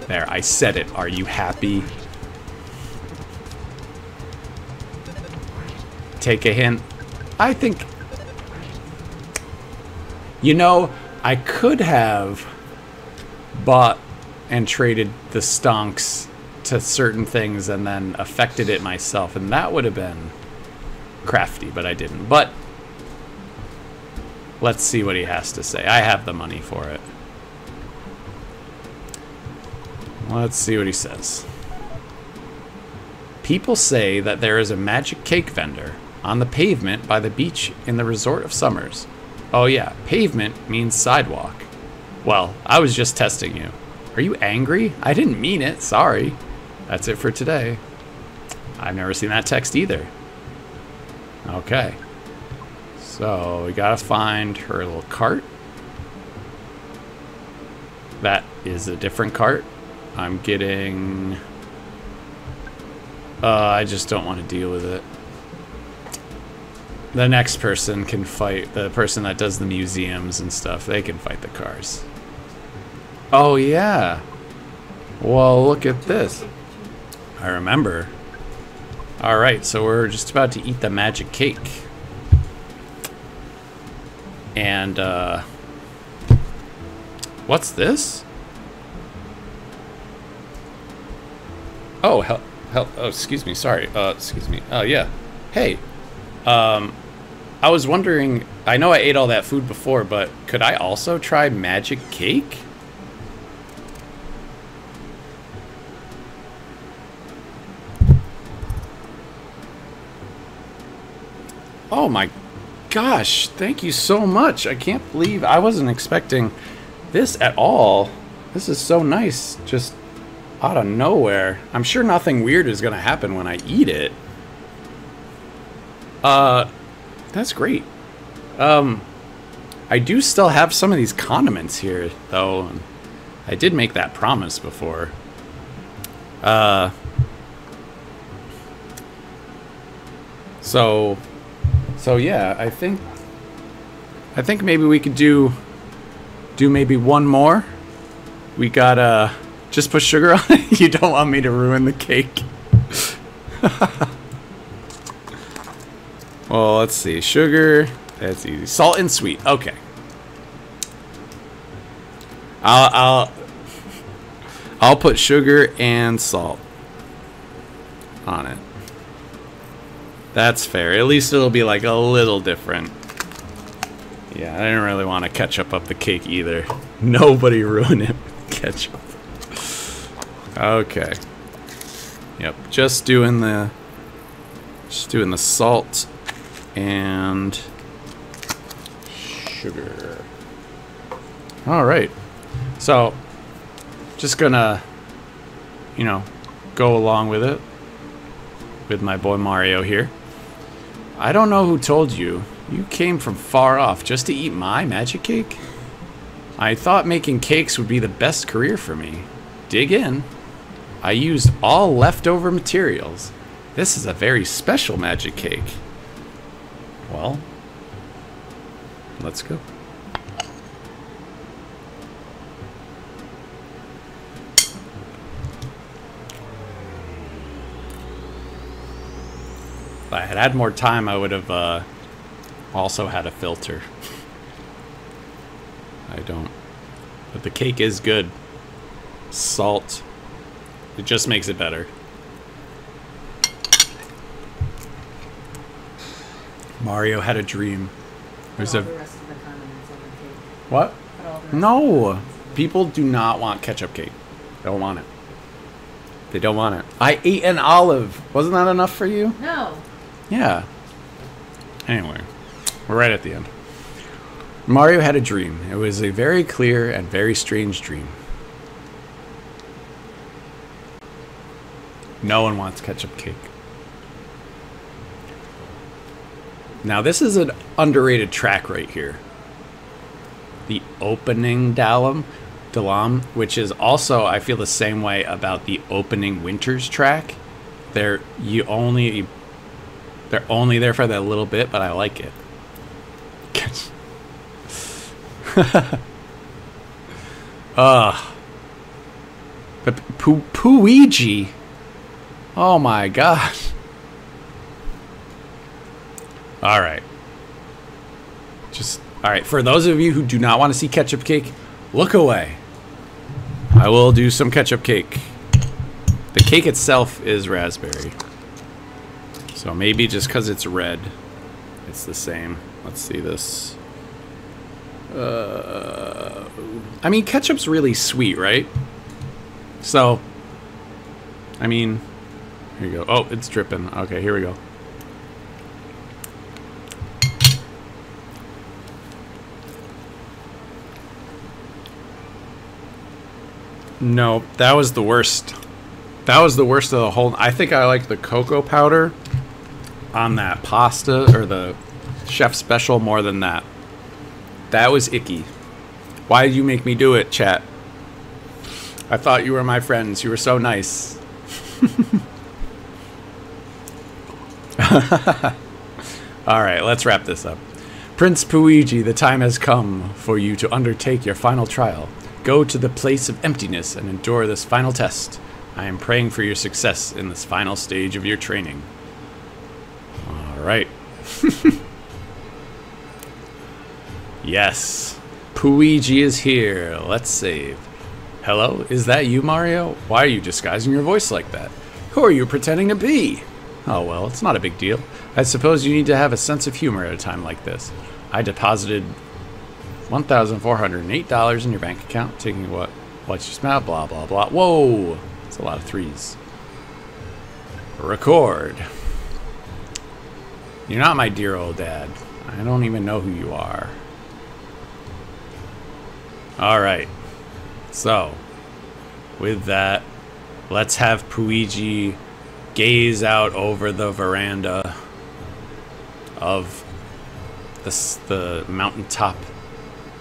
[SPEAKER 1] There, I said it. Are you happy? Take a hint. I think, you know, I could have bought and traded the stonks to certain things and then affected it myself, and that would have been crafty, but I didn't. But let's see what he has to say. I have the money for it. Let's see what he says. People say that there is a magic cake vendor on the pavement by the beach in the Resort of Summers. Oh yeah, pavement means sidewalk. Well, I was just testing you. Are you angry? I didn't mean it, sorry. That's it for today. I've never seen that text either. Okay. So, we gotta find her little cart. That is a different cart. I'm getting... I just don't want to deal with it. The next person can fight, the person that does the museums and stuff, they can fight the cars. Oh yeah. Well, look at this. I remember. Alright, so we're just about to eat the magic cake. And, what's this? Oh, hell, oh, excuse me, sorry. Excuse me. Oh, yeah. Hey, I was wondering, I know I ate all that food before, but could I also try magic cake? Oh my gosh, thank you so much. I can't believe I wasn't expecting this at all. This is so nice, just out of nowhere. I'm sure nothing weird is gonna happen when I eat it. That's great. I do still have some of these condiments here, though. I did make that promise before. So yeah, I think maybe we could do maybe one more. We got just put sugar on it. You don't want me to ruin the cake. Well, let's see. Sugar, that's easy. Salt and sweet. Okay. I'll put sugar and salt on it. That's fair. At least it'll be like a little different. Yeah, I didn't really want to ketchup up the cake either. Nobody ruin it with ketchup. Okay. Yep, just doing the salt and sugar. All right. So, just gonna, you know, go along with it with my boy Mario here. I don't know who told you. You came from far off just to eat my magic cake? I thought making cakes would be the best career for me. Dig in. I used all leftover materials. This is a very special magic cake. Well, let's go. If I had had more time, I would have also had a filter. I don't. But the cake is good. Salt. It just makes it better. Mario had a dream. There's
[SPEAKER 3] Put all the rest of the condiments on the cake.
[SPEAKER 1] What?
[SPEAKER 3] Put all the rest
[SPEAKER 1] No. People do not want ketchup cake. They don't want it. They don't want it. I ate an olive. Wasn't that enough for you?
[SPEAKER 3] No.
[SPEAKER 1] Yeah. Anyway, we're right at the end. Mario had a dream. It was a very clear and very strange dream. No one wants ketchup cake. Now this is an underrated track right here. The opening Dalam, which is also, I feel the same way about the opening Winters track. They're only there for that little bit, but I like it. But Puigi. Oh my gosh. All right. All right. For those of you who do not want to see ketchup cake, look away. I will do some ketchup cake. The cake itself is raspberry. So maybe just because it's red, it's the same. Let's see this. I mean, ketchup's really sweet, right? So, I mean, here you go. Oh, it's dripping. Okay, here we go. No, that was the worst. That was the worst of the whole. I think I like the cocoa powder on that pasta or the chef special more than that. That was icky. Why did you make me do it, chat? I thought you were my friends. You were so nice. All right, let's wrap this up. Prince Puigi, the time has come for you to undertake your final trial. Go to the place of emptiness and endure this final test. I am praying for your success in this final stage of your training. All right. Yes. Puigi is here. Let's save. Hello? Is that you, Mario? Why are you disguising your voice like that? Who are you pretending to be? Oh, well, it's not a big deal. I suppose you need to have a sense of humor at a time like this. I deposited $1,408 in your bank account, taking what you smell, blah, blah, blah. Whoa! That's a lot of threes. Record. You're not my dear old dad. I don't even know who you are. Alright. So, with that, let's have Puigi gaze out over the veranda of the mountaintop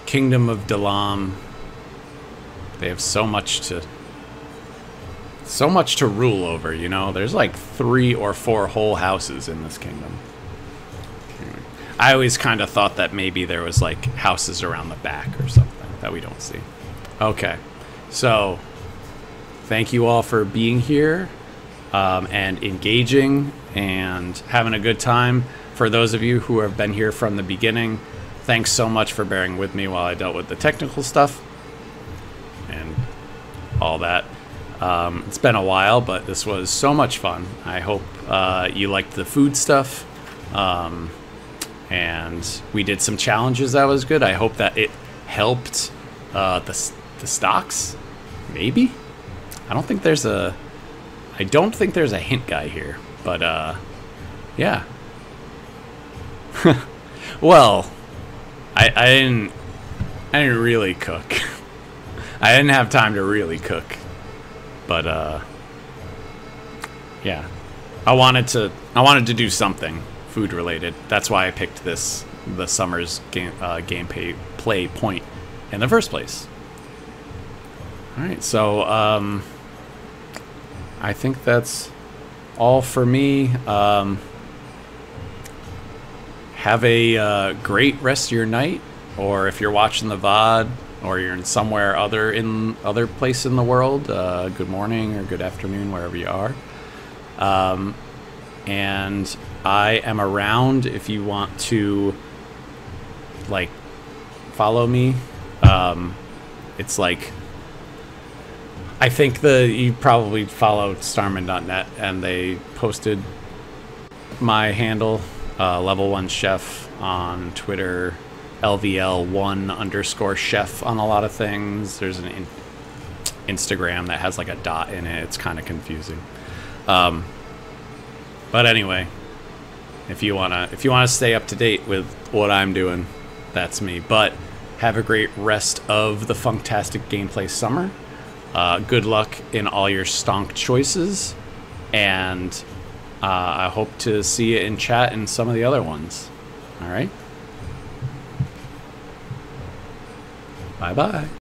[SPEAKER 1] kingdom of Dalam. They have so much to rule over, you know. There's like 3 or 4 whole houses in this kingdom. I always kind of thought that maybe there was like houses around the back or something that we don't see. Okay, so thank you all for being here and engaging and having a good time. For those of you who have been here from the beginning, thanks so much for bearing with me while I dealt with the technical stuff and all that. It's been a while, but this was so much fun. I hope you liked the food stuff. And we did some challenges that was good. I hope that it helped the stocks. Maybe? I don't think there's a hint guy here, but yeah. Well, I didn't really cook. I didn't have time to really cook. But yeah. I wanted to do something food related. That's why I picked the summer's play point in the first place. All right, so I think that's all for me. Have a great rest of your night, or if you're watching the VOD, or you're in somewhere other place in the world, good morning or good afternoon, wherever you are. And I am around if you want to, like, follow me. It's like, I think you probably followed Starmen.Net, and they posted my handle, Lvl.1 Chef on Twitter, Lvl.1 Chef on a lot of things. There's an Instagram that has like a dot in it. It's kind of confusing. But anyway, if you wanna stay up to date with what I'm doing, that's me. But have a great rest of the Funktastic Gameplay summer. Good luck in all your stonk choices, and I hope to see you in chat in some of the other ones. All right. Bye-bye.